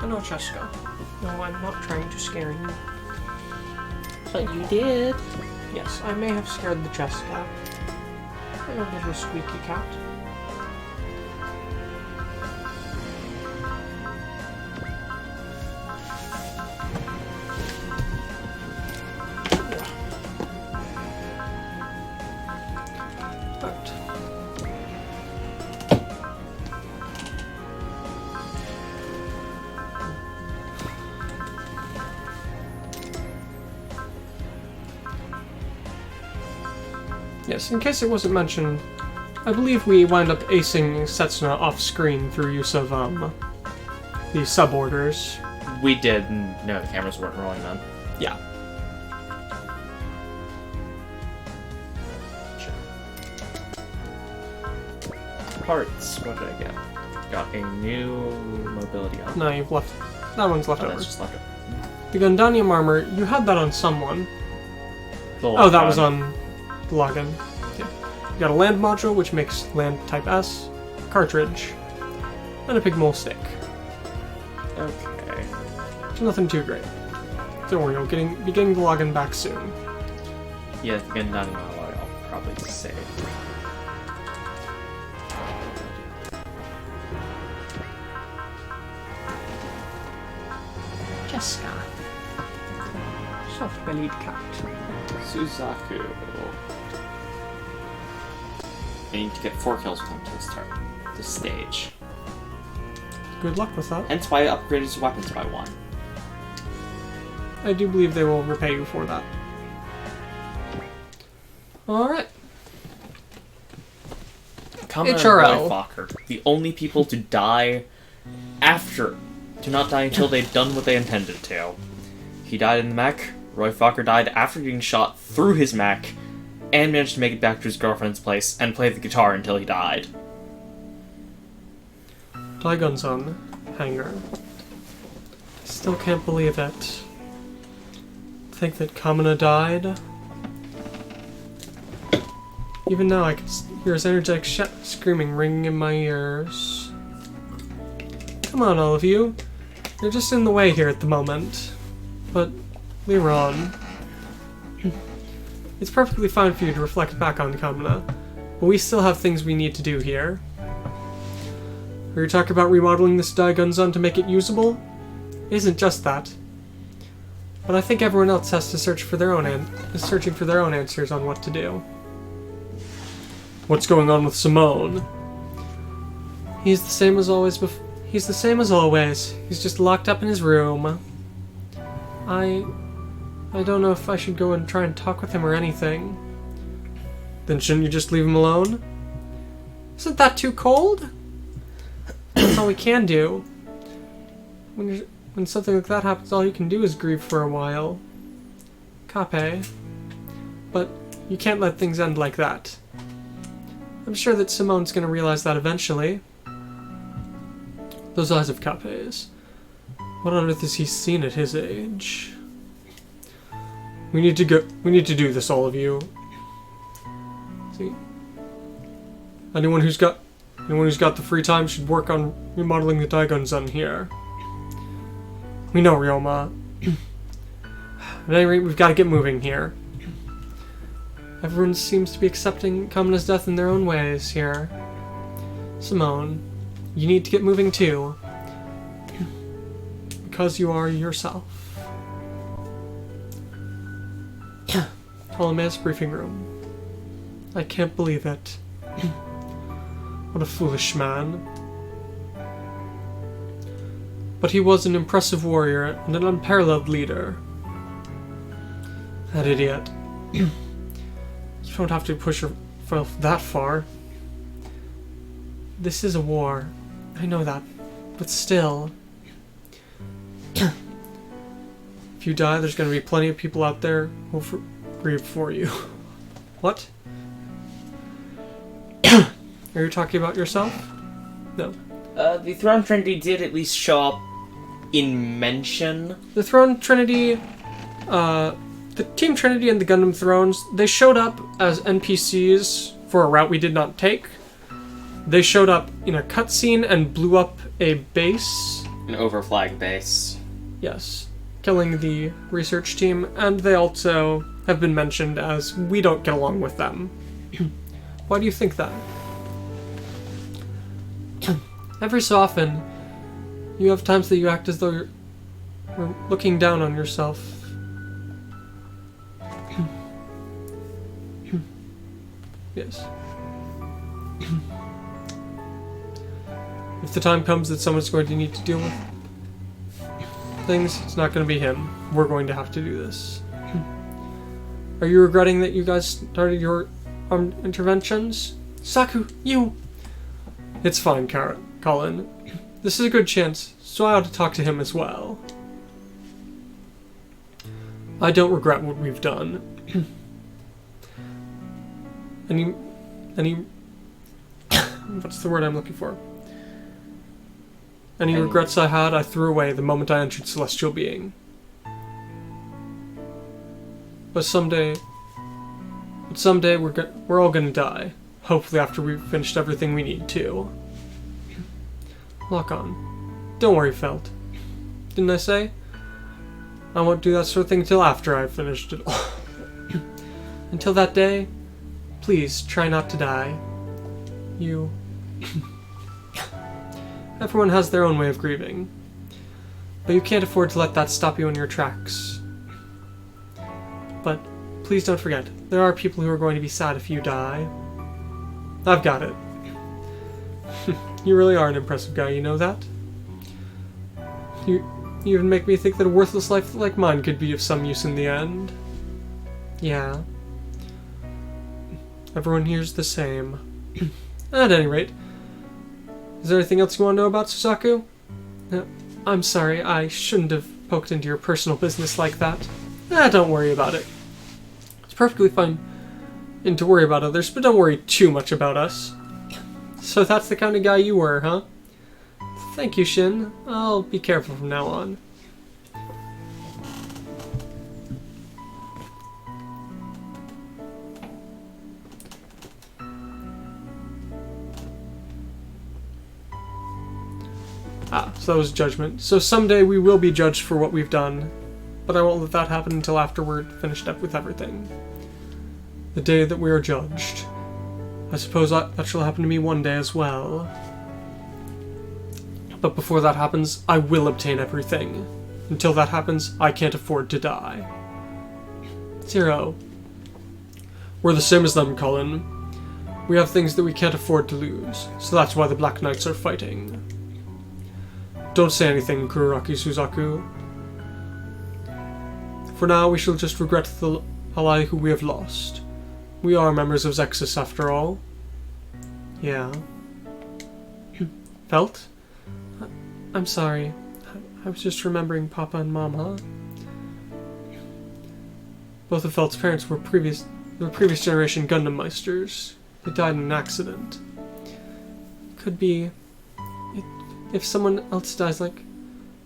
S2: Hello, Cheska. No, I'm not trying to scare you.
S3: But you did.
S2: Yes, I may have scared the Cheska. Hello, little squeaky cat. Yes, in case it wasn't mentioned, I believe we wind up acing Setsuna off-screen through use of, the sub-orders.
S3: We did, and no, the cameras weren't rolling then.
S2: Yeah.
S3: Parts, what did I get? Got a new mobility up.
S2: No, you've left... That one's left
S3: Oh,
S2: over.
S3: that's just left over.
S2: The Gundanium armor, you had that on someone.
S3: The
S2: Oh, that was
S3: Lagann.
S2: on Lagann. Yeah. You got a land module, which makes land type S, cartridge, and a pig mole stick.
S3: Okay.
S2: So nothing too great. Don't worry, you'll be getting the Lagann back soon.
S3: Yeah, again, not in I'll probably save.
S2: Cheska. Soft-bellied cat.
S1: Suzaku. I need to get 4 kills with him to start the stage.
S2: Good luck with that.
S1: Hence why I upgraded his weapons by 1.
S2: I do believe they will repay you for that. Alright.
S3: Kamina
S2: HRL.
S3: and Roy Fokker, the only people to die after, to not die until they'd done what they intended to. He died in the mech. Roy Fokker died after being shot through his mech, and managed to make it back to his girlfriend's place and play the guitar until he died.
S2: Daigunzon hangar. Still can't believe it. Think that Kamina died? Even now I can hear his energetic screaming ringing in my ears. Come on, all of you. You're just in the way here at the moment. But, Liron... It's perfectly fine for you to reflect back on Kamina, but we still have things we need to do here. Are you talking about remodeling this Daigunzon to make it usable? It isn't just that. But I think everyone else has to search for their own is searching for their own answers on what to do. What's going on with Simone? He's the same as always. He's the same as always. He's just locked up in his room. I don't know if I should go and try and talk with him or anything. Then shouldn't you just leave him alone? Isn't that too cold? That's all we can do. When something like that happens, all you can do is grieve for a while. Cape. But you can't let things end like that. I'm sure that Simone's gonna realize that eventually. Those eyes of Cape's. What on earth has he seen at his age? We need to do this, all of you. See? Anyone who's got the free time should work on remodeling the Daigon Zone here. We know, Ryoma. At any rate, we've got to get moving here. Everyone seems to be accepting Kamina's death in their own ways here. Simone, you need to get moving too. Because you are yourself. Ptolemai's briefing room. I can't believe it. What a foolish man. But he was an impressive warrior and an unparalleled leader. That idiot. You don't have to push yourself that far. This is a war. I know that. But still. If you die, there's going to be plenty of people out there who will grieve for you. What? Are you talking about yourself? No.
S3: The Throne Trinity did at least show up in mention.
S2: The Throne Trinity, the Team Trinity and the Gundam Thrones, they showed up as NPCs for a route we did not take. They showed up in a cutscene and blew up a base.
S1: An overflag base.
S2: Yes. Killing the research team, and they also have been mentioned as we don't get along with them. Why do you think that? Every so often, you have times that you act as though you're looking down on yourself. Yes. If the time comes that someone's going to need to deal with things, it's not going to be him. We're going to have to do this. Are you regretting that you guys started your armed interventions? Saku, you! It's fine, Colin. This is a good chance, so I ought to talk to him as well. I don't regret what we've done. Any what's the word I'm looking for? Any regrets I had, I threw away the moment I entered Celestial Being. But someday we're all gonna die. Hopefully after we've finished everything we need to. Lock on. Don't worry, Felt. Didn't I say? I won't do that sort of thing until after I've finished it all. Until that day, please try not to die. You... Everyone has their own way of grieving. But you can't afford to let that stop you in your tracks. But please don't forget, there are people who are going to be sad if you die. I've got it. You really are an impressive guy, you know that? You even make me think that a worthless life like mine could be of some use in the end. Yeah. Everyone here's the same. At any rate, is there anything else you want to know about Susaku? I'm sorry, I shouldn't have poked into your personal business like that. Don't worry about it. It's perfectly fine to worry about others, but don't worry too much about us. So that's the kind of guy you were, huh? Thank you, Shin. I'll be careful from now on. So that was judgment. So someday we will be judged for what we've done, but I won't let that happen until after we're finished up with everything. The day that we are judged. I suppose that shall happen to me one day as well. But before that happens, I will obtain everything. Until that happens, I can't afford to die. Zero. We're the same as them, Colin. We have things that we can't afford to lose, so that's why the Black Knights are fighting. Don't say anything, Kuraraki Suzaku. For now, we shall just regret the ally who we have lost. We are members of Zexus, after all. Yeah. Felt? I'm sorry. I was just remembering Papa and Mama. Both of Felt's parents were previous generation Gundam Meisters. They died in an accident. Could be... If someone else dies like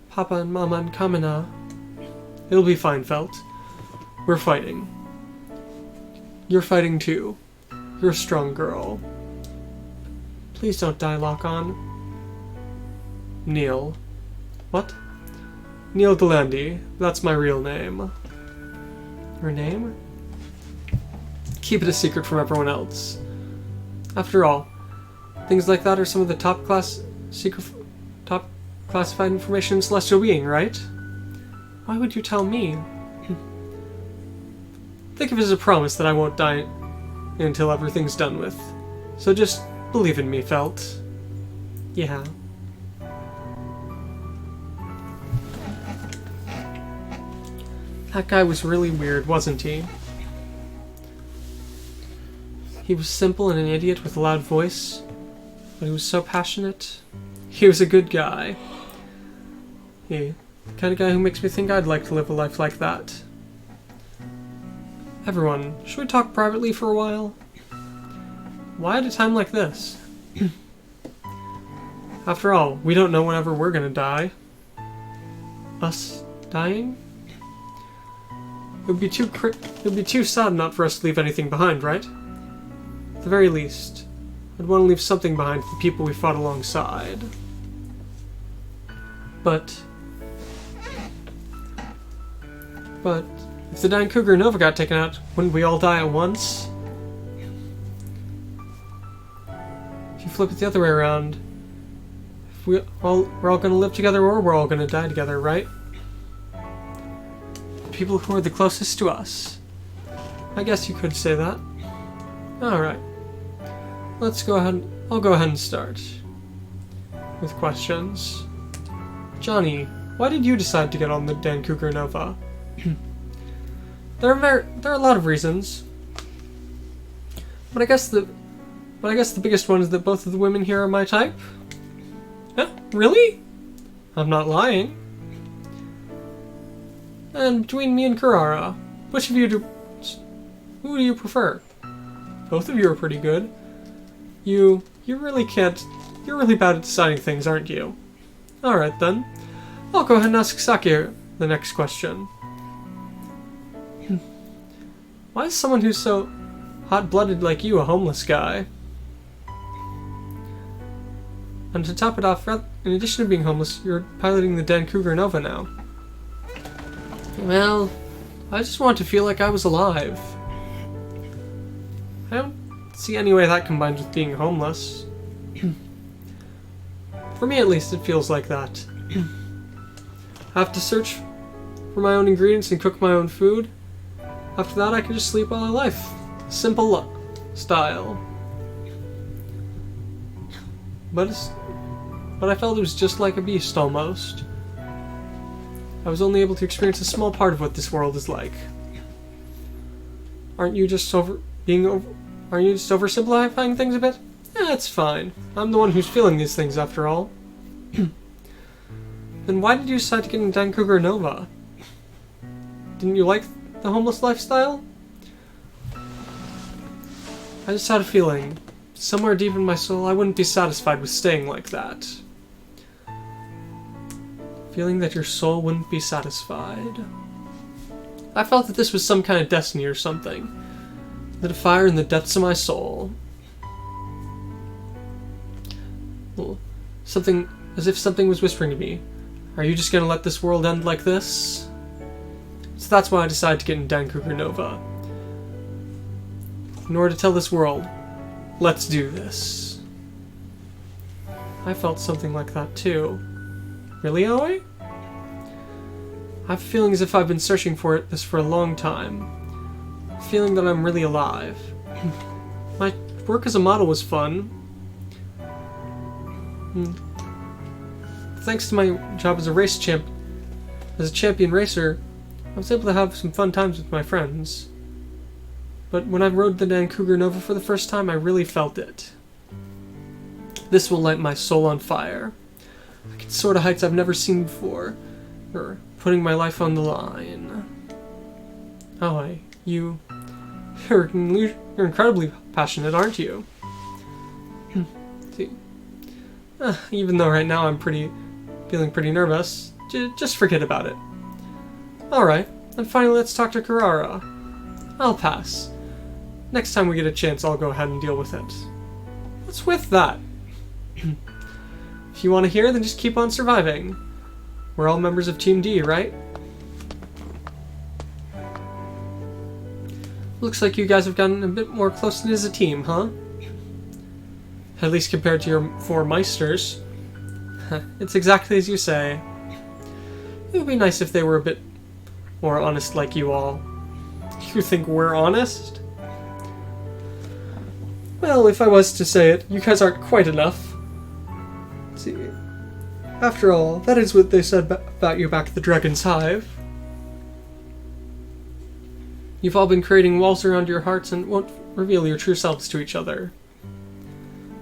S2: Papa and Mama and Kamina, it'll be fine, Felt. We're fighting. You're fighting too. You're a strong girl. Please don't die, Lock-On. Neil. What? Neil Galandi. That's my real name. Your name? Keep it a secret from everyone else. After all, things like that are some of the top classified information in Celestial Being, right? Why would you tell me? Think of it as a promise that I won't die until everything's done with. So just believe in me, Felt. Yeah. That guy was really weird, wasn't he? He was simple and an idiot with a loud voice, but he was so passionate. He was a good guy. Yeah, the kind of guy who makes me think I'd like to live a life like that. Everyone, should we talk privately for a while? Why at a time like this? After all, we don't know whenever we're gonna die. Us dying? It would be too sad not for us to leave anything behind, right? At the very least, I'd want to leave something behind for the people we fought alongside. But if the Dan Cougar Nova got taken out, wouldn't we all die at once? If you flip it the other way around, if we're all gonna live together or we're all gonna die together, right? The people who are the closest to us. I guess you could say that. Alright. Let's go ahead. I'll go ahead and start with questions. Johnny, why did you decide to get on the Dan Cougar Nova? There are a lot of reasons, but I guess the biggest one is that both of the women here are my type. Huh? Really? I'm not lying. And between me and Kurara, who do you prefer? Both of you are pretty good. You really can't. You're really bad at deciding things, aren't you? Alright then. I'll go ahead and ask Saki the next question. Why is someone who's so hot-blooded like you a homeless guy? And to top it off, in addition to being homeless, you're piloting the Dan Cougar Nova now. Well, I just want to feel like I was alive. I don't see any way that combines with being homeless. For me at least, it feels like that. I have to search for my own ingredients and cook my own food. After that, I can just sleep all my life. Simple style. But I felt it was just like a beast, almost. I was only able to experience a small part of what this world is like. Aren't you just oversimplifying things a bit? It's fine. I'm the one who's feeling these things, after all. Then why did you decide to get in Dan Cougar Nova? Didn't you like the homeless lifestyle? I just had a feeling, somewhere deep in my soul, I wouldn't be satisfied with staying like that. Feeling that your soul wouldn't be satisfied. I felt that this was some kind of destiny or something. Lit a fire in the depths of my soul. Well, something, as if something was whispering to me, are you just gonna let this world end like this? So that's why I decided to get in Dan Cougar Nova. In order to tell this world, let's do this. I felt something like that too. Really, Aoi? I have a feeling as if I've been searching for this for a long time. A feeling that I'm really alive. work as a model was fun. Thanks to my job as a champion racer, I was able to have some fun times with my friends. But when I rode the Dan Cougar Nova for the first time, I really felt it. This will light my soul on fire. I can soar to heights I've never seen before, or putting my life on the line. Oh, you're incredibly passionate, aren't you? See, even though right now I'm feeling pretty nervous, just forget about it. Alright, and finally let's talk to Karara. I'll pass. Next time we get a chance, I'll go ahead and deal with it. What's with that? If you want to hear, then just keep on surviving. We're all members of Team D, right? Looks like you guys have gotten a bit more close-knit as a team, huh? At least compared to your 4 Meisters. It's exactly as you say. It would be nice if they were a bit more honest like you all. You think we're honest? Well, if I was to say it, you guys aren't quite enough. Let's see. After all, that is what they said about you back at the Dragon's Hive. You've all been creating walls around your hearts and won't reveal your true selves to each other.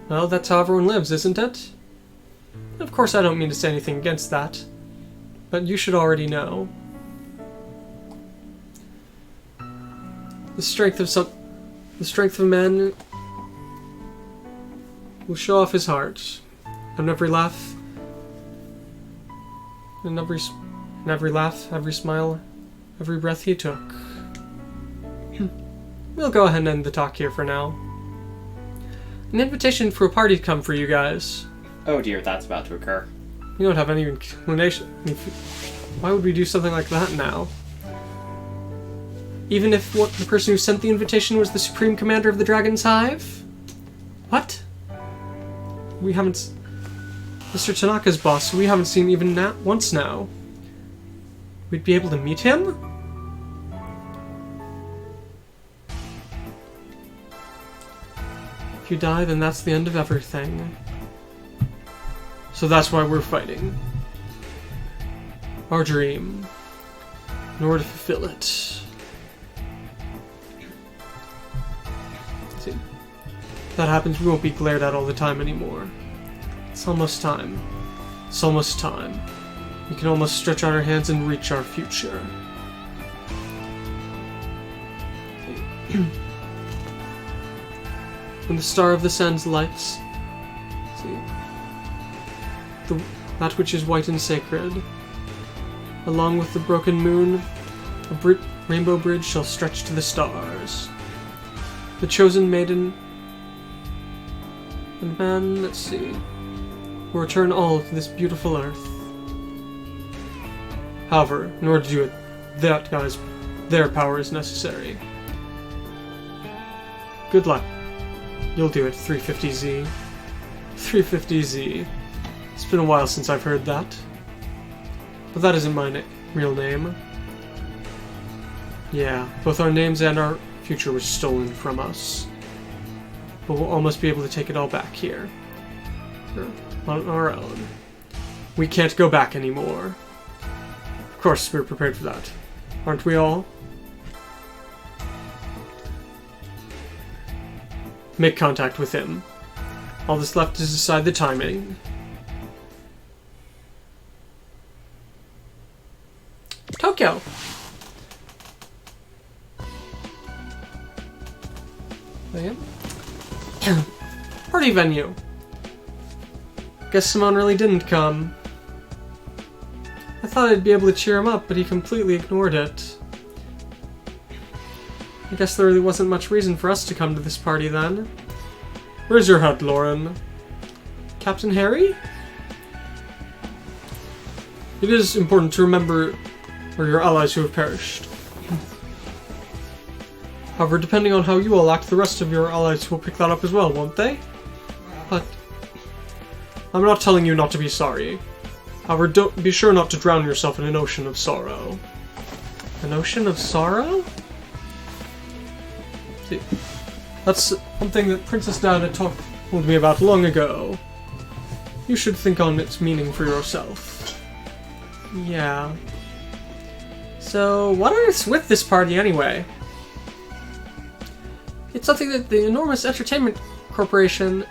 S2: Well, that's how everyone lives, isn't it? Of course, I don't mean to say anything against that, but you should already know. The strength of a man will show off his heart, and every laugh, every smile, every breath he took. We'll go ahead and end the talk here for now. An invitation for a party to come for you guys.
S1: Oh dear, that's about to occur.
S2: You don't have any inclination. Why would we do something like that now? Even if the person who sent the invitation was the Supreme Commander of the Dragon's Hive? What? We haven't... Mr. Tanaka's boss, we haven't seen even once now. We'd be able to meet him? If you die, then that's the end of everything. So that's why we're fighting. Our dream. In order to fulfill it. See, if that happens, we won't be glared at all the time anymore. It's almost time. It's almost time. We can almost stretch out our hands and reach our future. When the Star of the Sands lights, see, that which is white and sacred, along with the broken moon, a rainbow bridge shall stretch to the stars. The chosen maiden and man, let's see, will return all to this beautiful earth. However, in order to do it, their power is necessary. Good luck. You'll do it, 350Z. 350Z. It's been a while since I've heard that. But that isn't my real name. Yeah, both our names and our future were stolen from us. But we'll almost be able to take it all back here. On our own. We can't go back anymore. Of course, we're prepared for that. Aren't we all? Make contact with him. All that's left is to decide the timing. Tokyo! Party venue. Guess Simon really didn't come. I thought I'd be able to cheer him up, but he completely ignored it. I guess there really wasn't much reason for us to come to this party then. Where's your hut, Lauren? Captain Harry? It is important to remember your allies who have perished. However, depending on how you all act, the rest of your allies will pick that up as well, won't they? But I'm not telling you not to be sorry. However, don't be sure not to drown yourself in an ocean of sorrow. An ocean of sorrow? See. That's something that Princess Diana told me about long ago. You should think on its meaning for yourself. Yeah. So, what on earth's with this party anyway? It's something that the enormous entertainment corporation,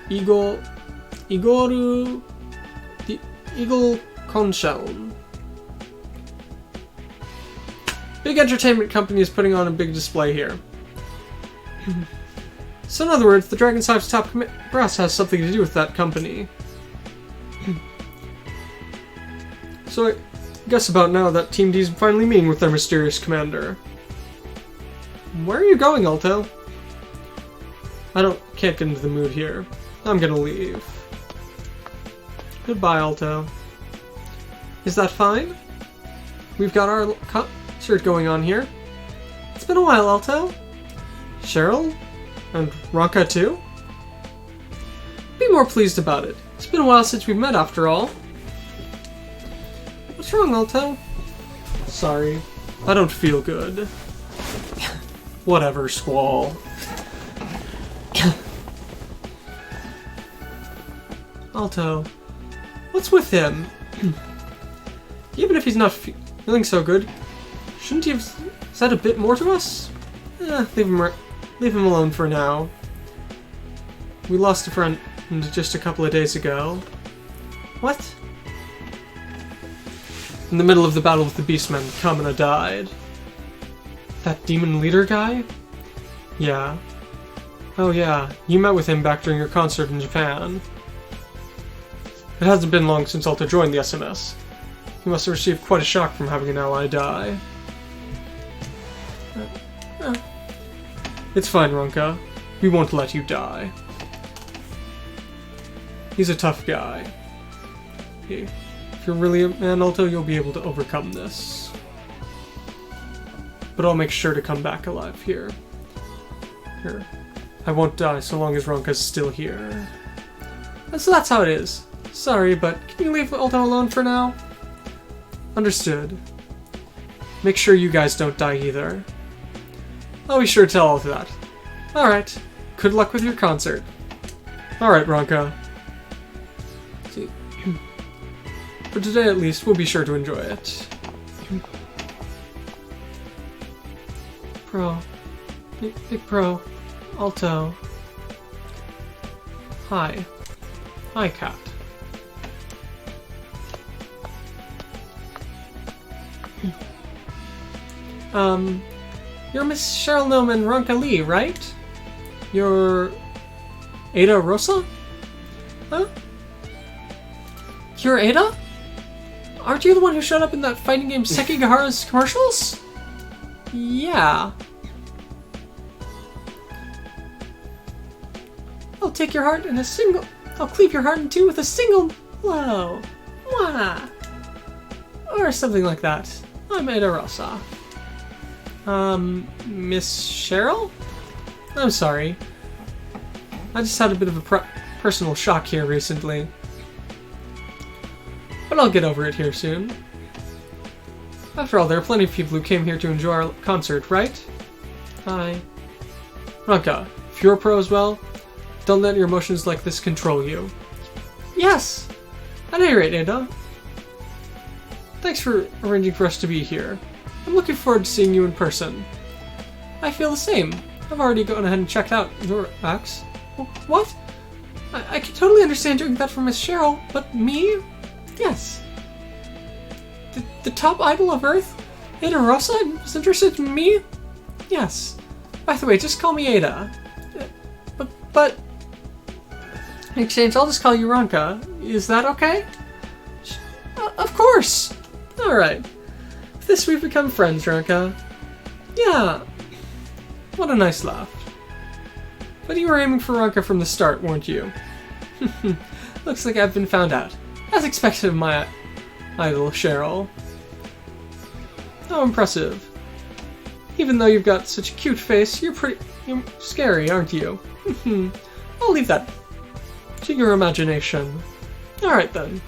S2: Eagle Konshon. Big entertainment company is putting on a big display here. So in other words, the Dragon's Hive's top brass has something to do with that company. So I guess about now that Team D's finally meeting with their mysterious commander. Where are you going, Alto? Can't get into the mood here. I'm gonna leave. Goodbye, Alto. Is that fine? We've got our concert going on here. It's been a while, Alto. Cheryl? And Ronka too? Be more pleased about it. It's been a while since we've met after all. What's wrong, Alto? Sorry. I don't feel good. Whatever, Squall. Alto. What's with him? Even if he's not feeling so good, shouldn't he have said a bit more to us? Leave him alone for now. We lost a friend just a couple of days ago. What? In the middle of the battle with the Beastmen, Kamina died. That demon leader guy? Yeah. Oh yeah, you met with him back during your concert in Japan. It hasn't been long since Alto joined the SMS. He must have received quite a shock from having an ally die. It's fine, Ronka. We won't let you die. He's a tough guy. If you're really a man, Alto, you'll be able to overcome this. But I'll make sure to come back alive here. Here. I won't die so long as Ronka's still here. So that's how it is. Sorry, but can you leave Alto alone for now? Understood. Make sure you guys don't die either. I'll be sure to tell Alto that. Alright. Good luck with your concert. Alright, Ronka. See. For today at least, we'll be sure to enjoy it. Pro. Big Pro. Alto. Hi. Hi, Cat. You're Miss Cheryl Gnome and Ronka Lee, right? You're Ada Rosa? Huh? You're Ada? Aren't you the one who showed up in that fighting game Sekigahara's commercials? Yeah. I'll take your heart in a single... I'll cleave your heart in two with a single blow. Mwah! Or something like that. I'm Ada Rosa. Miss Cheryl? I'm sorry. I just had a bit of a personal shock here recently. But I'll get over it here soon. After all, there are plenty of people who came here to enjoy our concert, right? Hi. Ronka, if you're a pro as well, don't let your emotions like this control you. Yes! At any rate, Ada. Thanks for arranging for us to be here. I'm looking forward to seeing you in person. I feel the same. I've already gone ahead and checked out your acts. What? I can totally understand doing that for Miss Cheryl, but me? Yes. The top idol of Earth? Ada Rosa is interested in me? Yes. By the way, just call me Ada. But... In exchange, I'll just call you Ronka. Is that okay? Of course! Alright. With this, we've become friends, Ronka. Yeah. What a nice laugh. But you were aiming for Ronka from the start, weren't you? Looks like I've been found out. As expected of my idol, Cheryl. How impressive. Even though you've got such a cute face, you're scary, aren't you? I'll leave that to your imagination. Alright then.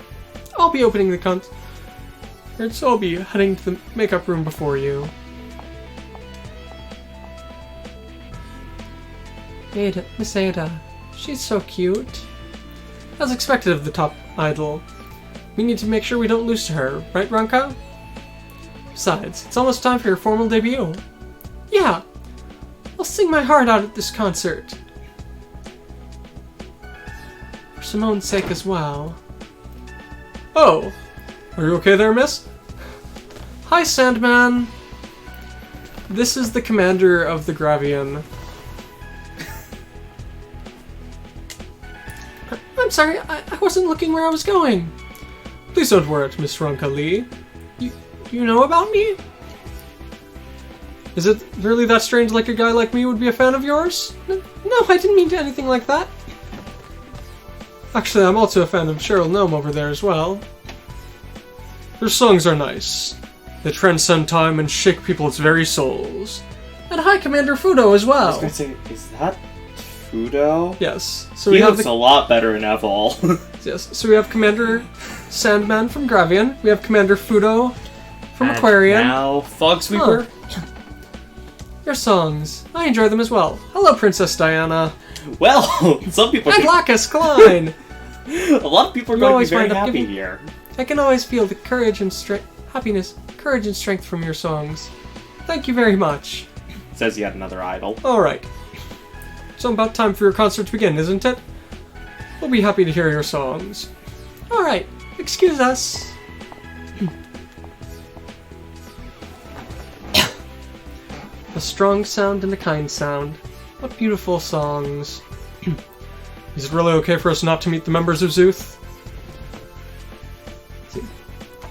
S2: I'll be opening the concert, so I'll be heading to the makeup room before you. Ada, Miss Ada. She's so cute. As expected of the top idol. We need to make sure we don't lose to her, right, Ranka? Besides, it's almost time for your formal debut. Yeah! I'll sing my heart out at this concert. For Simone's sake as well. Oh! Are you okay there, miss? Hi, Sandman! This is the commander of the Gravian. I'm sorry, I wasn't looking where I was going. Please don't worry, Miss Ranka Lee. You know about me? Is it really that strange like a guy like me would be a fan of yours? No, I didn't mean anything like that. Actually, I'm also a fan of Cheryl Gnome over there as well. Her songs are nice. They transcend time and shake people's very souls. And hi, Commander Fudo as well.
S1: I was gonna say, is that Fudo?
S2: Yes. So
S1: He
S2: we have
S1: looks a lot better in Evil.
S2: Yes. So we have Commander Sandman from Gravian. We have Commander Fudo from
S3: And
S2: Aquarian.
S3: now, Fog Sweeper.
S2: Your songs. I enjoy them as well. Hello, Princess Diana.
S1: Well, some people
S2: And Lacus Klein.
S1: a lot of people are
S2: You
S1: going to be
S2: always
S1: very
S2: wind up
S1: happy
S2: giving-
S1: here.
S2: I can always feel the courage and courage and strength from your songs. Thank you very much.
S1: Says yet another idol.
S2: Alright. So about time for your concert to begin, isn't it? We'll be happy to hear your songs. Alright, excuse us. A strong sound and a kind sound. What beautiful songs. Is it really okay for us not to meet the members of Zuth?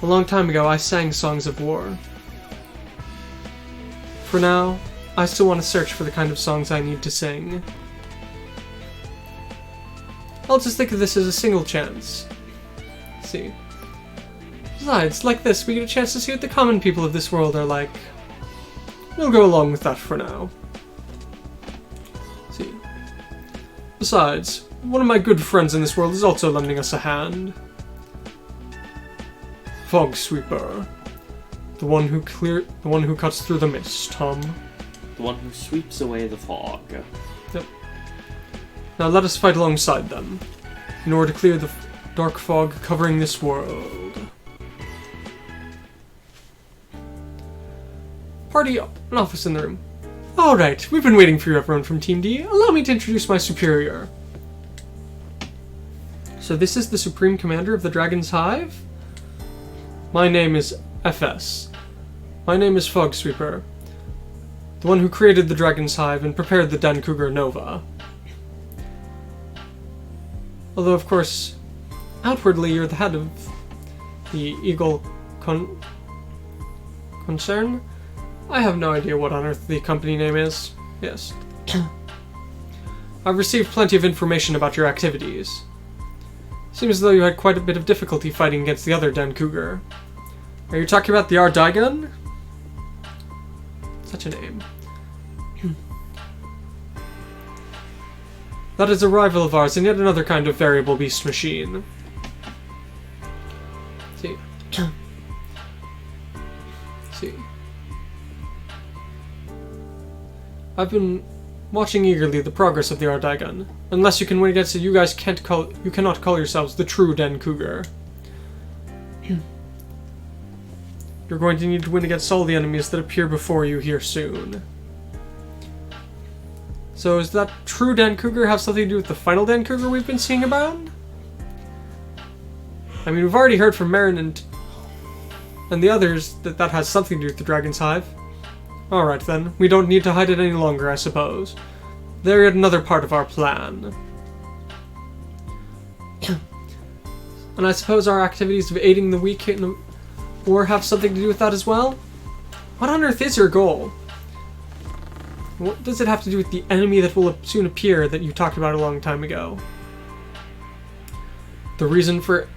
S2: A long time ago, I sang songs of war. For now, I still want to search for the kind of songs I need to sing. I'll just think of this as a single chance. Let's see. Besides, like this, we get a chance to see what the common people of this world are like. We'll go along with that for now. Let's see. Besides, one of my good friends in this world is also lending us a hand. Fog Sweeper. The one who cuts through the mist, Tom.
S1: The one who sweeps away the fog.
S2: Yep. Now let us fight alongside them, in order to clear the dark fog covering this world. Party up. An office in the room. Alright, we've been waiting for you, everyone from Team D. Allow me to introduce my superior. So this is the Supreme Commander of the Dragon's Hive? My name is FS. My name is Fog Sweeper. The one who created the Dragon's Hive and prepared the Dancougar Nova. Although, of course, outwardly you're the head of the Eagle Concern. I have no idea what on earth the company name is. Yes. I've received plenty of information about your activities. Seems as though you had quite a bit of difficulty fighting against the other Dancougar. Are you talking about the Ardygon? Such a name. That is a rival of ours, and yet another kind of variable beast machine. See. See. I've been watching eagerly the progress of the Ardygon. Unless you can win against it, you cannot call yourselves the true Dancougar. You're going to need to win against all the enemies that appear before you here soon. So does that true Dancougar have something to do with the final Dancougar we've been seeing about? I mean, we've already heard from Marin and the others that has something to do with the Dragon's Hive. Alright then, we don't need to hide it any longer, I suppose. They're yet another part of our plan. And I suppose our activities of aiding the weak in the war have something to do with that as well? What on earth is your goal? What does it have to do with the enemy that will soon appear that you talked about a long time ago? The reason for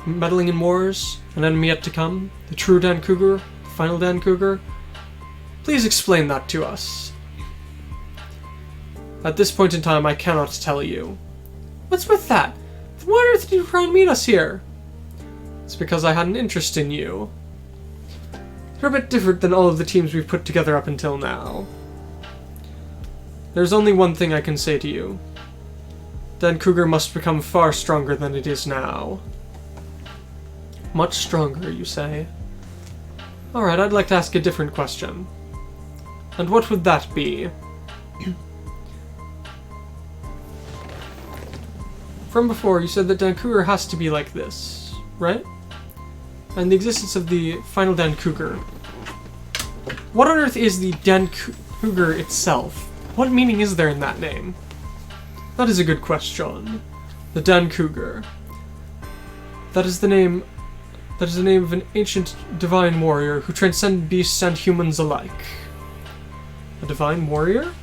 S2: meddling in wars? An enemy yet to come? The true Dancougar? The final Dancougar? Please explain that to us. At this point in time, I cannot tell you. What's with that? Why on earth did you try and meet us here? It's because I had an interest in you. You're a bit different than all of the teams we've put together up until now. There's only one thing I can say to you. Dan Cougar must become far stronger than it is now. Much stronger, you say? Alright, I'd like to ask a different question. And what would that be? From before, you said that Dan Cougar has to be like this, right? And the existence of the final Dan Cougar. What on earth is the Dan Cougar itself? What meaning is there in that name? That is a good question. The Dan Cougar. That is the name of an ancient divine warrior who transcended beasts and humans alike. A divine warrior?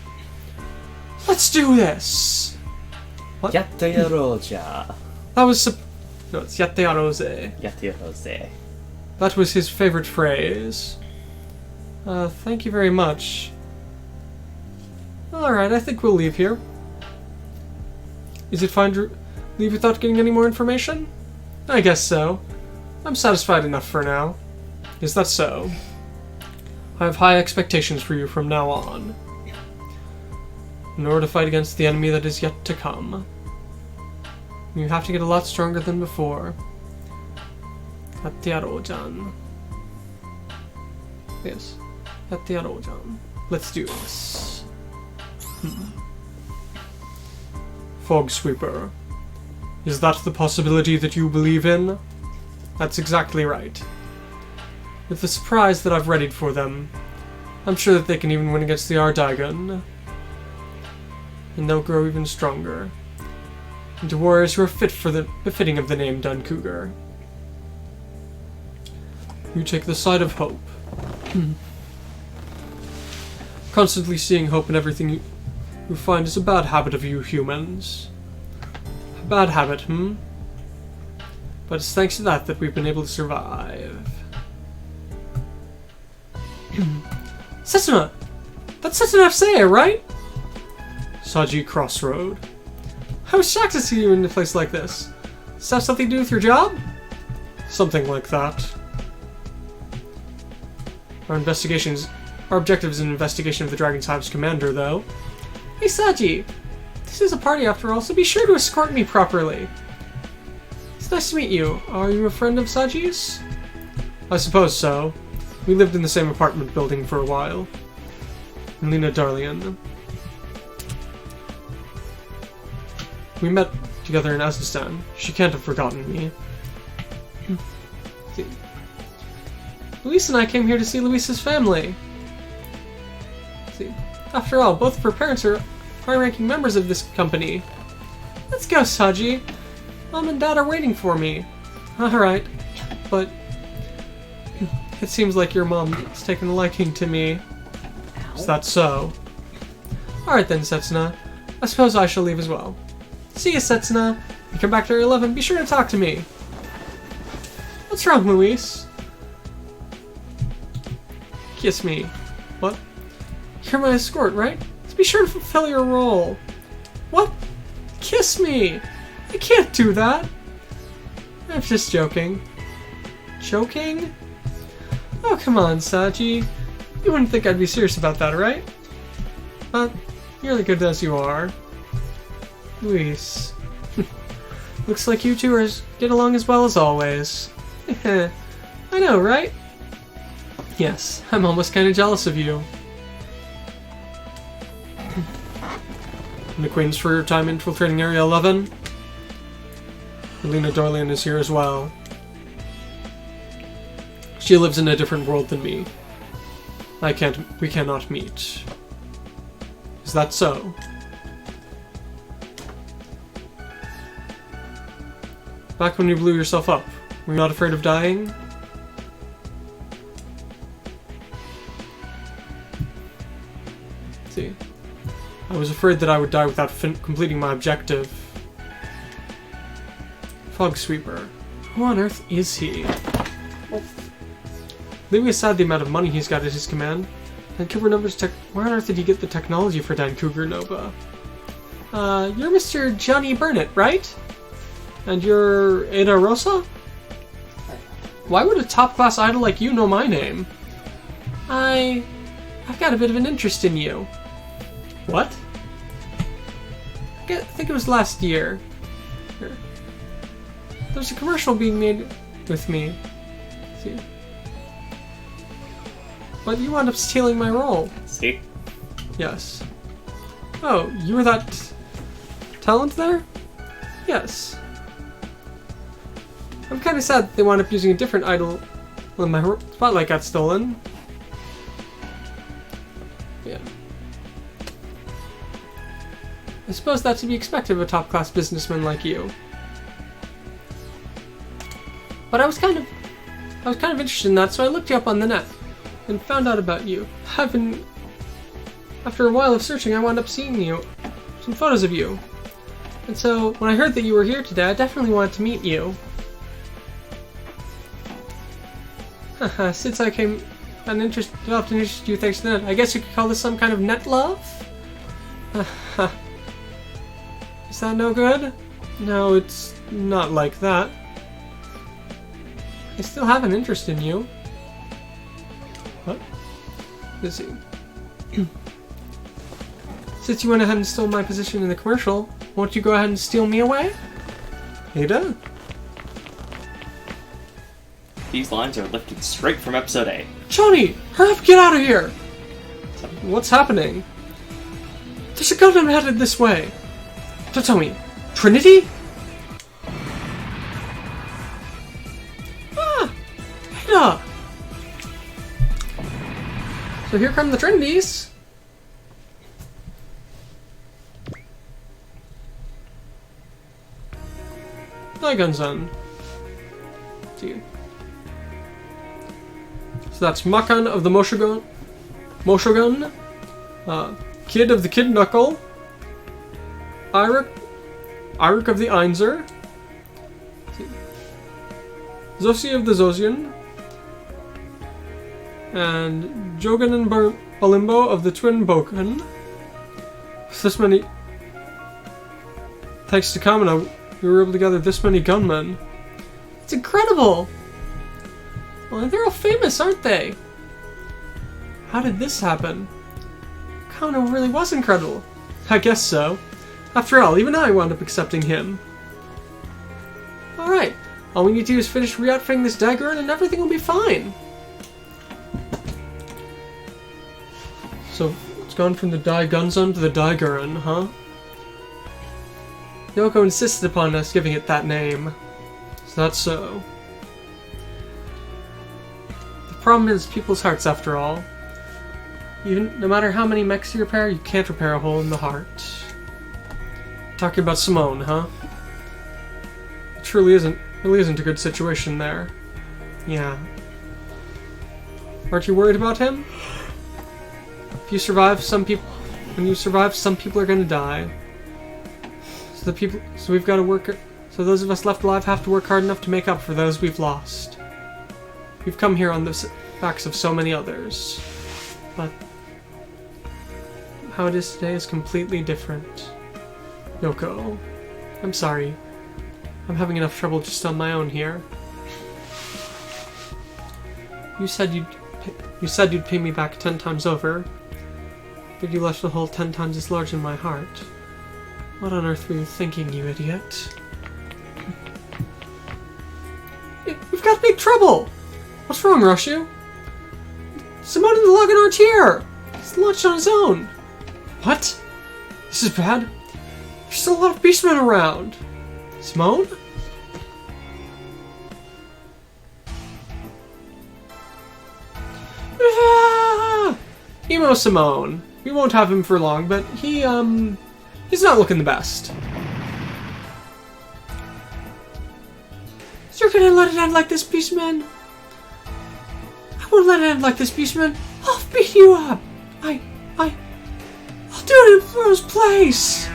S2: Let's do this! What?
S3: Yatte
S2: That was no, it's Yatte Arose.
S3: Yatte.
S2: That was his favorite phrase. Thank you very much. Alright, I think we'll leave here. Is it fine to leave without getting any more information? I guess so. I'm satisfied enough for now. Is that so? I have high expectations for you from now on. In order to fight against the enemy that is yet to come, you have to get a lot stronger than before. Yatte-aro-jan. Yes. Yatte-aro-jan. Let's do this. Fog Sweeper. Is that the possibility that you believe in? That's exactly right. With the surprise that I've readied for them, I'm sure that they can even win against the Ardagon. And they'll grow even stronger. Into warriors who are befitting of the name Dan Cougar. You take the side of hope. Constantly seeing hope in everything you find is a bad habit of you humans. A bad habit, But it's thanks to that we've been able to survive. Setsuna! That's Setsuna F. right? Saji Crossroad. I was shocked to see you in a place like this. Does that have something to do with your job? Something like that. Our objective is an investigation of the Dragon's Hive's commander, though. Hey Saji! This is a party after all, so be sure to escort me properly. It's nice to meet you. Are you a friend of Saji's? I suppose so. We lived in the same apartment building for a while. Lena Darlian. We met together in Azistan. She can't have forgotten me. Luis and I came here to see Luis's family. After all, both of her parents are high-ranking members of this company. Let's go, Saji. Mom and Dad are waiting for me. Alright, but it seems like your mom has taken a liking to me. Is that so? Alright then, Setsuna. I suppose I shall leave as well. See ya, Setsuna. You come back to Area 11, be sure to talk to me. What's wrong, Luis? Kiss me. What? You're my escort, right? So be sure to fulfill your role. What? Kiss me! I can't do that! I'm just joking. Joking? Oh, come on, Saji. You wouldn't think I'd be serious about that, right? But you're the good as you are. Luis. Looks like you two get along as well as always. I know, right? Yes, I'm almost kind of jealous of you. An acquaintance for your time infiltrating Area 11? Lena Darlian is here as well. She lives in a different world than me. We cannot meet. Is that so? Back when you blew yourself up, were you not afraid of dying? Let's see. I was afraid that I would die without completing my objective. Fog Sweeper. Who on earth is he? Leaving aside the amount of money he's got at his command, Dan Cougar Nova's where on earth did he get the technology for Dan Cougar Nova? You're Mr. Johnny Burnett, right? And you're Ada Rosa? Why would a top-class idol like you know my name? I've got a bit of an interest in you. What? I think it was last year. Here. There's a commercial being made with me. See? But you wound up stealing my role.
S1: See?
S2: Yes. Oh, you were that talent there? Yes. I'm kind of sad that they wound up using a different idol when my spotlight got stolen. Yeah. I suppose that's to be expected of a top-class businessman like you. But I was kind of interested in that, so I looked you up on the net and found out about you. After a while of searching, I wound up seeing some photos of you. And so, when I heard that you were here today, I definitely wanted to meet you. Haha, since I developed an interest in you thanks to the net, I guess you could call this some kind of net love? Haha. Is that no good? No, it's not like that. I still have an interest in you. What? Let's see. Since you went ahead and stole my position in the commercial, won't you go ahead and steal me away? Ada?
S1: These lines are lifted straight from episode 8.
S2: Johnny! Hurry up, get out of here! What's happening? There's a Gundam headed this way. Don't tell me. Trinity? Ah! Ada! So here come the Trinities. Daigunzan. See. So that's Makan of the Moshogun, Kid of the Kid Knuckle, Eirik of the Einzer, Zosi of the Zosian, and Jogan and Balimbo of the Twin Boken. With this many... Thanks to Kamino, we were able to gather this many gunmen. It's incredible! Well, they're all famous, aren't they? How did this happen? Kamino really was incredible. I guess so. After all, even I wound up accepting him. Alright, all we need to do is finish re-outfitting this Dagger and everything will be fine. So, it's gone from the Daigunzan to the Daiguren, huh? Yoko insisted upon us giving it that name. Is that so? The problem is people's hearts, after all. Even no matter how many mechs you repair, you can't repair a hole in the heart. Talking about Simone, huh? It really isn't a good situation there. Yeah. Aren't you worried about him? If you survive, when you survive, some people are gonna die. So we've got to work. So those of us left alive have to work hard enough to make up for those we've lost. We've come here on the backs of so many others, but how it is today is completely different. Yoko, I'm sorry. I'm having enough trouble just on my own here. You said you'd pay me back 10 times over, but you left a hole 10 times as large in my heart. What on earth were you thinking, you idiot? We've got big trouble! What's wrong, Rushu? Simone and the Lagann aren't here! He's launched on his own! What? This is bad. There's still a lot of beastmen around! Simone? Ah! Emo Simone. We won't have him for long, but he's not looking the best. You're gonna let it end like this, Beastman? I won't let it end like this, Beastman. I'll beat you up. I'll do it in first place.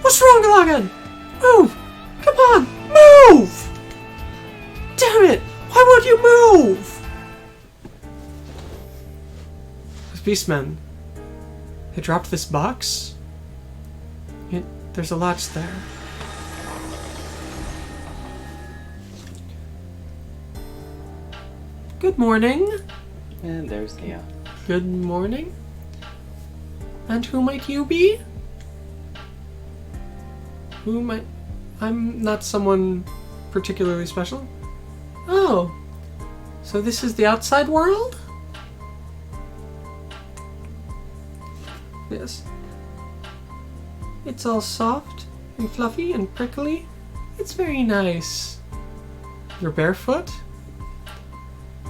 S2: What's wrong, Lagann? Move! Come on, move! Damn it! Why won't you move? Beastmen, they dropped this box? There's a latch there. Good morning.
S1: And there's Nia.
S2: Good morning. And who might you be? Who am I? I'm not someone particularly special. Oh, so this is the outside world? Yes. It's all soft and fluffy and prickly. It's very nice. You're barefoot?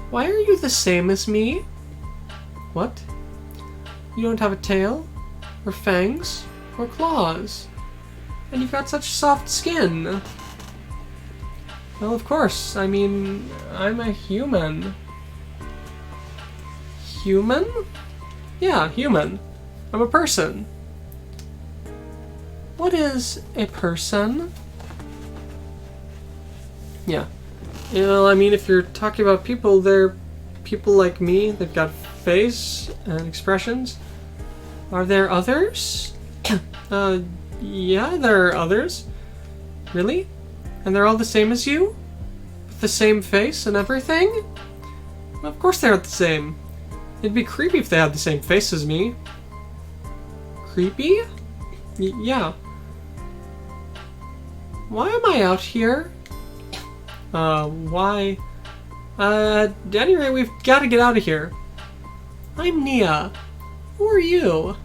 S2: Why are you the same as me? What? You don't have a tail, or fangs, or claws, and you've got such soft skin. Well, of course. I mean, I'm a human. Human? Yeah, human. I'm a person. What is a person? Yeah. You know, I mean, if you're talking about people, they're people like me. They've got face and expressions. Are there others? Yeah, there are others. Really? And they're all the same as you? With the same face and everything? Well, of course they aren't the same. It'd be creepy if they had the same face as me. Creepy? Yeah. Why am I out here? Why? At any rate, we've got to get out of here. I'm Nia. Who are you?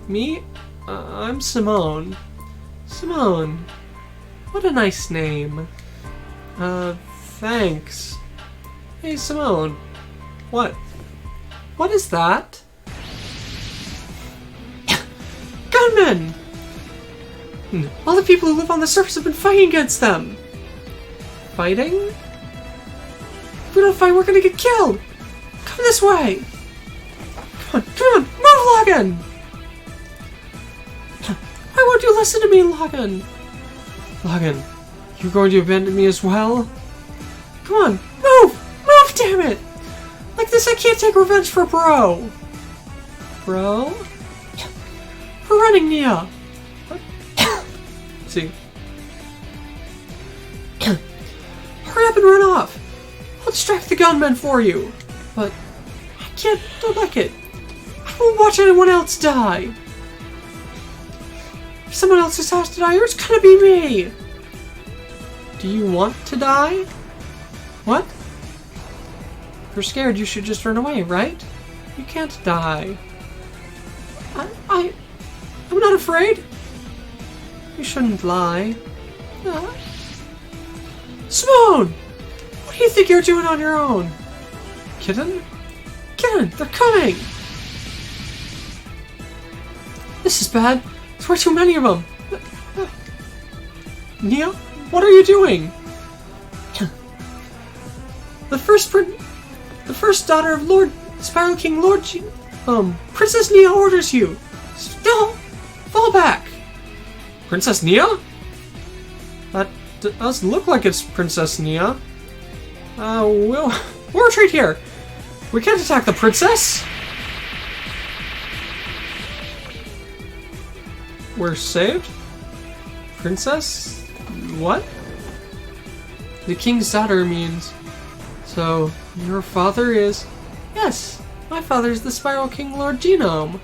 S2: Me? I'm Simone. Simone. What a nice name. Thanks. Hey, Simone. What? What is that? Gunmen! All the people who live on the surface have been fighting against them! Fighting? If we don't fight, we're gonna get killed! Come this way! Come on, move, Lagann! Why won't you listen to me, Lagann? Lagann, you're going to abandon me as well? Come on, move! Move, damn it! Like this, I can't take revenge for bro! Bro? We're running, Nia! See? Hurry up and run off! I'll distract the gunmen for you! But I don't like it. I won't watch anyone else die! If someone else's house to die, it's gonna be me! Do you want to die? What? If you're scared, you should just run away, right? You can't die. I'm not afraid. You shouldn't lie. Simone! What do you think you're doing on your own? Kitten? Kitten, they're coming! This is bad. There's way too many of them. Nia, what are you doing? The first daughter of Lord Spiral King Princess Nia orders you. Still, fall back. Princess Nia? That does look like it's Princess Nia. We'll retreat here. We can't attack the princess. We're saved? Princess? What? The king's daughter means. So, your father is... Yes, my father is the Spiral King Lord Genome.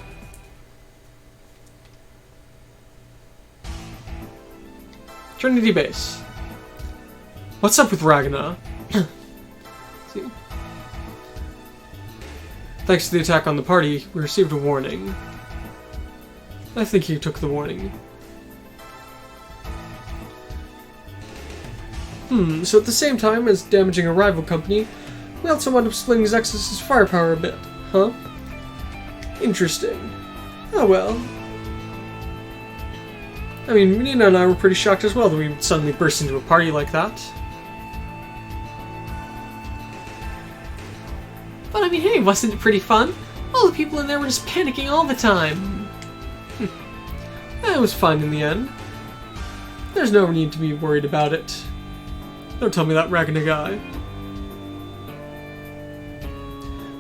S2: Trinity Base. What's up with Ragna? See. Thanks to the attack on the party, we received a warning. I think he took the warning. So at the same time as damaging a rival company, we also wound up splitting Zexus' firepower a bit, huh? Interesting. Oh well. I mean, Nina and I were pretty shocked as well that we would suddenly burst into a party like that. But I mean, hey, wasn't it pretty fun? All the people in there were just panicking all the time. It was fine in the end. There's no need to be worried about it. Don't tell me that Ragnar guy.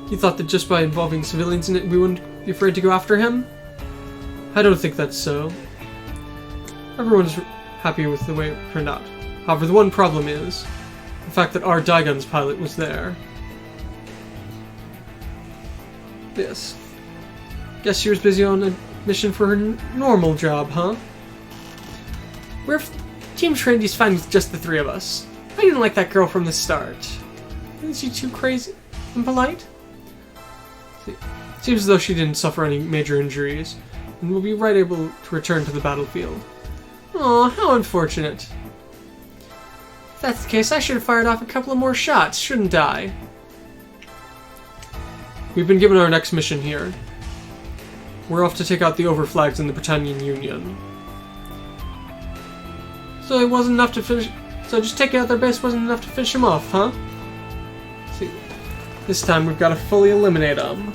S2: You thought that just by involving civilians in it, we wouldn't be afraid to go after him? I don't think that's so. Everyone's happy with the way it turned out. However, the one problem is the fact that our Daigon's pilot was there. Yes. Guess she was busy on a mission for her normal job, huh? Team Trinity's fine with just the three of us. I didn't like that girl from the start. Isn't she too crazy and polite? Seems as though she didn't suffer any major injuries, and will be right able to return to the battlefield. Aw, how unfortunate. If that's the case, I should have fired off a couple of more shots, shouldn't I? We've been given our next mission here. We're off to take out the overflags in the Britannian Union. So it wasn't enough to finish... So just taking out their base wasn't enough to finish them off, huh? See, this time we've got to fully eliminate them.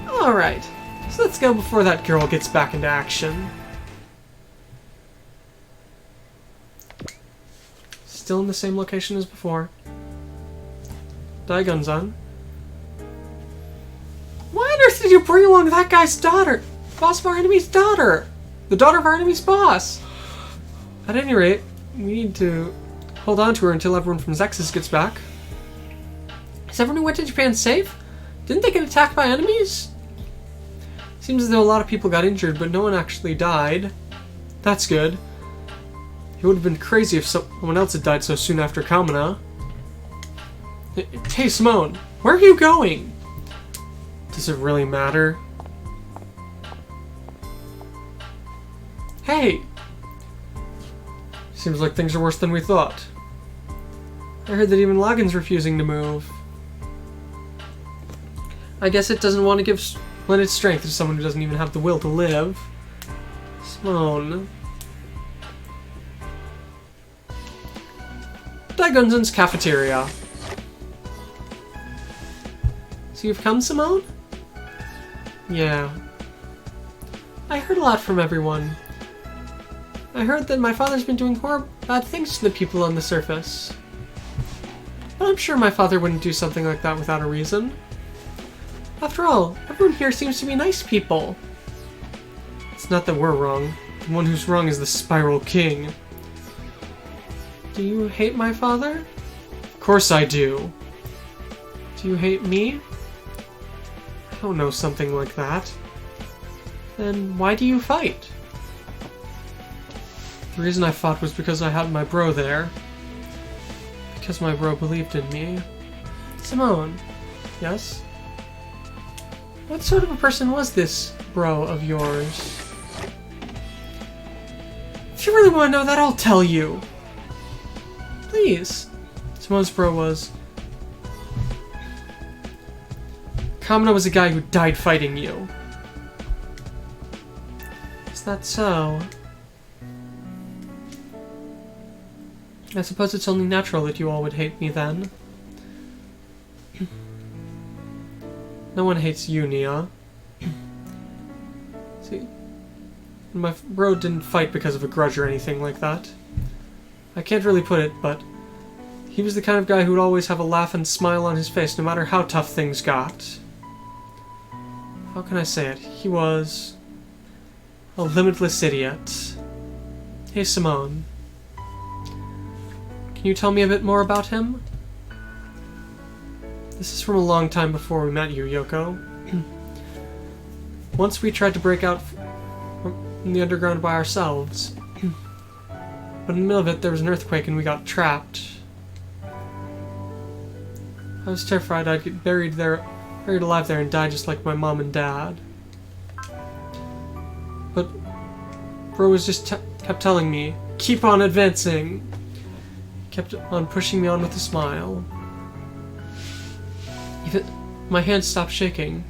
S2: Alright, so let's go before that girl gets back into action. Still in the same location as before. Daigun's on. Why on earth did you bring along that guy's daughter? Boss of our enemy's daughter! The daughter of our enemy's boss! At any rate, we need to hold on to her until everyone from Zexus gets back. Is everyone who went to Japan safe? Didn't they get attacked by enemies? Seems as though a lot of people got injured, but no one actually died. That's good. It would have been crazy if someone else had died so soon after Kamina. Hey Simone, where are you going? Does it really matter? Hey! Seems like things are worse than we thought. I heard that even Lagan's refusing to move. I guess it doesn't want to give splendid strength to someone who doesn't even have the will to live. Simone. Daigunzen's cafeteria. So you've come, Simone? Yeah. I heard a lot from everyone. I heard that my father's been doing bad things to the people on the surface. But I'm sure my father wouldn't do something like that without a reason. After all, everyone here seems to be nice people. It's not that we're wrong. The one who's wrong is the Spiral King. Do you hate my father? Of course I do. Do you hate me? I don't know something like that. Then why do you fight? The reason I fought was because I had my bro there. Because my bro believed in me. Simone. Yes? What sort of a person was this bro of yours? If you really want to know that, I'll tell you. Please. Simone's bro was... Kamina was a guy who died fighting you. Is that so? I suppose it's only natural that you all would hate me then. No one hates you, Nia. See, my bro didn't fight because of a grudge or anything like that. I can't really put it, but he was the kind of guy who'd always have a laugh and smile on his face no matter how tough things got. How can I say it? He was a limitless idiot. Hey, Simone. Can you tell me a bit more about him? This is from a long time before we met you, Yoko. Once we tried to break out from the underground by ourselves. But in the middle of it, there was an earthquake and we got trapped. I was terrified I'd get buried alive there and die just like my mom and dad. But Bro was just kept telling me, keep on advancing. Kept on pushing me on with a smile. Even my hands stopped shaking.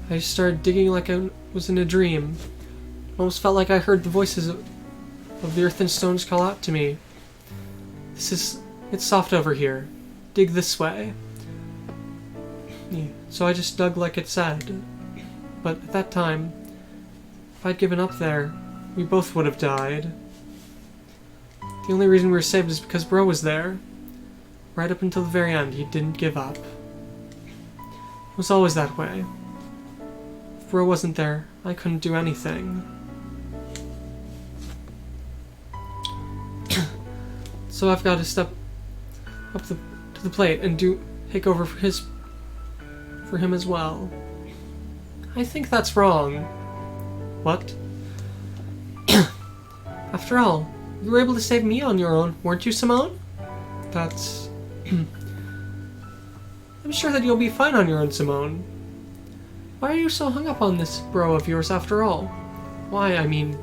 S2: I just started digging like I was in a dream. I almost felt like I heard the voices of the earth and stones call out to me. It's soft over here. Dig this way. Yeah, so I just dug like it said. But at that time, if I'd given up there, we both would have died. The only reason we were saved is because Bro was there. Right up until the very end, he didn't give up. It was always that way. If Bro wasn't there, I couldn't do anything. So I've got to step up to the plate and take over for him as well. I think that's wrong. What? After all, you were able to save me on your own, weren't you, Simone? That's... I'm sure that you'll be fine on your own, Simone. Why are you so hung up on this bro of yours after all? Why, I mean,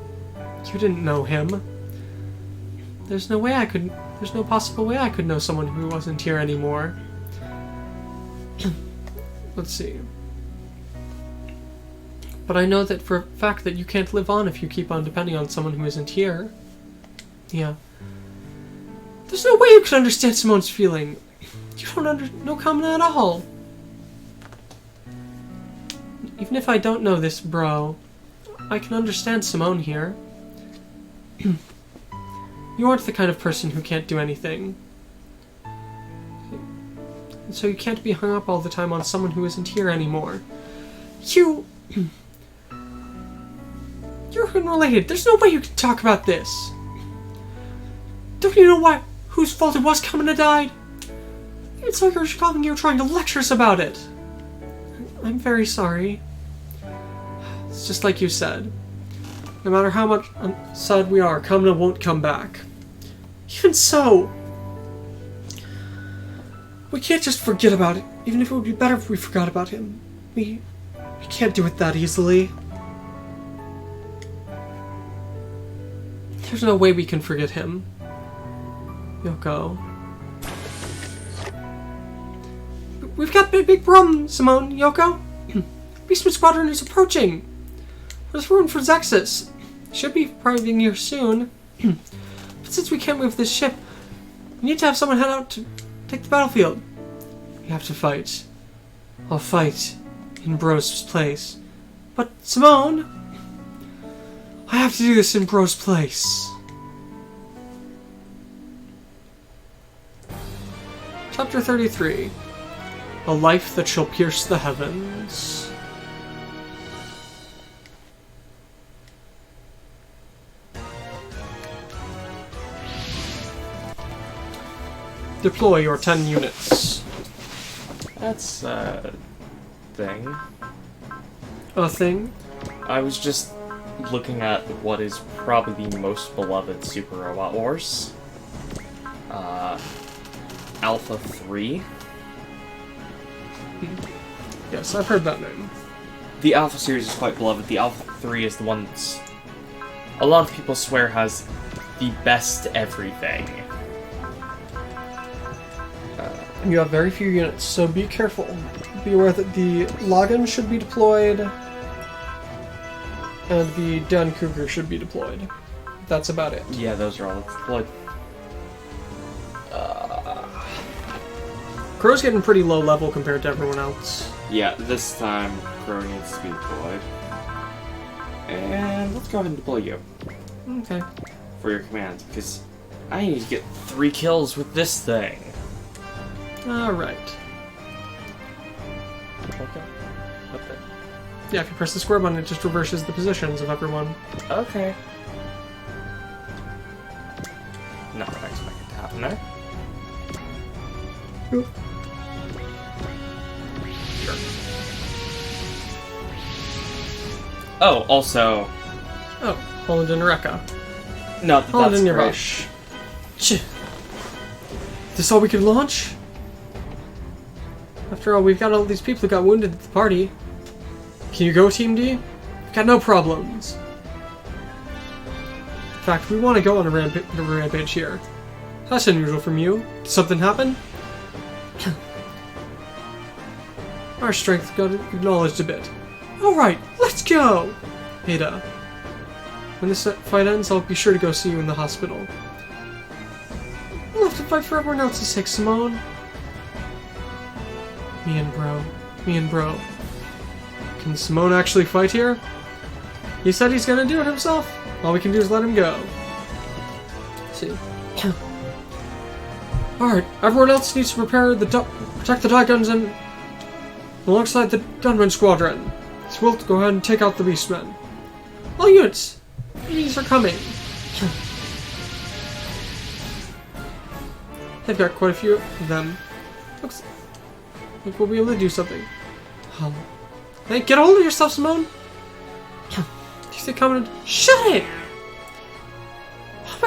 S2: you didn't know him. There's no possible way I could know someone who wasn't here anymore. Let's see. But I know that for a fact that you can't live on if you keep on depending on someone who isn't here. Yeah. There's no way you can understand Simone's feeling. You don't no comment at all. Even if I don't know this, bro, I can understand Simone here. You aren't the kind of person who can't do anything. And so you can't be hung up all the time on someone who isn't here anymore. You're unrelated. There's no way you can talk about this. Don't you know whose fault it was Kamina died? It's like you're coming here trying to lecture us about it. I'm very sorry. It's just like you said. No matter how much sad we are, Kamina won't come back. Even so, we can't just forget about it, even if it would be better if we forgot about him. We can't do it that easily. There's no way we can forget him. Yoko. We've got big problem, Simone, Yoko. Beastman Squadron is approaching. There's room for Zexus. Should be arriving here soon. But since we can't move this ship, we need to have someone head out to take the battlefield. We have to fight. I'll fight in Bro's place. But Simone, I have to do this in Bro's place. Chapter 33. A life that shall pierce the heavens. Deploy your 10 units.
S3: That's a thing.
S2: A thing?
S3: I was just looking at what is probably the most beloved Super Robot Wars. Alpha 3.
S2: Yes, I've heard that name.
S3: The Alpha series is quite beloved. The Alpha 3 is the one that's a lot of people swear has the best everything.
S2: You have very few units, so be careful. Be aware that the Lagann should be deployed, and the Den Cougar should be deployed. That's about it.
S3: Yeah, those are all deployed.
S2: Crow's getting pretty low level compared to everyone else.
S1: Yeah, this time Crow needs to be deployed. And let's go ahead and deploy you
S2: Okay.
S1: for your command, because I need to get
S3: 3 kills with this thing.
S2: Alright.
S3: Okay. Okay.
S2: Yeah, if you press the square button, it just reverses the positions of everyone.
S3: Okay. Not what I expected to happen there.
S2: Oop.
S3: Oh, also...
S2: Oh, Holland and Rekka.
S3: No,
S2: Holland
S3: that's
S2: and your
S3: great.
S2: rush. This all we can launch? After all, we've got all these people who got wounded at the party. Can you go, Team D? We've got no problems. In fact, we want to go on a rampage here. That's unusual from you. Did something happen? Our strength got acknowledged a bit. Alright, let's go! Ada. When this fight ends, I'll be sure to go see you in the hospital. We'll have to fight for everyone else's sake, Simone. Me and bro. Can Simone actually fight here? He said he's gonna do it himself. All we can do is let him go. Let's see. Alright, everyone else needs to prepare protect the die guns and alongside the gunman squadron. So we'll go ahead and take out the beastmen. All units! These are coming. They've got quite a few of them. Looks like we'll be able to do something. Hey, get a hold of yourself, Simone! Do you think I'm gonna... Shut it!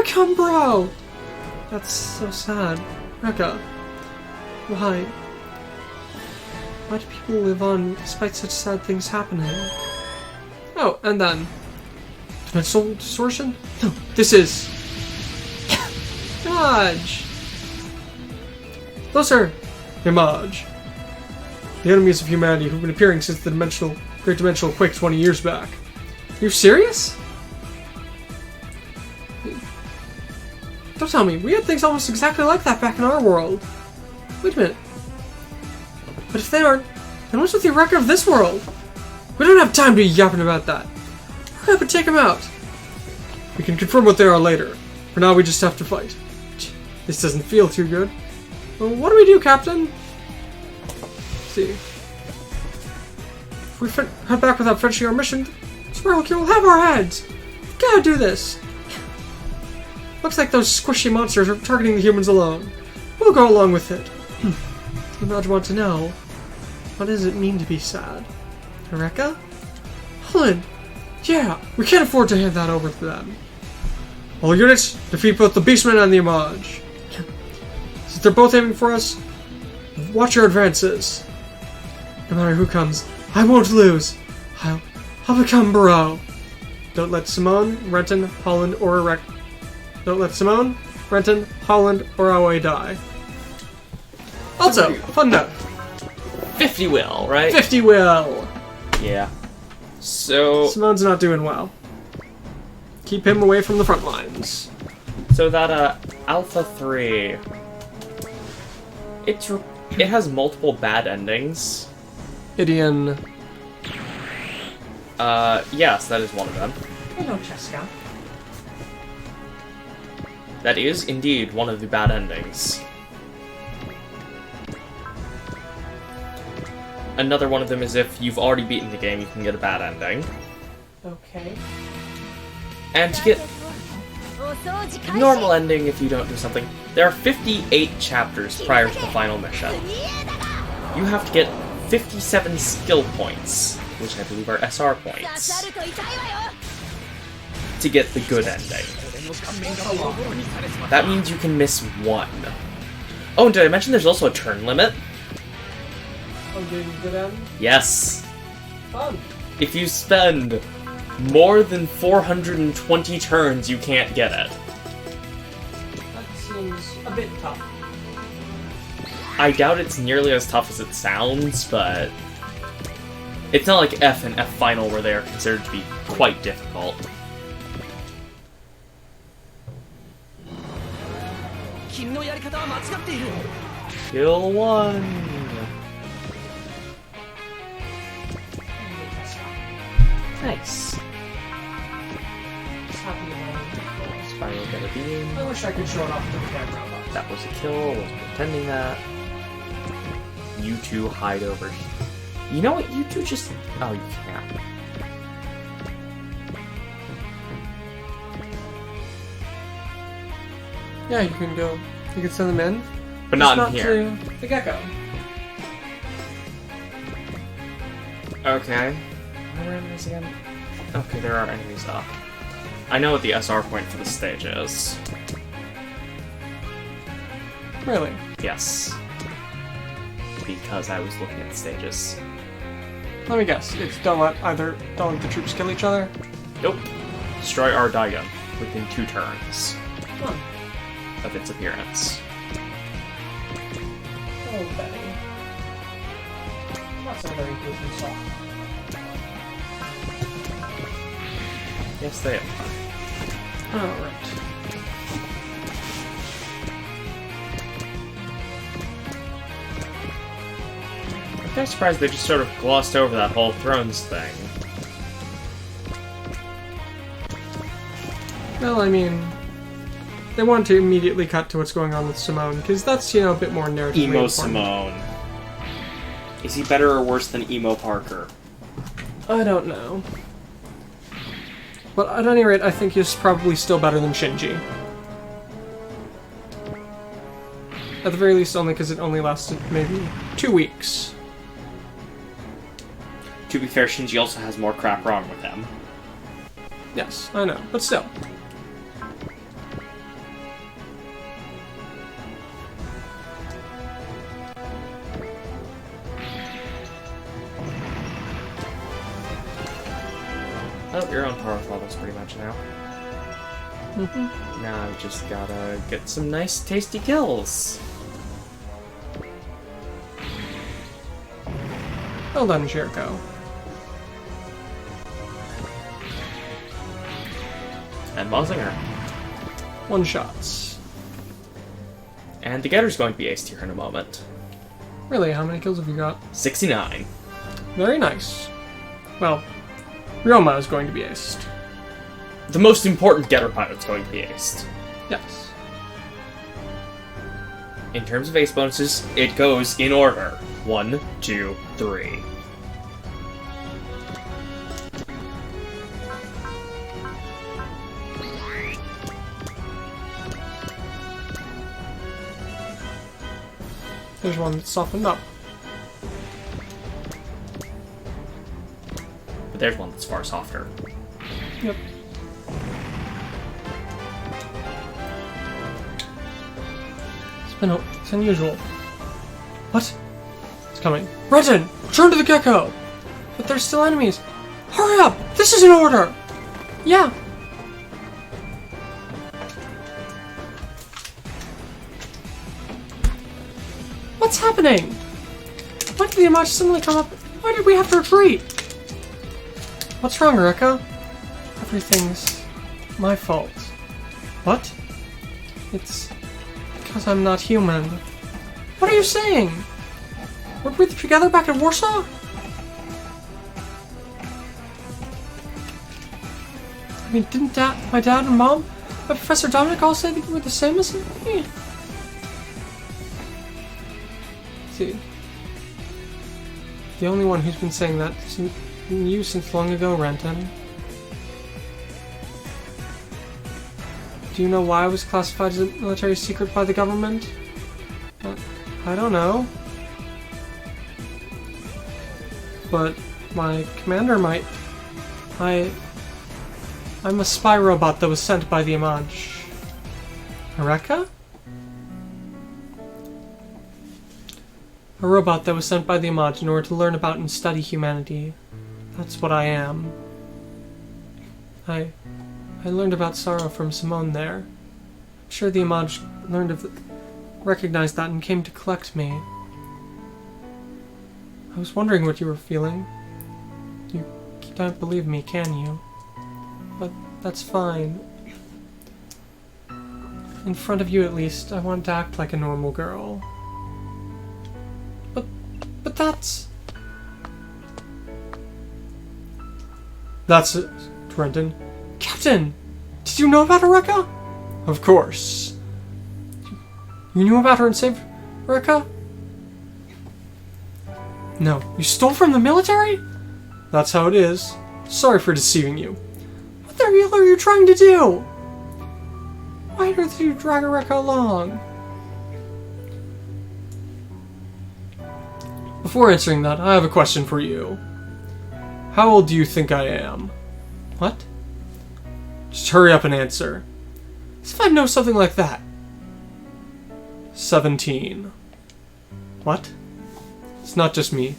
S2: become bro? That's so sad. Rekka, why? Why do people live on despite such sad things happening? Oh, and then... Dimensional distortion? No, this is... Image! Those are... Image. The enemies of humanity who've been appearing since the Great Dimensional Quake 20 years back. You're serious? Don't tell me, we had things almost exactly like that back in our world. Wait a minute. But if they aren't, then what's with the record of this world? We don't have time to be yapping about that. Hurry up and take them out. We can confirm what they are later. For now, we just have to fight. This doesn't feel too good. Well, what do we do, Captain? Let's see. If we head back without finishing our mission, Swirlkey will have our heads. We've gotta do this. Looks like those squishy monsters are targeting the humans alone. We'll go along with it. I want to know, what does it mean to be sad? Rekka? Helen! Yeah, we can't afford to hand that over to them. All units, defeat both the Beastman and the Image. Since they're both aiming for us, watch your advances. No matter who comes, I won't lose. I'll become bro. Don't let Simone, Renton, Holland, or Don't let Simone, Renton, Holland, or Aoi die. Also, fun note.
S3: 50 will, right?
S2: 50 will!
S3: Yeah. So...
S2: Simone's not doing well. Keep him away from the front lines.
S3: So that, Alpha 3... It has multiple bad endings.
S2: Idion.
S3: Yes, that is one of them.
S2: Hello, Cheska.
S3: That is, indeed, one of the bad endings. Another one of them is if you've already beaten the game, you can get a bad ending.
S2: Okay.
S3: And to get a normal ending if you don't do something, there are 58 chapters prior to the final mission. You have to get 57 skill points, which I believe are SR points, to get the good ending. That means you can miss one. Oh, and did I mention there's also a turn limit?
S2: Oh, getting good end?
S3: Yes.
S2: Fun.
S3: If you spend more than 420 turns, you can't get it.
S2: That seems a bit tough.
S3: I doubt it's nearly as tough as it sounds, but it's not like F and F Final where they are considered to be quite difficult. Kill one. Nice. Spiral got a beam.
S2: I wish I could show it off to the camera.
S3: That was a kill. Wasn't intending that. You two hide over here. You know what? You two just... Oh, you can't.
S2: Yeah, you can go. You can send them in.
S3: But not in here.
S2: To the gecko.
S3: Okay. Where are enemies again? Okay, there are enemies up. I know what the SR point for the stage is.
S2: Really?
S3: Yes. Because I was looking at the stages.
S2: Let me guess. It's don't let the troops kill each other?
S3: Nope. Destroy our Daigon within 2 turns
S2: Oh.
S3: of its appearance.
S2: Oh, Betty. Not so very good and soft.
S3: Yes, they are.
S2: Alright.
S3: I'm kind of surprised they just sort of glossed over that whole Thrones thing.
S2: Well, I mean, they want to immediately cut to what's going on with Simone, because that's, you know, a bit more narratively
S1: Emo
S2: important.
S1: Simone. Is he better or worse than Emo Parker?
S2: I don't know. But at any rate, I think he's probably still better than Shinji. At the very least, only because it only lasted maybe 2 weeks.
S1: To be fair, Shinji also has more crap wrong with him.
S2: Yes, I know, but still.
S3: Oh, you're on par with levels pretty much now.
S2: Mm-hmm.
S3: Now I've just gotta get some nice, tasty kills.
S2: Well done, Jericho.
S3: And Mazinger.
S2: One shots.
S3: And the Getter's going to be aced here in a moment.
S2: Really, how many kills have you got?
S3: 69.
S2: Very nice. Well, Ryoma is going to be aced.
S3: The most important Getter pilot's going to be aced.
S2: Yes.
S3: In terms of ace bonuses, it goes in order. 1, 2, 3.
S2: There's one that's softened up.
S3: But there's one that's far softer.
S2: Yep. It's unusual. What? It's coming. Brenton! Return to the gecko! But there's still enemies. Hurry up! This is an order! Yeah. What's happening? Why did the Amachi suddenly come up? Why did we have to retreat? What's wrong, Eureka? Everything's my fault. What? It's because I'm not human. What are you saying? Weren't we together back in Warsaw? I mean, didn't my dad and mom and Professor Dominic all say that you were the same as me? See, the only one who's been saying that is you since long ago, Renton. Do you know why I was classified as a military secret by the government? I don't know. But my commander might. I'm a spy robot that was sent by the Amaj. Eureka? A robot that was sent by the Amaj in order to learn about and study humanity. That's what I am. I learned about sorrow from Simone there. I'm sure the Amaj recognized that and came to collect me. I was wondering what you were feeling. You can't believe me, can you? But that's fine. In front of you, at least, I want to act like a normal girl. But that's... That's it, Trenton. Captain! Did you know about Eureka? Of course. You knew about her and saved Eureka? No. You stole from the military? That's how it is. Sorry for deceiving you. What the hell are you trying to do? Why on earth did you drag Eureka along? Before answering that, I have a question for you. How old do you think I am? What? Just hurry up and answer. As if I know something like that. 17. What? It's not just me.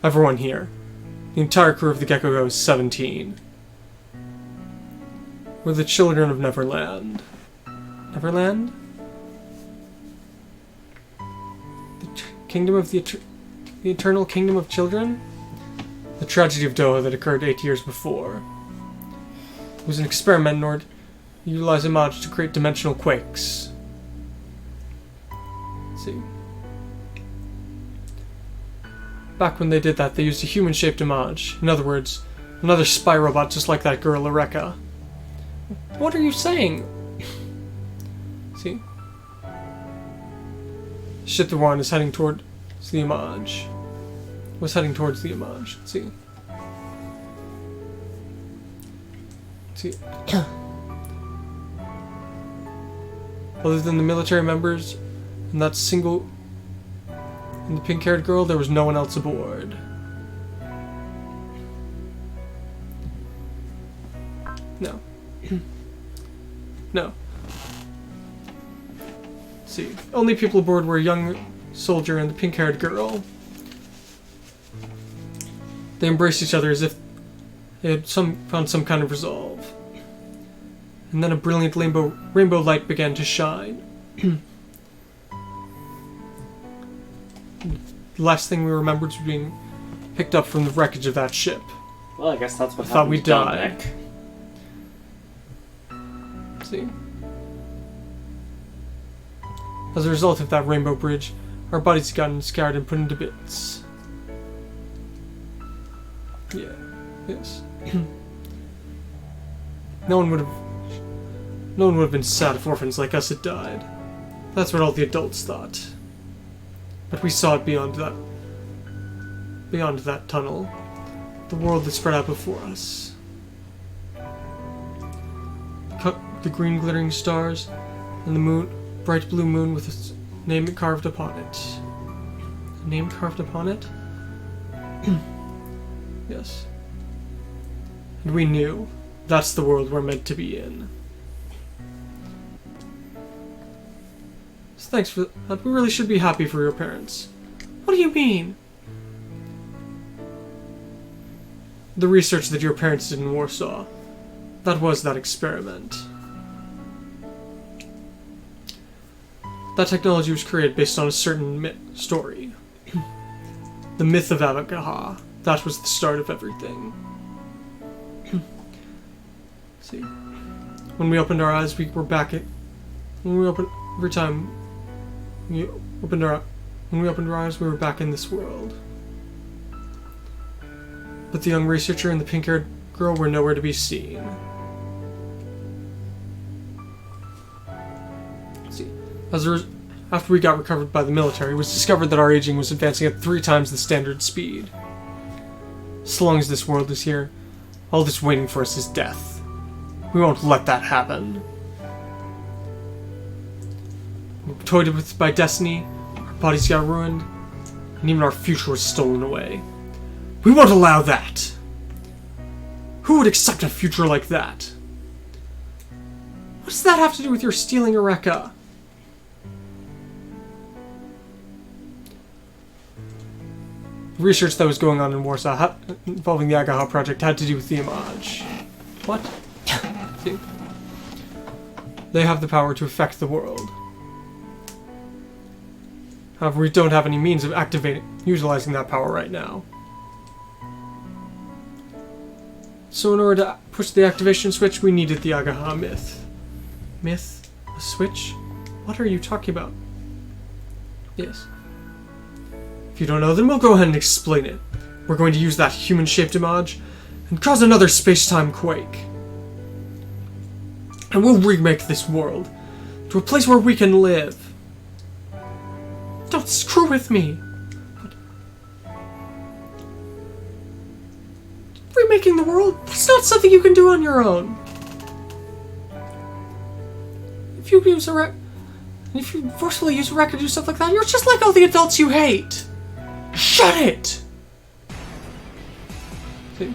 S2: Everyone here. The entire crew of the Gecko Go is 17. We're the children of Neverland. Neverland? Kingdom of the Eternal Kingdom of Children? The tragedy of Doha that occurred 8 years before. It was an experiment in order to utilize Image to create dimensional quakes. Let's see. Back when they did that, they used a human-shaped Image. In other words, another spy robot just like that girl, Eureka. What are you saying? See? Shit, the one is heading towards the Image. Was heading towards the Image. Let's see. See. Other than the military members and that single and the pink-haired girl, there was no one else aboard. No. No. Let's see. Only people aboard were a young soldier and the pink-haired girl. They embraced each other as They had found some kind of resolve. And then a brilliant rainbow light began to shine. The last thing we remembered was being picked up from the wreckage of that ship.
S1: Well, I guess that's what
S2: Thought
S1: happened
S2: we
S1: to John
S2: died.
S1: Nick.
S2: See? As a result of that rainbow bridge, our bodies gotten scarred and put into bits. Yeah. Yes. No one would have been sad if orphans like us had died. That's what all the adults thought. But we saw it beyond that tunnel. The world that spread out before us. The green glittering stars and the moon, bright blue moon with its name carved upon it. A name carved upon it? Yes. And we knew that's the world we're meant to be in. So thanks for that. We really should be happy for your parents. What do you mean? The research that your parents did in Warsaw. That was that experiment. That technology was created based on a certain story. The myth of Avagaha. That was the start of everything. See, when we opened our eyes, we were back at. When we opened our eyes, we were back in this world. But the young researcher and the pink-haired girl were nowhere to be seen. See, after we got recovered by the military, it was discovered that our aging was advancing at 3 times the standard speed. So long as this world is here, all that's waiting for us is death. We won't let that happen. We were toyed with by destiny, our bodies got ruined, and even our future was stolen away. We won't allow that! Who would accept a future like that? What does that have to do with your stealing Eureka? The research that was going on in Warsaw involving the Agaha project had to do with the Image. What? See? They have the power to affect the world. However, we don't have any means of utilizing that power right now. So in order to push the activation switch, we needed the Agaha myth. Myth? A switch? What are you talking about? Yes. If you don't know, then we'll go ahead and explain it. We're going to use that human-shaped Image and cause another space-time quake. And we'll remake this world to a place where we can live. Don't screw with me! Remaking the world? That's not something you can do on your own. If you forcefully use a wreck to do stuff like that, you're just like all the adults you hate. Shut it! See?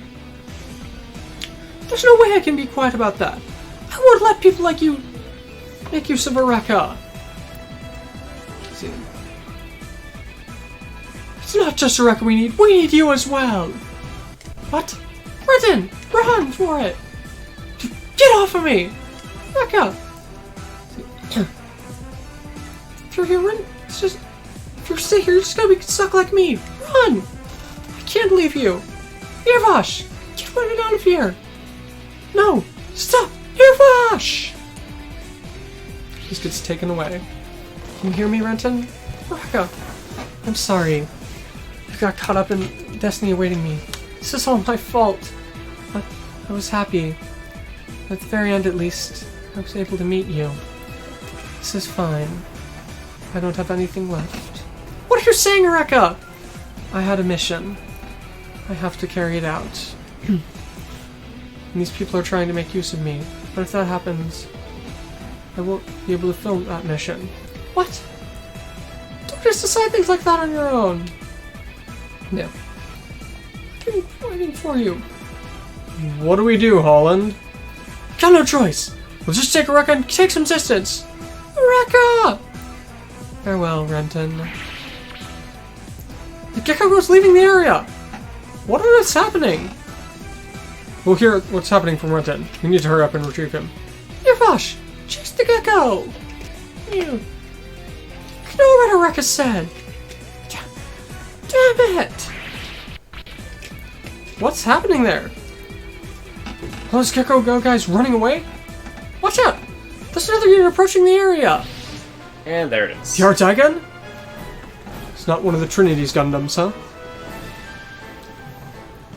S2: There's no way I can be quiet about that. I won't let people like you make use of a Rekka. See? It's not just a Rekka we need you as well. What? Brenton! Run for it! Get off of me! Rekka! If you're here, run. It's just... If you stay here, you're just gonna be stuck like me. Run! I can't leave you. Irvash! Get running out of here! No! Stop! Irvash! He just gets taken away. Can you hear me, Renton? Rekka! I'm sorry. I got caught up in destiny awaiting me. This is all my fault. But I was happy. At the very end, at least, I was able to meet you. This is fine. I don't have anything left. What are you saying, Rekka? I had a mission. I have to carry it out. And these people are trying to make use of me. But if that happens, I won't be able to film that mission. What? Don't just decide things like that on your own. No. I'm waiting for you. What do we do, Holland? Got no choice. We'll just take a Rekka and take some distance. Rekka! Farewell, Renton. The Gecko Girl's leaving the area! What is happening? We'll hear what's happening from right then. We need to hurry up and retrieve him. Yervash! Chase the gecko! You... Know what Areka said! Damn it! What's happening there? Those gecko go guys running away? Watch out! There's another unit approaching the area!
S3: And there it is.
S2: The Ardagan? It's not one of the Trinity's Gundams, huh?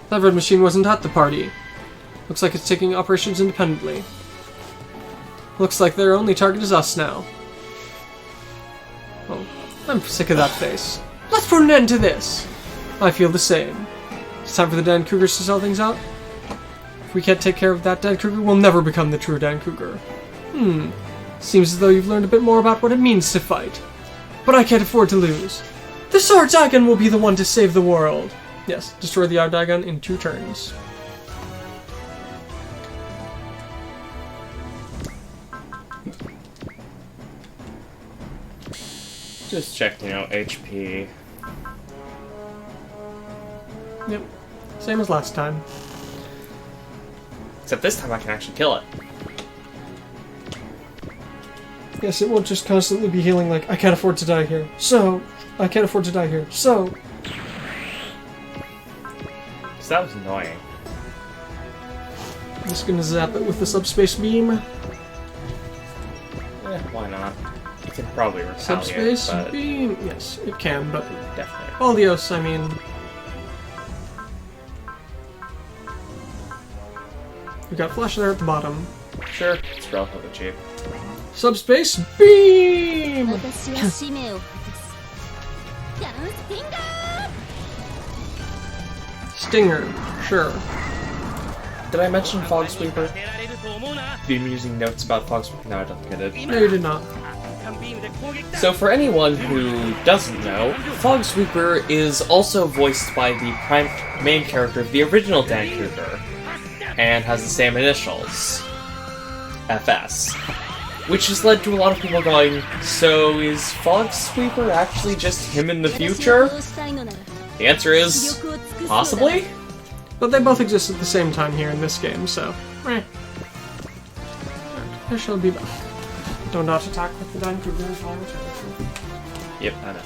S2: That red machine wasn't at the party. Looks like it's taking operations independently. Looks like their only target is us now. Oh, I'm sick of that face. Let's put an end to this! I feel the same. It's time for the Dan Cougars to sell things out. If we can't take care of that Dan Cougar, we'll never become the true Dan Cougar. Seems as though you've learned a bit more about what it means to fight. But I can't afford to lose. The Ardagan will be the one to save the world. Yes, destroy the Ardagan in 2 turns.
S3: Just check, HP.
S2: Yep, same as last time.
S3: Except this time I can actually kill it.
S2: Yes, it won't just constantly be healing like, I can't afford to die here, so... I can't afford to die here, so...
S3: Because that was annoying.
S2: I'm just gonna zap it with the subspace beam.
S3: Why not? It can probably retaliate,
S2: Subspace
S3: but
S2: beam? Yes, it can, but...
S3: definitely.
S2: Baldios, I mean... We got Flash there at the bottom.
S3: Sure, it's relatively cheap.
S2: Subspace beam!
S4: 私は使命を果たすダンスフィンガー
S2: Stinger, sure.
S3: Did I mention Fog Sweeper? Been using notes about Fog Sweeper? No, I don't think I did.
S2: No, you did not.
S3: So for anyone who doesn't know, Fog Sweeper is also voiced by the main character of the original Dan Cougar, and has the same initials, FS. Which has led to a lot of people going, so is Fog Sweeper actually just him in the future? The answer is, possibly?
S2: But they both exist at the same time here in this game, so... There shall be both. Don't dodge attack with the Dan Cougar as long as
S3: Yep, I know.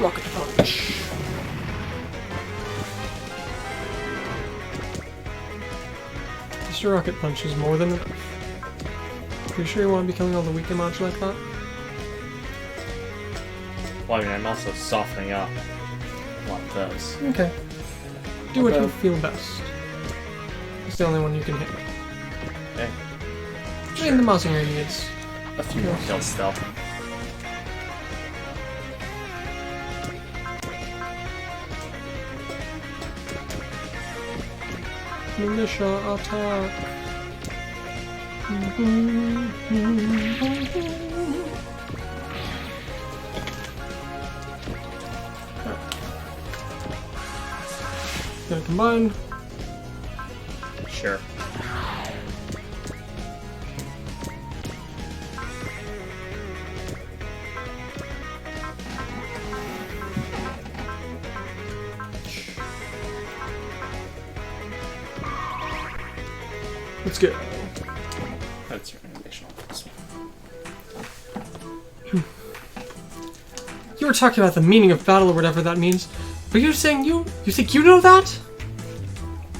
S2: Rocket Punch. This Rocket Punch is more than enough. You sure you want to be killing all the weak Image like that?
S3: Well, I mean, I'm also softening up a lot of those.
S2: Okay. Do what you feel best. It's the only one you can hit.
S3: Okay.
S2: I mean, the Mazinger needs
S3: A few more kills still.
S2: Militia attack. Gonna combine.
S3: Sure.
S2: Let's go.
S3: That's your additional.
S2: You were talking about the meaning of battle or whatever that means, but you're saying you think you know that?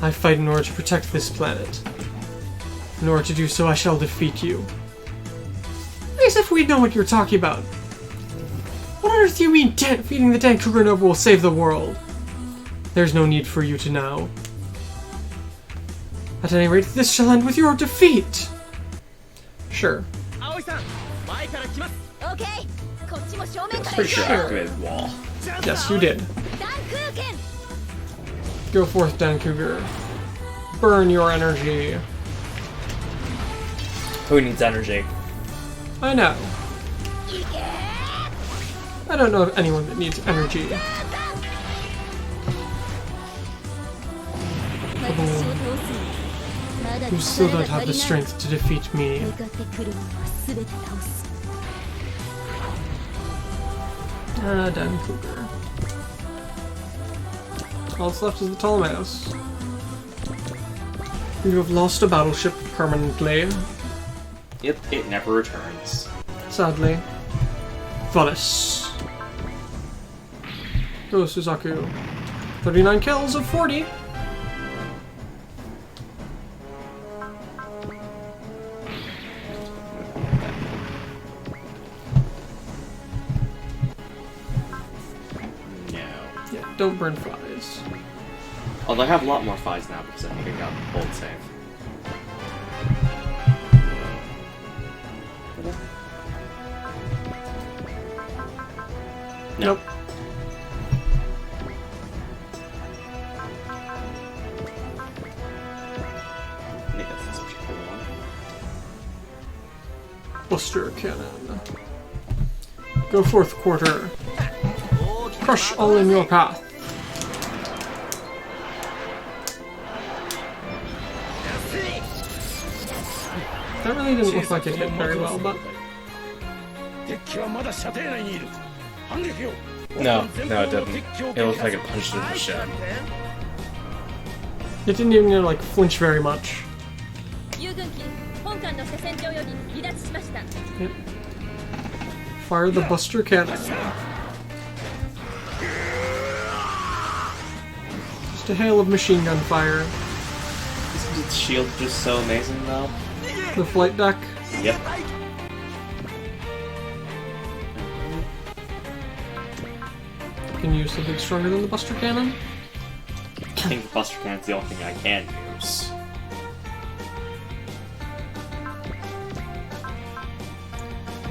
S2: I fight in order to protect this planet. In order to do so, I shall defeat you. As if we know what you're talking about. What on earth do you mean defeating the Dan Cougar Nova will save the world? There's no need for you to know. At any rate, this shall end with your defeat! Sure.
S4: Okay. こっちも正面から
S3: Pretty sure I
S2: Sure.
S3: activated wall.
S2: Yes, you did.
S4: ダンクーケン
S2: Go forth, Dan Cougar. Burn your energy.
S3: Who needs energy?
S2: I know.
S4: いけ
S2: I don't know of anyone that needs energy.
S4: 私を倒すまだ
S2: You still don't have the strength to defeat me.
S4: 向かってくるものは全て倒す
S2: Ah, Dan Cougar. All that's left is the Ptolemaeus. You have lost a battleship permanently.
S1: Yep, it never returns.
S2: Sadly. Valis. Go, Suzaku. 39 kills of 40.
S1: No.
S2: Yeah, don't burn flies.
S1: Although I have a lot more fives now because I think I got the bold save. No.
S2: Nope.
S1: I think that's such a cool one.
S2: Buster Cannon. Go forth, Quarter. Crush all in your path. That really didn't look like it hit very well, but
S3: No, it didn't. It looked like it punched into the shed.
S2: it didn't even like flinch very much.
S4: 遊軍機本艦として戦場より離脱しました
S2: Yep. Fire the Buster Cannon. Just a hail of machine gun fire.
S1: Isn't its shield just so amazing though?
S2: The flight deck.
S1: Yep.
S2: Can you use something stronger than the Buster Cannon?
S1: I think the Buster Cannon's the only thing I can use.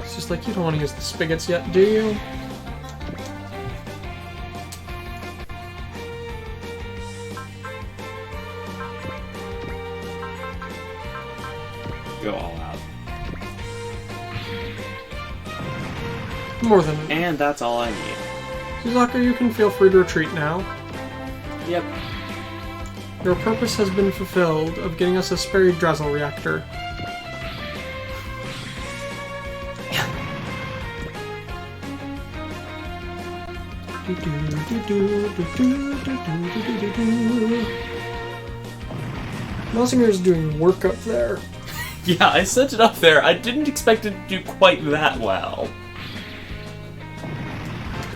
S2: It's just like you don't want to use the spigots yet, do you?
S1: Go all out.
S2: More than
S1: And that's all I need.
S2: Suzaku, you can feel free to retreat now.
S1: Yep.
S2: Your purpose has been fulfilled of getting us a Sperry Drazzle reactor. Melzinger's doing work up there.
S3: Yeah, I sent it up there. I didn't expect it to do quite that well.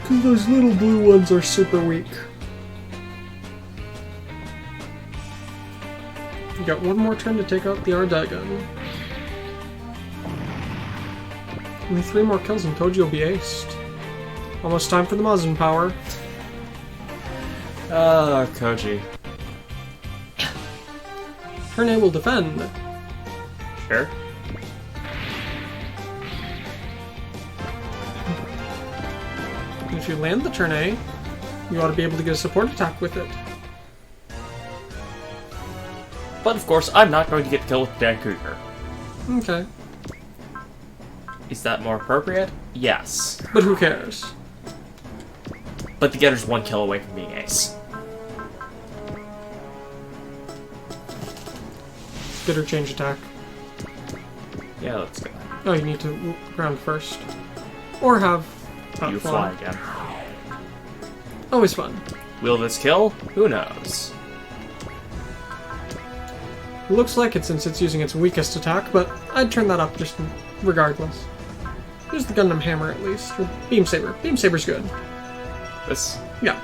S2: Because those little blue ones are super weak. You got one more turn to take out the Ardagon. Only 3 more kills and Koji will be aced. Almost time for the Mazin power.
S3: Koji.
S2: Turn A will defend.
S3: Sure.
S2: And if you land the turn A, you ought to be able to get a support attack with it.
S3: But of course, I'm not going to get the kill with Dan Cougar.
S2: Okay.
S3: Is that more appropriate? Yes.
S2: But who cares?
S3: But the Getter's 1 kill away from being ace.
S2: Get her change attack.
S3: Yeah, let's go.
S2: Oh, you need to ground first. Or have...
S3: You fly again.
S2: Always fun.
S3: Will this kill? Who knows?
S2: Looks like it since it's using its weakest attack, but I'd turn that up just regardless. Use the Gundam Hammer at least. Or Beam Saber. Beam Saber's good.
S3: This?
S2: Yeah.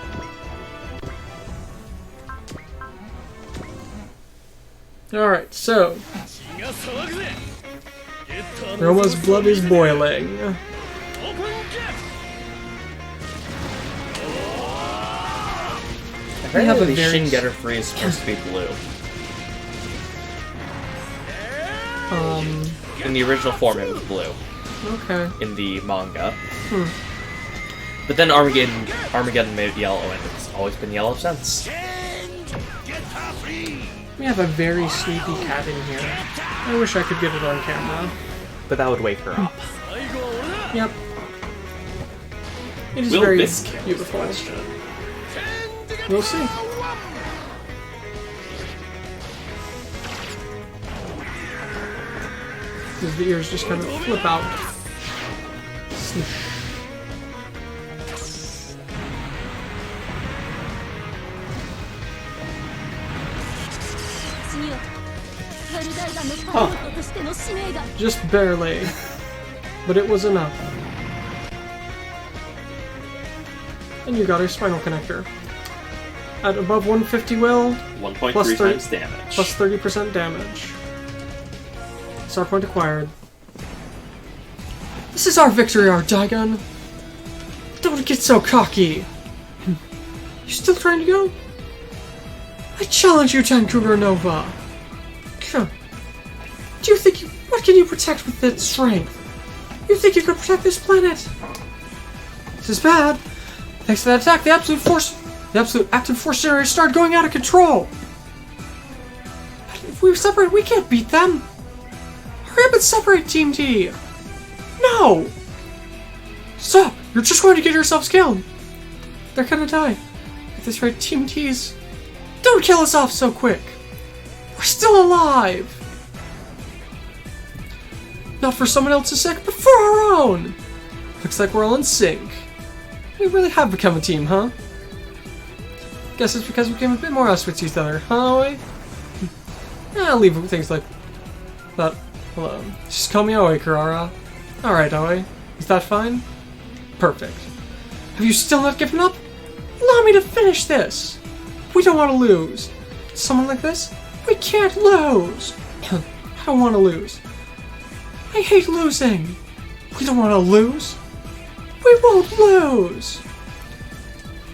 S2: Alright, so... Roma's blood is boiling.
S3: We
S2: have a
S3: the
S2: very-
S3: Shin Getter 3 is supposed to be blue. In the original form, it was blue.
S2: Okay.
S3: In the manga. But then Armageddon made it yellow, and it's always been yellow since.
S2: We have a very sleepy cat in here. I wish I could get it on camera.
S3: But that would wake her up.
S2: Yep. It is
S3: Will
S2: very
S3: this kill?
S2: beautiful. We'll see. As the ears just kind of flip out. Snip. Just barely. But it was enough. And you got her spinal connector. At above 150 will,
S1: 1.3
S2: Plus 30
S1: times damage.
S2: plus 30% damage. Star point acquired. This is our victory arc, Daigon! Don't get so cocky! You still trying to go? I challenge you, Cougar Nova! Do you think what can you protect with that strength? You think you could protect this planet? This is bad. Thanks to that attack, the absolute active force generator started going out of control. But if we separate, we can't beat them. Hurry up and separate, Team T. No! Stop! You're just going to get yourselves killed. They're gonna die. At this rate, Team T's... Don't kill us off so quick. We're still alive. Not for someone else's sake, but for our own! Looks like we're all in sync. We really have become a team, huh? Guess it's because we became a bit more us with each other, huh, Aoi? I'll leave things like that alone. Just call me Aoi, Kurara. Alright, Aoi. Is that fine? Perfect. Have you still not given up? Allow me to finish this! We don't want to lose. Someone like this? We can't lose! I don't want to lose. I hate losing! We don't want to lose! We won't lose!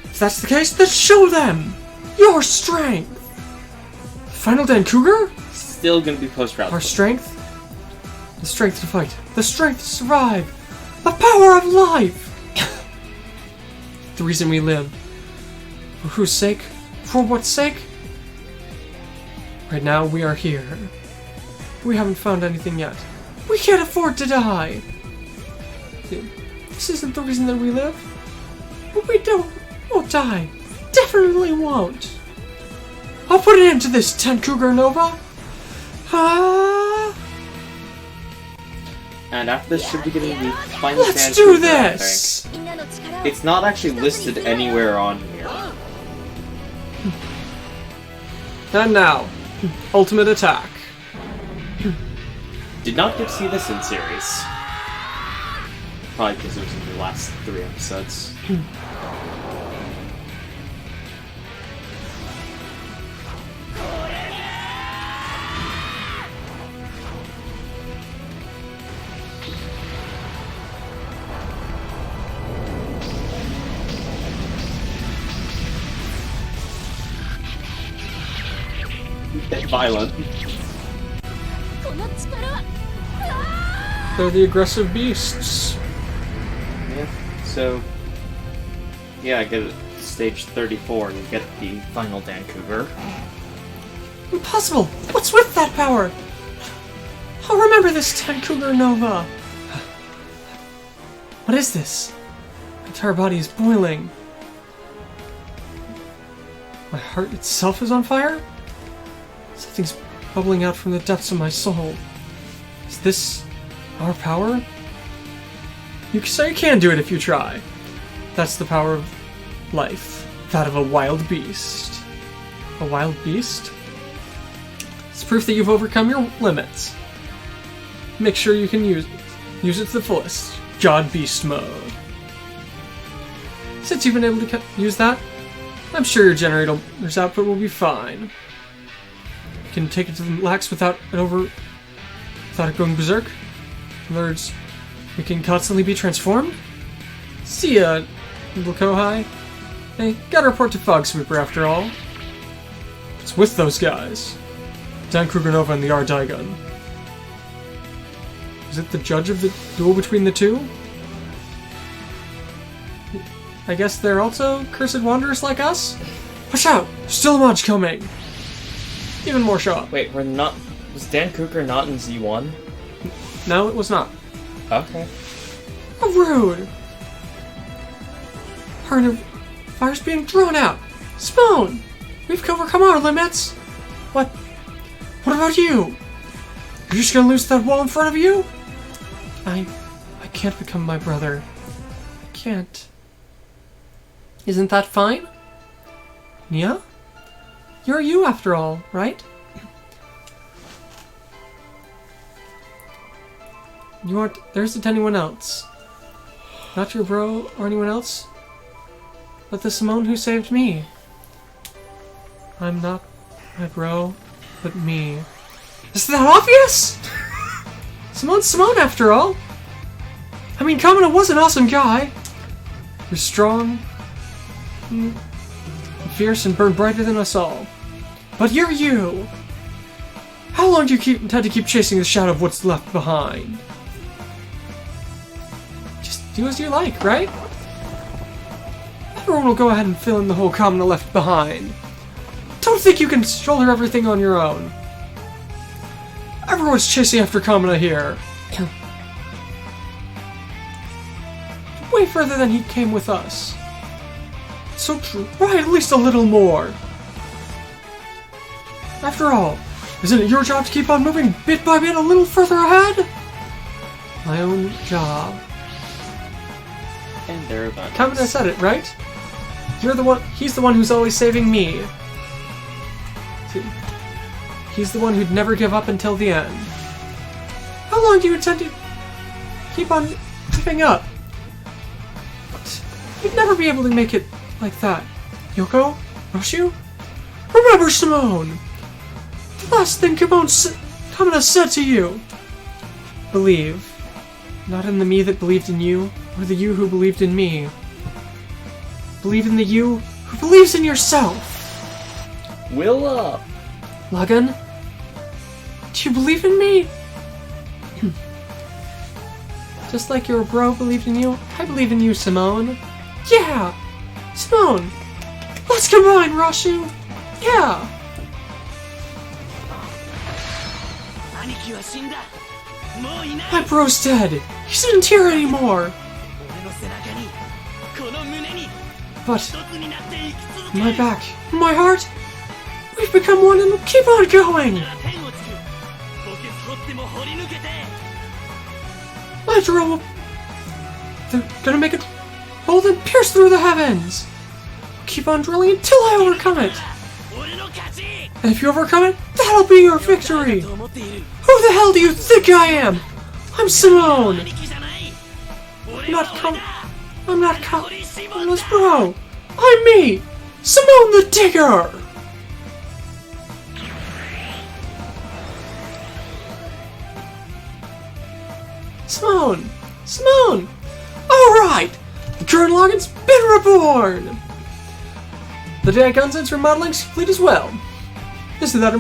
S2: If that's the case, then show them! Your strength! Final Dan Cougar?
S1: Still gonna be post-round.
S2: Our strength? The strength to fight. The strength to survive. The power of life! The reason we live. For whose sake? For what sake? Right now, we are here. We haven't found anything yet. We can't afford to die! This isn't the reason that we live. But we won't die. Definitely won't. I'll put an end to this, Cougar Nova!
S1: And after this should be getting the final
S2: Let's
S1: chance
S2: do
S1: for that, I
S2: this!
S1: think. It's not actually listed anywhere on here.
S2: And now, ultimate attack.
S1: Did not get to see this in series. Probably because it was in the last 3 episodes. Bit violent.
S2: They're the aggressive beasts.
S1: Yeah, so... Yeah, I get it. Stage 34, you get the
S3: Final Dan Cougar.
S2: Impossible! What's with that power? I'll remember this time, Cougar Nova. What is this? My entire body is boiling. My heart itself is on fire? Something's bubbling out from the depths of my soul. Is this our power? So you can do it if you try. That's the power of life. That of a wild beast. A wild beast? It's proof that you've overcome your limits. Make sure you can use it to the fullest. God Beast mode. Since you've been able to use that, I'm sure your generator's output will be fine. You can take it to the max without it going berserk. In other words, you can constantly be transformed. See ya, little Kohai. Hey, gotta report to Fog Sweeper after all. It's with those guys. Dan Kruganova and the R. Daigun. Is it the judge of the duel between the two? I guess they're also cursed wanderers like us? Watch out! Still a Maj coming! Even more show up.
S3: Wait, was Dan Kruger not in Z1?
S2: No, it was not.
S3: Okay.
S2: How rude! Fire's being drawn out! Spoon! We've overcome our limits! What about you? You're just gonna lose that wall in front of you? I can't become my brother. I can't. Isn't that fine? Nia? You're you after all, right? There isn't anyone else. Not your bro or anyone else, but the Simone who saved me. I'm not my bro, but me. Is that obvious? Simone's Simone after all. I mean, Kamina was an awesome guy. You're strong, and fierce, and burn brighter than us all. But you're you. How long do you intend to keep chasing the shadow of what's left behind? Just do as you like, right? Everyone will go ahead and fill in the hole Kamina left behind. Don't think you can shoulder everything on your own. Everyone's chasing after Kamina here. Way further than he came with us. So try at least a little more. After all, isn't it your job to keep on moving bit by bit a little further ahead? My own job.
S3: And there about
S2: Kamina said it, right? He's the one who's always saving me. He's the one who'd never give up until the end. How long do you intend to keep on giving up? You'd never be able to make it like that. Yoko? Roshu? Remember Simone! The last thing Kamina said to you! Believe. Not in the me that believed in you, or the you who believed in me. Believe in the you who believes in yourself!
S3: Willa!
S2: Lagann? Do you believe in me? Just like your bro believed in you, I believe in you, Simone. Yeah! Simone! Let's combine, Roshu! Yeah! My bro's dead! He isn't here anymore! But my back, my heart, we've become one and we'll keep on going! My drill, they're gonna make it hole and pierce through the heavens! Keep on drilling until I overcome it! And if you overcome it, that'll be your victory! Who the hell do you think I am? I'm Simone! I'm not Kamina's bro! I'm me! Simone the Digger! Simone! Simone! Alright! Gurren Lagann's been reborn! The Daigunsen's remodeling's complete as well. Isn't that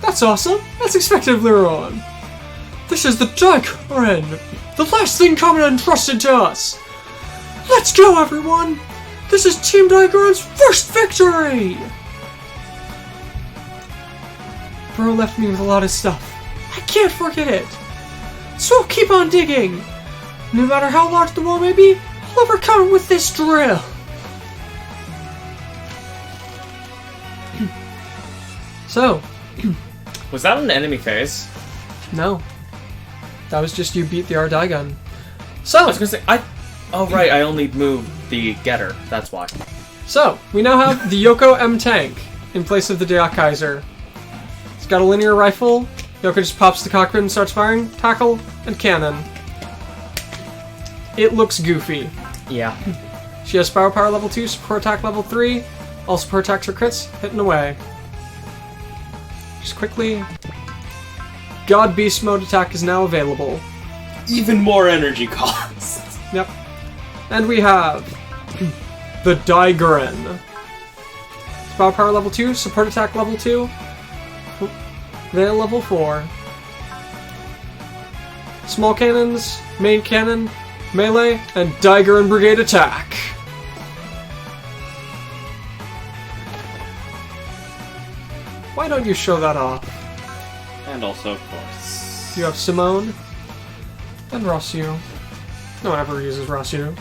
S2: That's awesome! That's expected of Leron. This is the Daigun! The last thing Kamina entrusted to us! Let's go, everyone! This is Team Daigun's first victory! Bro left me with a lot of stuff. I can't forget it. So keep on digging. No matter how large the wall may be, I'll overcome it with this drill. So,
S3: Was that an enemy phase?
S2: no. That was just you beat the Ardaigun.
S3: I
S2: So,
S3: was gonna say, oh right, I only moved the getter, that's why.
S2: So, we now have the Yoko M tank in place of the Kaiser. It's got a linear rifle. Yoko just pops the cockpit and starts firing. Tackle and cannon. It looks goofy.
S3: Yeah.
S2: She has firepower level 2, support attack level 3. All support attacks are crits, hitting away. Just quickly. God Beast mode attack is now available.
S1: Even more energy costs.
S2: Yep. And we have the Gurren. Firepower level 2, support attack level 2, Veil level 4. Small cannons, main cannon, melee, and Gurren brigade attack. Why don't you show that off?
S1: And also, of course.
S2: You have Simone and Rossiu. No one ever uses Rossiu.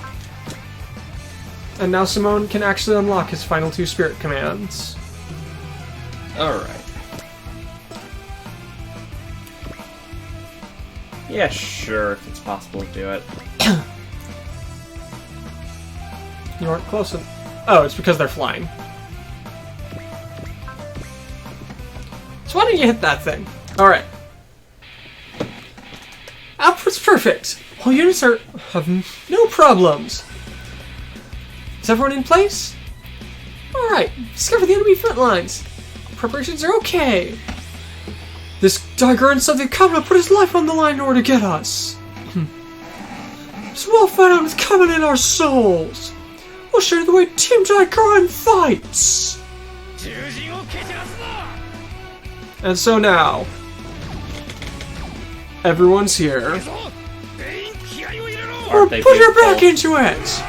S2: And now Simone can actually unlock his final 2 spirit commands.
S1: Alright. Yeah, sure, if it's possible to do it.
S2: You aren't close enough. Oh, it's because they're flying. So why don't you hit that thing? Alright. Output's perfect. All units have no problems. Is everyone in place? Alright, discover the enemy front lines. Preparations are okay. This Gurren said that Kamina put his life on the line in order to get us. So we'll find out what's coming in our souls. We'll show you the way Team Gurren fights. And so now, everyone's here.
S3: Aren't they
S2: Put your
S3: beautiful?
S2: back into it.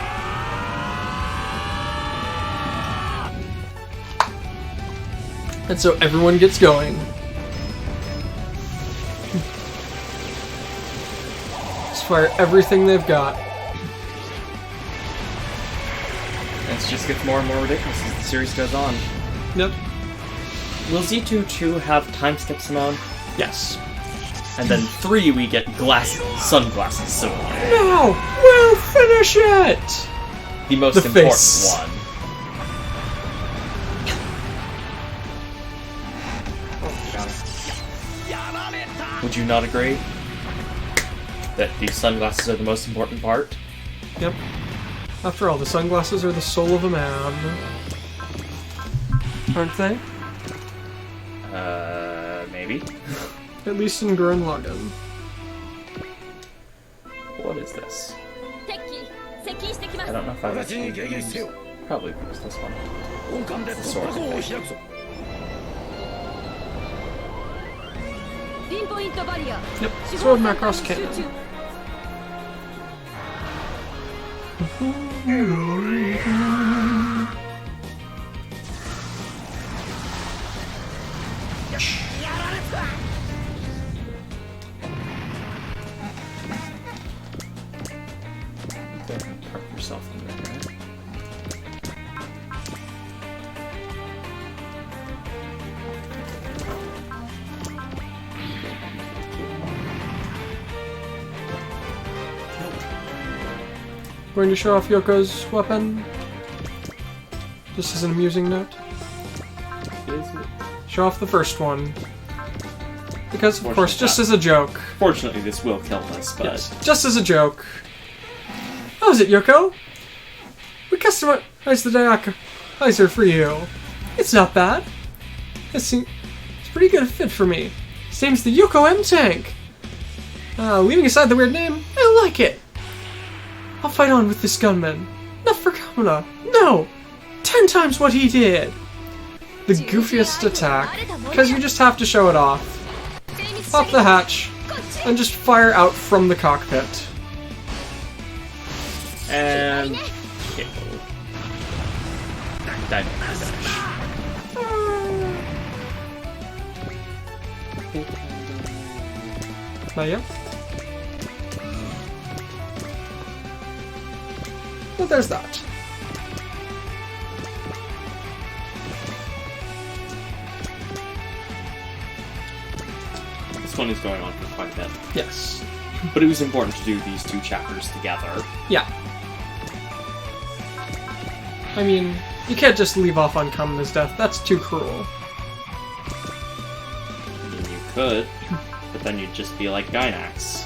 S2: And so everyone gets going. Just fire everything they've got.
S1: And it just gets more and more ridiculous as the series goes on.
S2: Yep.
S1: Will Z2 have time skip Simone?
S2: Yes.
S1: And then 3 we get sunglasses Simone.
S2: Now, we'll finish it!
S1: The most
S2: The
S1: important
S2: face.
S1: one. Would you not agree? That these sunglasses are the most important part?
S2: Yep. After all, the sunglasses are the soul of a man. Aren't they?
S1: Maybe?
S2: At least in Gurren Lagann.
S1: What is this?
S4: 接近してきま
S1: I
S4: す
S1: don't know if I've actually used. Probably used this one.
S5: 本館で突破口を開くぞ。
S4: ピンポイントバリア
S2: Yep. Sword Macross Cannon.
S1: Go ahead and park yourself in there.
S2: Going to show off Yoko's weapon. Just as an amusing note.
S1: Is it?
S2: Show off the first one. Because, of course,
S1: Fortunately,
S2: just
S1: not.
S2: as a joke.
S1: Fortunately, this will kill us, but...
S2: Yes, just as a joke. How is it, Yoko? We customized the Kaiser for you. It's not bad. It's pretty good fit for me. Seems the Yoko M tank. Leaving aside the weird name, I like it. I'll fight on with this gunman. Not for Kamina. No! 10 times what he did! The goofiest attack, because you just have to show it off. Pop the hatch, and just fire out from the cockpit.
S1: And... kill. Dynamic dash.
S2: Not yet? Well, there's that.
S1: This one is going on for quite a bit.
S2: Yes.
S1: But it was important to do these 2 chapters together.
S2: Yeah. I mean, you can't just leave off on Kamena's death. That's too cruel.
S1: I mean, you could, but then you'd just be like Gynax.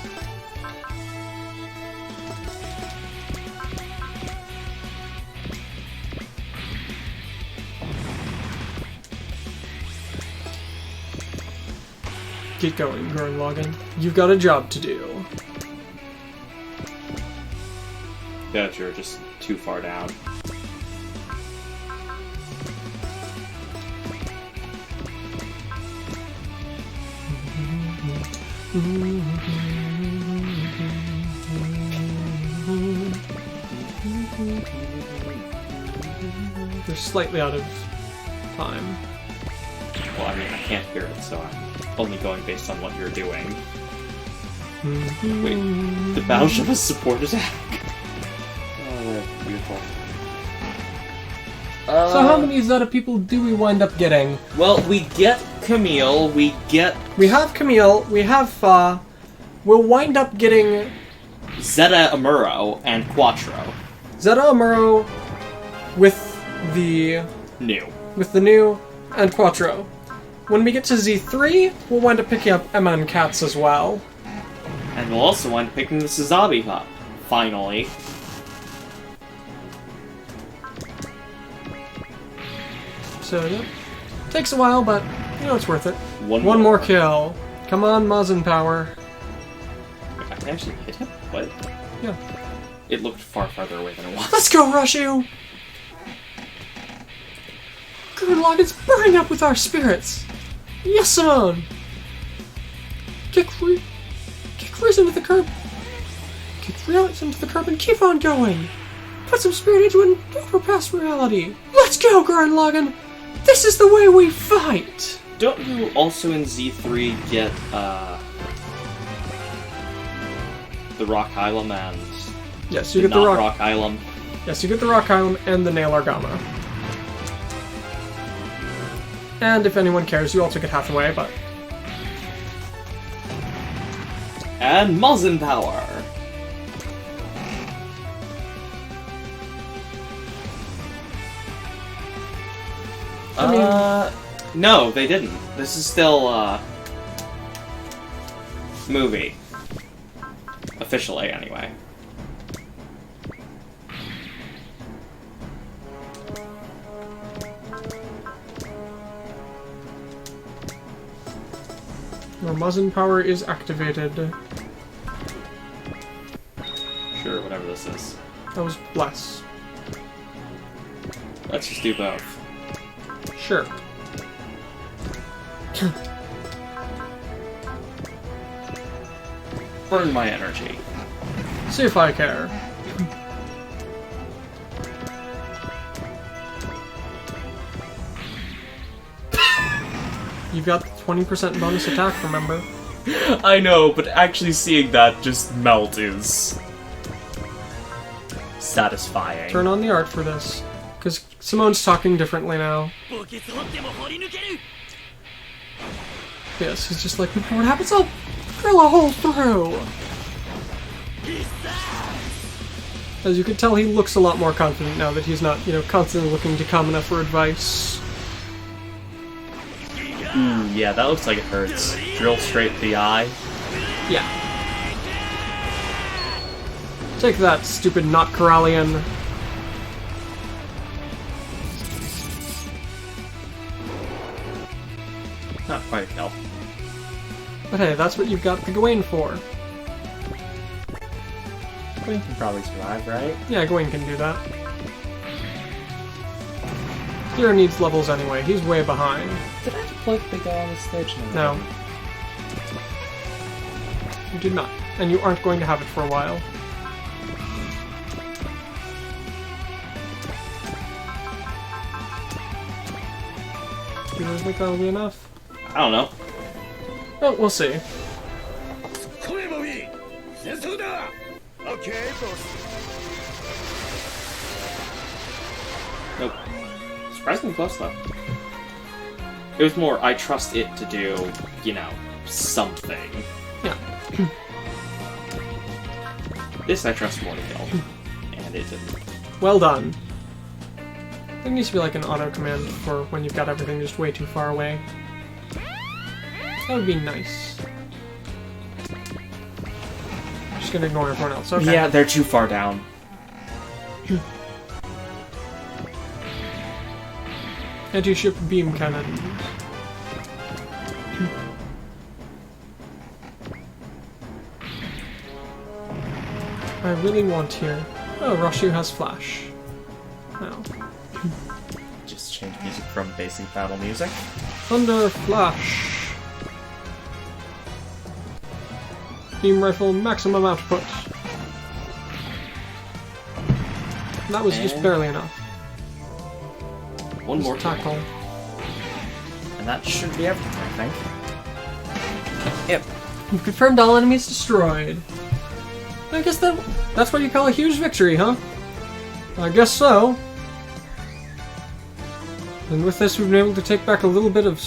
S2: Get going, Gurren Lagann. You've got a job to do.
S1: Yeah, you're just too far down.
S2: They're slightly out of time.
S1: Well, I mean, I can't hear it, so I'm only going based on what you're doing. Wait, the battleship has support attack? Oh, beautiful.
S2: So how many Zeta people do we wind up getting?
S1: Well, we get Camille, we get
S2: We have Camille, we have Fa. We'll wind up getting
S1: Zeta Amuro and Quattro.
S2: Zeta Amuro with the
S1: New.
S2: and Quattro. When we get to Z3, we'll wind up picking up Emma and Katz as well.
S1: And we'll also wind up picking the Suzabi up. Finally.
S2: So yeah, takes a while, but you know it's worth it.
S1: One
S2: more kill. Come on, Mazin Power.
S1: I can actually hit him? What?
S2: Yeah.
S1: It looked far farther away than it was.
S2: Let's go, Rushu! Gurren Lagann's burning up with our spirits! Yes, Simone! Kick Riz into the curb. Kick Riz into the curb and keep on going! Put some spirit into it and overpass reality! Let's go, Gurren Lagann! This is the way we fight!
S1: Don't you also in Z3 get, the Rock Hylam and
S2: Yes, you get the
S1: not
S2: rock.
S1: Hylam?
S2: Yes, you get the Rock Hylam and the Nail Argama. And if anyone cares, you also get Hathaway, but...
S1: And Mazin Power!
S2: I mean...
S1: No, they didn't. This is still, movie. Officially, anyway.
S2: Your Mazin Power is activated.
S1: Sure, whatever this is.
S2: That was Bless.
S1: Let's just do both.
S2: Sure.
S1: Burn my energy.
S2: See if I care. You've got the 20% bonus attack, remember?
S3: I know, but actually seeing that just melt is satisfying.
S2: Turn on the art for this. Because Simone's talking differently now. Yes, he's just like, no matter what happens, I'll drill a hole through. As you can tell, he looks a lot more confident now that he's not, you know, constantly looking to Kamina for advice.
S3: Yeah, that looks like it hurts. Drill straight the eye.
S2: Yeah. Take that, stupid not Corallian.
S1: Not quite a kill.
S2: But hey, that's what you've got the Gawain for.
S3: We can probably survive, right?
S2: Yeah, Gawain can do that. Hero needs levels anyway, he's way behind.
S3: Did I deploy the big guy on the stage?
S2: No. You did not. And you aren't going to have it for a while. Do you really think that'll be enough?
S1: I don't know.
S2: Well, we'll see.
S5: これもいい全速だ OK ボス
S1: Nope. Surprisingly close, though. It was more, I trust it to do, you know, something.
S2: Yeah.
S1: This I trust more to kill. And it didn't.
S2: Well done. There needs to be like an auto command for when you've got everything just way too far away. That would be nice. Just gonna ignore everyone else. Okay.
S1: Yeah, they're too far down.
S2: Anti-ship beam cannon. I really want here. Oh, Roshu has flash. Now.
S3: Just change music from basic battle music.
S2: Thunder flash. Beam rifle maximum output. That was just
S1: And-
S2: barely enough.
S1: One more
S2: tackle.
S3: And that should be everything, I think.
S1: Yep.
S2: You've confirmed all enemies destroyed. I guess that's what you call a huge victory, huh? I guess so. And with this, we've been able to take back a little bit of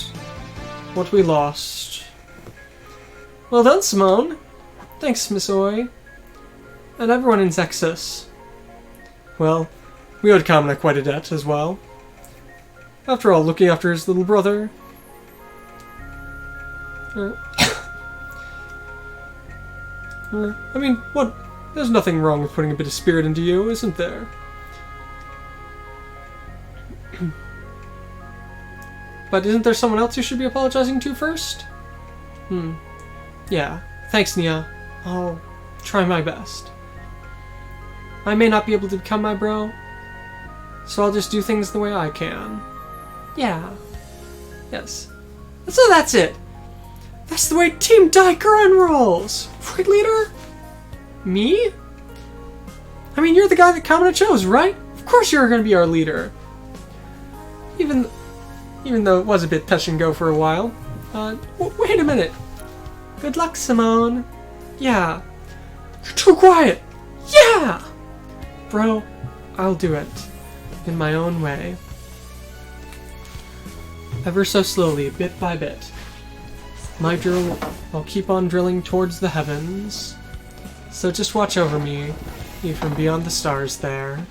S2: what we lost. Well done, Simone. Thanks, Miss Oi. And everyone in Zexus. Well, we owed Kamina quite a debt as well. After all, looking after his little brother. I mean, what? There's nothing wrong with putting a bit of spirit into you, isn't there? But isn't there someone else you should be apologizing to first? Yeah. Thanks, Nia. I'll try my best. I may not be able to become my bro, so I'll just do things the way I can. Yeah. Yes. So that's it. That's the way Team Gurren rolls! Right, leader? Me? I mean, you're the guy that Kamina chose, right? Of course you're gonna be our leader. Even though it was a bit touch and go for a while. Wait a minute. Good luck, Simone. Yeah. You're too quiet. Yeah! Bro, I'll do it. In my own way. Ever so slowly, bit by bit. My drill, I'll keep on drilling towards the heavens. So just watch over me, you from beyond the stars there.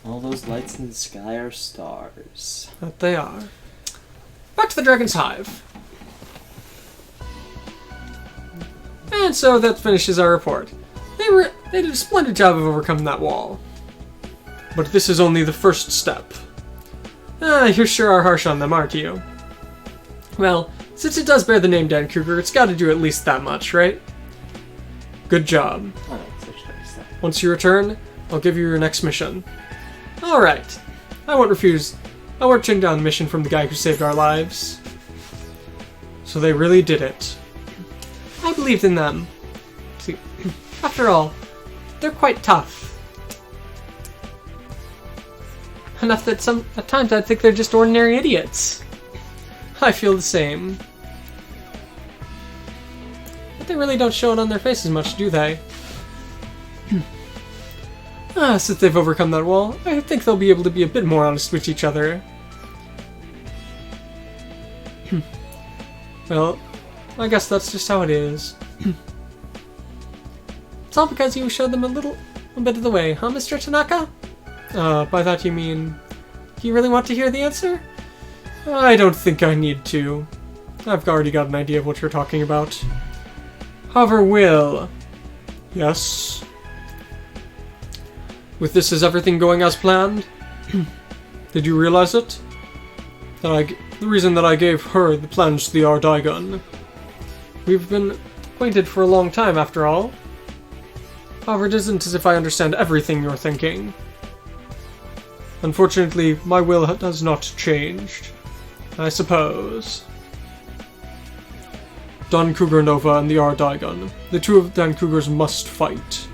S1: All those lights in the sky are stars.
S2: That they are. Back to the Dragon's Hive. And so that finishes our report. They did a splendid job of overcoming that wall. But this is only the first step. You sure are harsh on them, aren't you? Well, since it does bear the name Dan Cougar, it's gotta do at least that much, right? Good job.
S1: Oh, such nice stuff.
S2: Once you return, I'll give you your next mission. Alright. I won't refuse. I won't turn down the mission from the guy who saved our lives. So they really did it. I believed in them. See, after all, they're quite tough. Enough that at times I think they're just ordinary idiots. I feel the same. But they really don't show it on their faces much, do they? Since they've overcome that wall, I think they'll be able to be a bit more honest with each other. Well, I guess that's just how it is. It's all because you showed them a bit of the way, huh, Mr. Tanaka? By that you mean, do you really want to hear the answer? I don't think I need to. I've already got an idea of what you're talking about. However, Will. Yes? With this, is everything going as planned? Did you realize it? The reason that I gave her the plunge to the Ardaigun. We've been acquainted for a long time, after all. However, it isn't as if I understand everything you're thinking. Unfortunately, my will has not changed. I suppose. Dan Cougar Nova and the Ardaigun. The two of Dan Cougars must fight.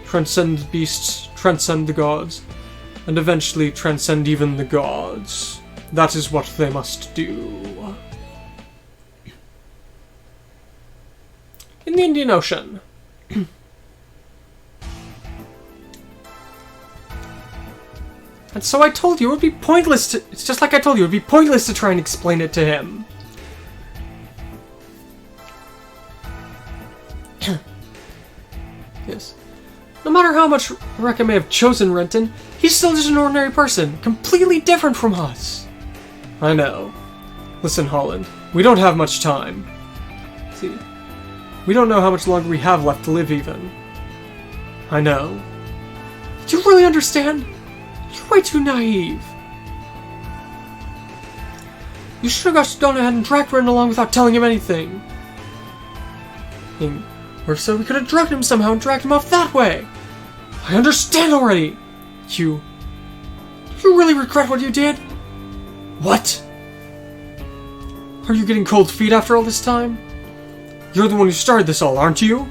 S2: Transcend beasts, transcend the gods, and eventually transcend even the gods. That is what they must do. in the Indian Ocean. And so I told you it would be pointless to... It's just like I told you, it would be pointless to try and explain it to him. Yes. No matter how much Rekka may have chosen Renton, he's still just an ordinary person, completely different from us. I know. Listen, Holland, we don't have much time. See, we don't know how much longer we have left to live, even. I know. Do you really understand? You're way too naive. You should have just gone ahead and dragged Renton along without telling him anything. Or so we could have drugged him somehow and dragged him off that way. I understand already. You really regret what you did? What? Are you getting cold feet after all this time? You're the one who started this all, aren't you?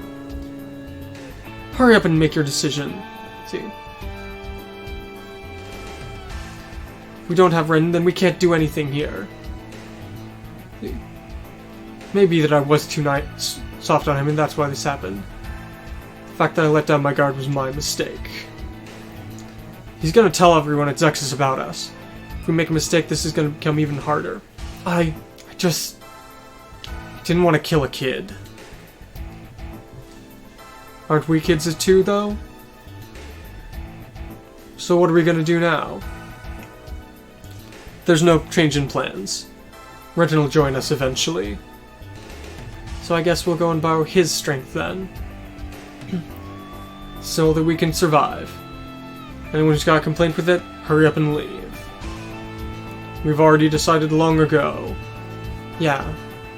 S2: Hurry up and make your decision. See. If we don't have Renton, then we can't do anything here. See. Maybe that I was too soft on him, and that's why this happened. The fact that I let down my guard was my mistake. He's gonna tell everyone at Zexus about us. If we make a mistake, this is gonna become even harder. I just didn't want to kill a kid. Aren't we kids too, though? So what are we gonna do now? There's no change in plans. Renton will join us eventually. So I guess we'll go and borrow his strength then. So that we can survive. Anyone who's got a complaint with it, hurry up and leave. We've already decided long ago. Yeah,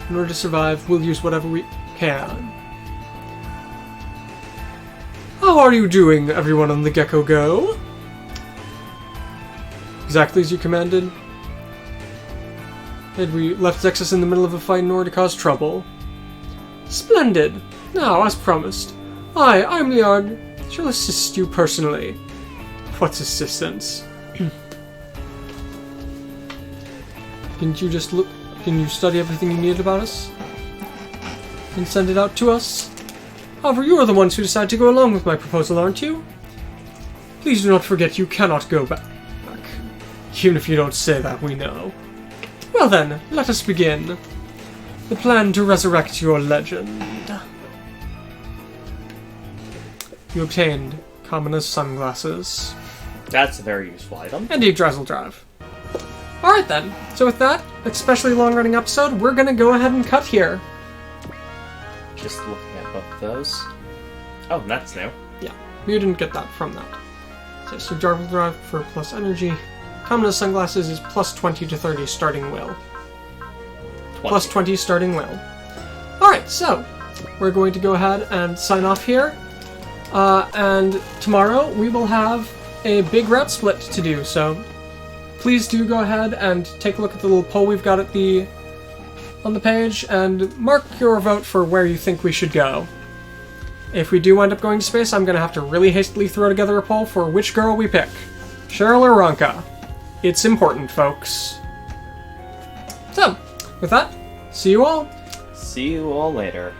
S2: in order to survive, we'll use whatever we can. How are you doing, everyone on the Gecko Go? Exactly as you commanded? Had we left Zexus in the middle of a fight in order to cause trouble? Splendid! Now, as promised, I'm Leon. Shall assist you personally. What's assistance? Didn't you just look... Can you study everything you needed about us? And send it out to us? However, you are the ones who decided to go along with my proposal, aren't you? Please do not forget you cannot go back. Even if you don't say that, we know. Well then, let us begin. The plan to resurrect your legend. You obtained Kamina's sunglasses.
S3: That's a very useful item.
S2: And a Drizzle Drive. Alright then, so with that especially long-running episode, we're gonna go ahead and cut here.
S3: Just looking at both those. Oh, that's new.
S2: Yeah, you didn't get that from that. So Drizzle Drive for plus energy. Kamina's sunglasses is plus 20 to 30 starting will.
S3: 20.
S2: Plus 20 starting will. Alright, so we're going to go ahead and sign off here. And tomorrow we will have a big route split to do, so please do go ahead and take a look at the little poll we've got at on the page and mark your vote for where you think we should go. If we do wind up going to space, I'm going to have to really hastily throw together a poll for which girl we pick. Cheryl or Ronka. It's important, folks. So, with that, see you all.
S3: See you all later.